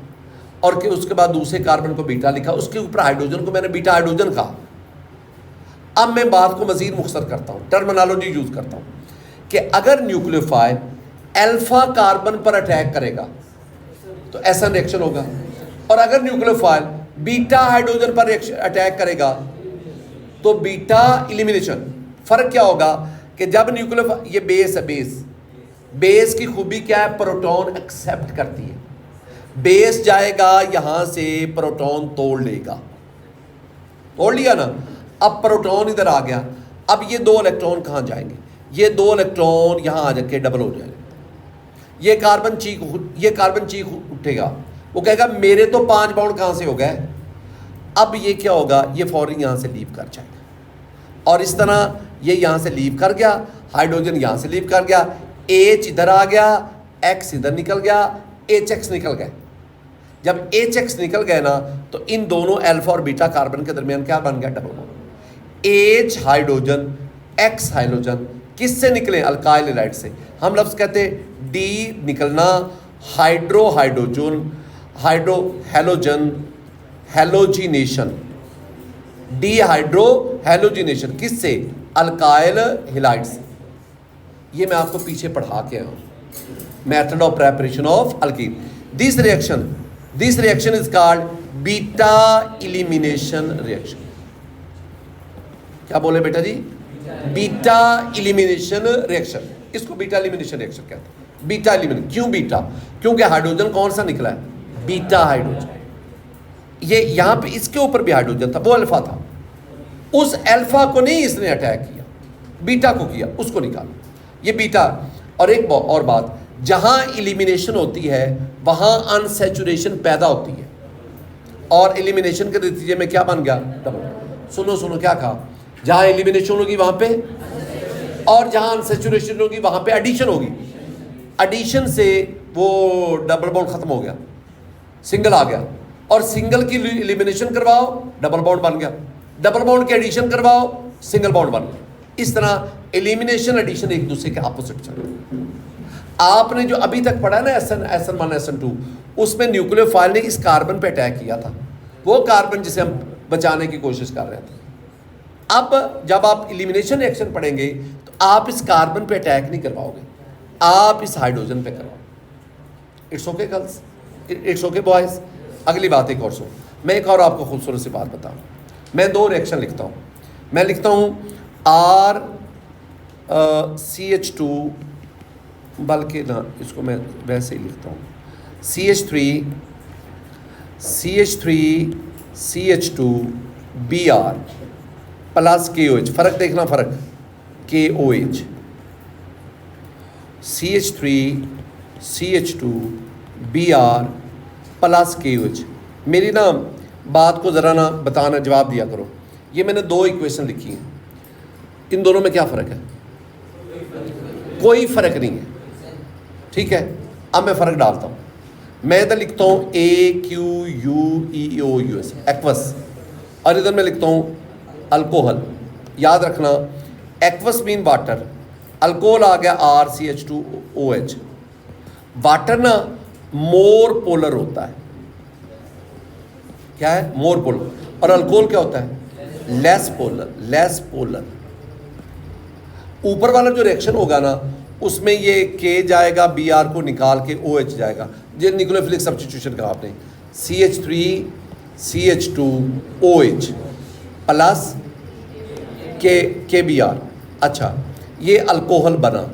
और कि उसके बाद दूसरे कार्बन को बीटा लिखा, उसके ऊपर हाइड्रोजन को मैंने बीटा हाइड्रोजन कहा। अब मैं बात को मजीद मुख्तसर करता हूँ, टर्मिनोलॉजी यूज करता हूँ कि अगर न्यूक्लियोफाइल अल्फा कार्बन पर अटैक करेगा तो ऐसा रिएक्शन होगा, और अगर न्यूक्लियोफाइल बीटा हाइड्रोजन पर अटैक करेगा तो बीटा इलिमिनेशन। फर्क क्या होगा कि जब न्यूक्लियोफाइल, ये बेस है, बेस की खूबी क्या है? प्रोटॉन एक्सेप्ट करती है। बेस जाएगा यहां से, प्रोटॉन तोड़ लेगा, तोड़ लिया ना, अब प्रोटॉन इधर आ गया, अब ये दो इलेक्ट्रॉन कहां जाएंगे? ये दो इलेक्ट्रॉन यहां आ जाके डबल हो जाएंगे। ये कार्बन चीख उठेगा, वो कहेगा मेरे तो 5 बाउंड कहां से हो गए। अब ये क्या होगा? ये फौरन यहां से लीव कर जाएगा, और इस तरह ये यहां से लीव कर गया, हाइड्रोजन यहां से लीव कर गया, H इधर आ गया, X इधर निकल गया, HX निकल गए। जब HX निकल गए ना, तो इन दोनों अल्फा और बीटा कार्बन के दरमियान क्या बन गया? Double bond. H hydrogen, X hydrogen किससे निकले? अल्काइल हैलाइड से। हम लफ्ज़ कहते हैं D निकलना, hydrogen, halogen, halogenation, D hydro halogenation, किससे? अल्काइल हैलाइड से। ये मैं आपको पीछे पढ़ा के आया हूं, method of preparation of alkyne. This reaction is called beta elimination reaction. क्या बोले बेटा जी? बीटा इलिमिनेशन रिएक्शन, इसको बीटा इलिमिनेशन रिएक्शन कहते हैं। बीटा इलिमिनेशन, क्यों बीटा? क्योंकि हाइड्रोजन कौन सा निकला है? Beta hydrogen. ये यहां पे इसके ऊपर भी हाइड्रोजन था, वो अल्फा था, उस अल्फा को नहीं इसने अटैक किया, बीटा को किया, उसको निकाला, ये बीटा। और एक और बात, जहां इलिमिनेशन होती है वहां अनसैचुरेशन पैदा होती है, और एलिमिनेशन के नतीजे में क्या बन गया? डबल। सुनो क्या कहा? जहां एलिमिनेशन होगी वहां पे, और जहां अनसैचुरेशन होगी वहां पे एडिशन होगी। एडिशन से वो डबल बॉन्ड खत्म हो गया, सिंगल आ गया, और सिंगल की एलिमिनेशन करवाओ, डबल बॉन्ड बन गया, डबल बॉन्ड की एडिशन करवाओ, सिंगल बॉन्ड बन गया। इस तरह एलिमिनेशन एडिशन एक दूसरे के अपोजिट चल रहे हैं। आपने जो अभी तक पढ़ा ना SN1 SN2, उसमें न्यूक्लियोफाइल ने इस कार्बन पे अटैक किया था, वो कार्बन जिसे हम बचाने की कोशिश कर रहे थे। अब जब आप एलिमिनेशन रिएक्शन पढ़ेंगे तो आप इस कार्बन पे अटैक नहीं करवाओगे, आप इस हाइड्रोजन पे करवाओगे। It's okay girls, it's okay boys. अगली बात एक और सुन, मैं एक और आपको खूबसूरत सी बात बताऊँ। मैं 2 रिएक्शन लिखता हूँ, मैं लिखता हूँ CH2, बल्कि ना इसको मैं वैसे ही लिखता हूँ CH2 Br प्लस KOH। फ़र्क देखना, फ़र्क KOH, CH2 Br plus KOH। मेरी ना बात को ज़रा ना बताना, जवाब दिया करो। ये मैंने 2 इक्वेशन लिखी हैं, इन दोनों में क्या फ़र्क है? कोई फ़र्क नहीं है, ठीक है। अब मैं फ़र्क डालता हूँ, मैं इधर लिखता हूँ AQUEOUS एक्वस, और इधर मैं लिखता हूँ अल्कोहल। याद रखना, एक्वस मीन वाटर, अल्कोहल आ गया RCH2OH। वाटर ना मोर पोलर होता है, क्या है, मोर पोलर, और अल्कोहल क्या होता है, लेस पोलर, लेस पोलर। ऊपर वाला जो रिएक्शन होगा ना उसमें ये K जाएगा, Br को निकाल के OH जाएगा, जो न्यूक्लियोफिलिक सब्स्टिट्यूशन का आपने CH3CH2OH प्लस KBr। अच्छा, ये अल्कोहल बना,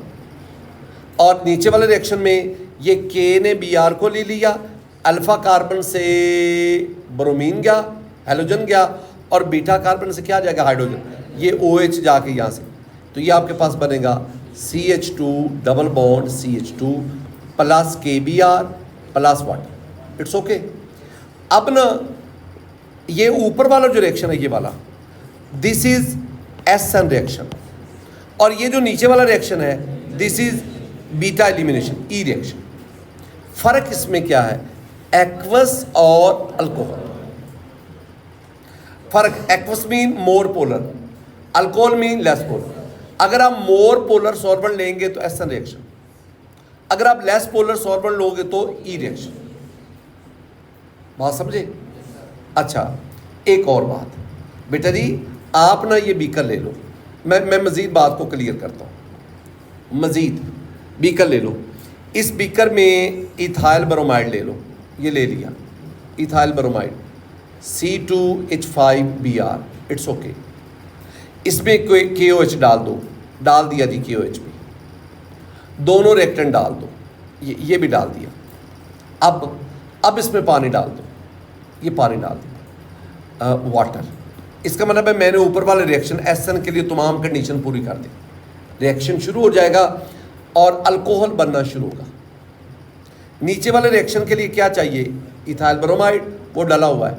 और नीचे वाले रिएक्शन में ये K ने Br को ले लिया, अल्फा कार्बन से ब्रोमीन गया, हेलोजन गया, और बीटा कार्बन से क्या जाएगा, हाइड्रोजन, ये OH जाके यहाँ से, तो ये आपके पास बनेगा CH2 double bond CH2 plus KBr plus water. It's okay. अब ना ये ऊपर वाला जो रिएक्शन है ये वाला, दिस इज SN रिएक्शन, और ये जो नीचे वाला रिएक्शन है this is beta elimination, E reaction. फर्क इसमें क्या है, एक्वस और अल्कोहल। फर्क, aqueous mean more polar, alcohol mean less polar. अगर आप मोर पोलर सॉल्वेंट लेंगे तो SN रिएक्शन, अगर आप लेस पोलर सॉल्वेंट लोगे तो E रिएक्शन। बात समझे? अच्छा, एक और बात बेटा जी, आप ना ये बीकर ले लो, मैं मज़ीद बात को क्लियर करता हूँ। मज़ीद बीकर ले लो, इस बीकर में इथाइल ब्रोमाइड ले लो, ये ले लिया ethyl bromide C2H5Br, it's okay. इसमें कोई KOH डाल दो, डाल दिया जी KOH भी, दोनों रिएक्टेंट डाल दो, ये भी डाल दिया। अब इसमें पानी डाल दो, ये पानी डाल दिया, वाटर। इसका मतलब है मैंने ऊपर वाले रिएक्शन SN के लिए तमाम कंडीशन पूरी कर दी, रिएक्शन शुरू हो जाएगा और अल्कोहल बनना शुरू होगा। नीचे वाले रिएक्शन के लिए क्या चाहिए, इथाइल ब्रोमाइड, वो डाला हुआ है,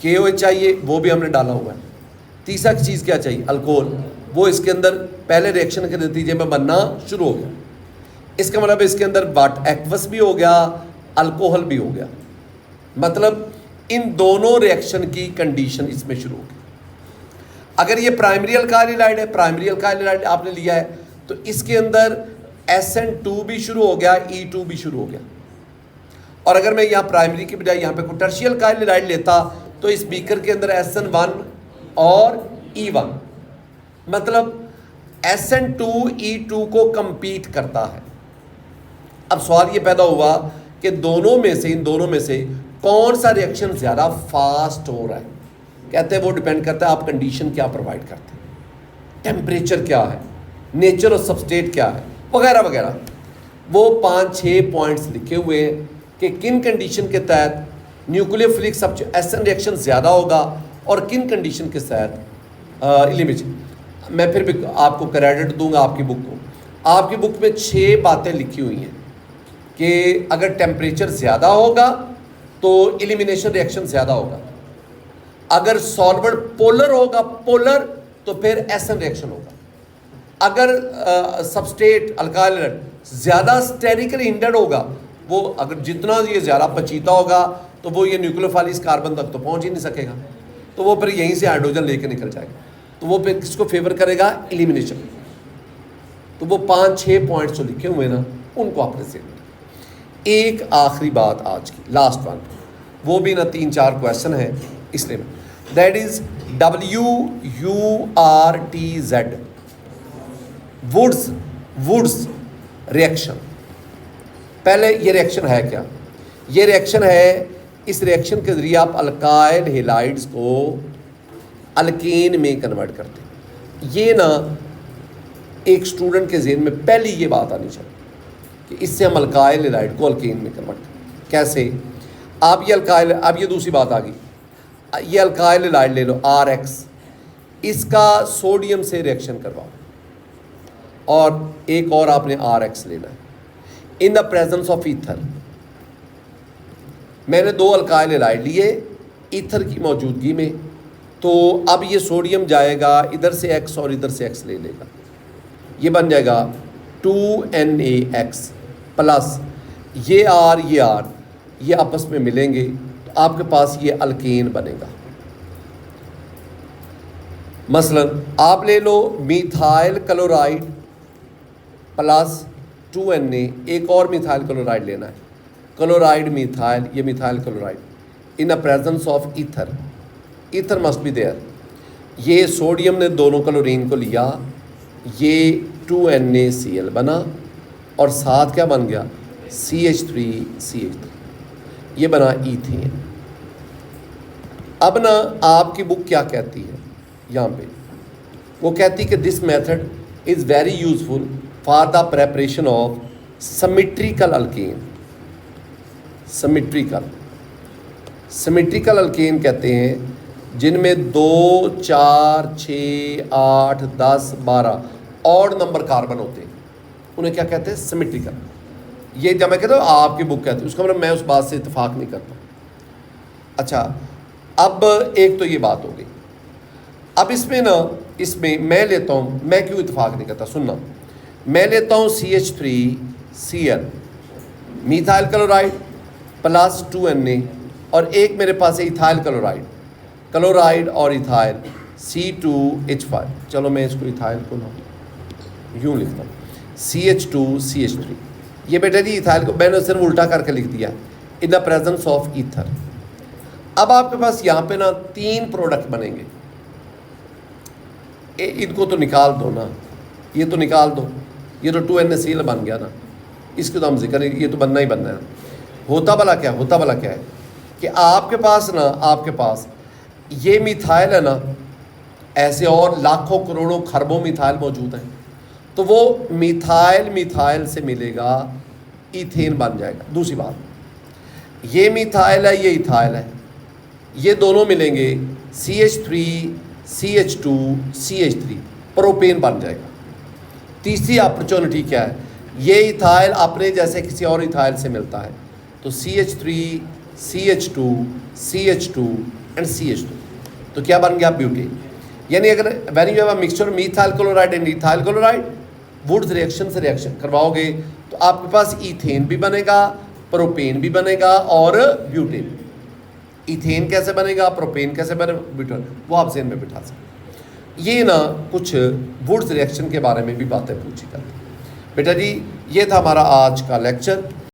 KOH चाहिए, वो भी हमने डाला हुआ है। तीसरा चीज़ क्या चाहिए, अल्कोहल, वो इसके अंदर पहले रिएक्शन के नतीजे में बनना शुरू हो गया। इसका मतलब इसके अंदर एक्वस भी हो गया, अल्कोहल भी हो गया, मतलब इन दोनों रिएक्शन की कंडीशन इसमें शुरू हो गई। अगर ये प्राइमरी अल्काइल हैलाइड है, प्राइमरी अल्काइल हैलाइड आपने लिया है, तो इसके अंदर SN2 भी शुरू हो गया, E2 भी शुरू हो गया। और अगर मैं यहाँ प्राइमरी की बजाय यहाँ पे कोई टर्शियल अल्काइल हैलाइड लेता तो इस बीकर के अंदर SN1 और E1, मतलब SN2 E2 को कंपीट करता है। अब सवाल ये पैदा हुआ कि दोनों में से, इन दोनों में से कौन सा रिएक्शन ज़्यादा फास्ट हो रहा है। कहते हैं वो डिपेंड करता है आप कंडीशन क्या प्रोवाइड करते हैं, टेम्परेचर क्या है, नेचर ऑफ सबस्टेट क्या है, वगैरह वगैरह। वो 5-6 पॉइंट्स लिखे हुए हैं कि किन कंडीशन के तहत न्यूक्लियोफिलिक SN रिएक्शन ज़्यादा होगा और किन कंडीशन के तहत एलिमिनेशन। मैं फिर भी आपको क्रेडिट दूंगा आपकी बुक को, आपकी बुक में 6 बातें लिखी हुई हैं कि अगर टेम्परेचर ज़्यादा होगा तो एलिमिनेशन रिएक्शन ज़्यादा होगा, अगर सॉल्वेंट पोलर होगा, पोलर, तो फिर SN रिएक्शन होगा, अगर सबस्टेट अल्काइल ज़्यादा स्टेरिकली हिंडर्ड होगा, वो अगर जितना ये ज़्यादा पचीता होगा तो वो ये न्यूक्लियोफाइल इस कार्बन तक तो पहुंच ही नहीं सकेगा, तो वो फिर यहीं से हाइड्रोजन लेके निकल जाएगा, तो वो फिर किसको फेवर करेगा, एलिमिनेशन। तो वो 5-6 पॉइंट्स जो लिखे हुए ना उनको आपने से। एक आखिरी बात आज की, लास्ट वन, वो भी ना 3-4 क्वेश्चन है इसलिए, that is WURTZ, Wurtz reaction. पहले ये रिएक्शन है क्या, ये रिएक्शन है, इस रिएक्शन के जरिए आप अल्काइल हेलाइड्स को अल्केन में कन्वर्ट करते हैं। ये ना एक स्टूडेंट के ज़हन में पहली ये बात आनी चाहिए कि इससे हम अल्काइल हेलाइड को अल्केन में कन्वर्ट करें। कैसे, आप ये अल्काइल, अब ये दूसरी बात आ गई, ये अल्काइल हेलाइड ले लो RX, इसका सोडियम से रिएक्शन करवाओ, और एक और आपने RX लेना है इन द प्रेजेंस ऑफ ईथर। मैंने 2 अल्काइल हैलाइड लिए ईथर की मौजूदगी में, तो अब ये सोडियम जाएगा इधर से X और इधर से X ले लेगा, ये बन जाएगा 2NaX प्लस ये R ये आपस में मिलेंगे तो आपके पास ये अल्केन बनेगा। मसलन आप ले लो मिथाइल क्लोराइड प्लस 2Na, एक और मिथाइल क्लोराइड लेना है, क्लोराइड मिथाइल, ये methyl chloride in a presence of ether, ether must be there. ये सोडियम ने दोनों क्लोरीन को लिया, ये 2NaCl बना और साथ क्या बन गया, CH3CH3, ये बना ईथेन। अब ना आपकी बुक क्या कहती है यहाँ पे, वो कहती है कि this method is very useful for the preparation of symmetrical alkane. Symmetrical alkane कहते हैं जिनमें 2, 4, 6, 8, 10, 12 ऑड नंबर कार्बन होते हैं, उन्हें क्या कहते हैं, सिमेट्रिकल। ये जब मैं कहता हूँ आपकी बुक कहती है, उसका मतलब मैं उस बात से इत्तेफाक नहीं करता। अच्छा, अब एक तो ये बात हो गई। अब इसमें मैं लेता हूँ, मैं क्यों इत्तेफाक नहीं करता, सुनना, मैं लेता हूँ CH3Cl methyl chloride plus 2Na, और एक मेरे पास है इथाइल क्लोराइड, क्लोराइड और इथाइल C2H5। चलो मैं इसको इथाइल को ना यूँ लिखता हूँ, CH2CH3। ये बेटा जी इथाइल को मैंने सिर्फ उल्टा करके लिख दिया, इन द प्रेजेंस ऑफ ईथर। अब आपके पास यहाँ पे ना 3 प्रोडक्ट बनेंगे, इनको तो निकाल दो ना, ये तो निकाल दो, ये तो 2NaCl बन गया ना, इसको तो हम जिक्र, ये तो बनना ही बनना है। होता भला क्या है कि आपके पास ये मिथाइल है ना, ऐसे और लाखों करोड़ों खरबों मिथाइल मौजूद हैं, तो वो मिथाइल से मिलेगा, ईथेन बन जाएगा। दूसरी बात, ये मिथाइल है, ये इथाइल है, ये दोनों मिलेंगे, CH3CH2CH3, प्रोपेन बन जाएगा। तीसरी अपॉर्चुनिटी क्या है, ये इथाइल अपने जैसे किसी और इथाइल से मिलता है, तो CH3CH2CH2 एंड CH2, तो क्या बन गया, ब्यूटेन। यानी अगर when you have a mixture methyl chloride and ethyl chloride, Wurtz reaction से रिएक्शन करवाओगे तो आपके पास ईथेन भी बनेगा, प्रोपेन भी बनेगा और ब्यूटेन। ईथेन कैसे बनेगा, प्रोपेन कैसे बनेगा, ब्यूटेन, वो आप ज़हन में बिठा सकते। ये ना कुछ वुड्स रिएक्शन के बारे में भी बातें पूछी करते। बेटा जी ये था हमारा आज का लेक्चर।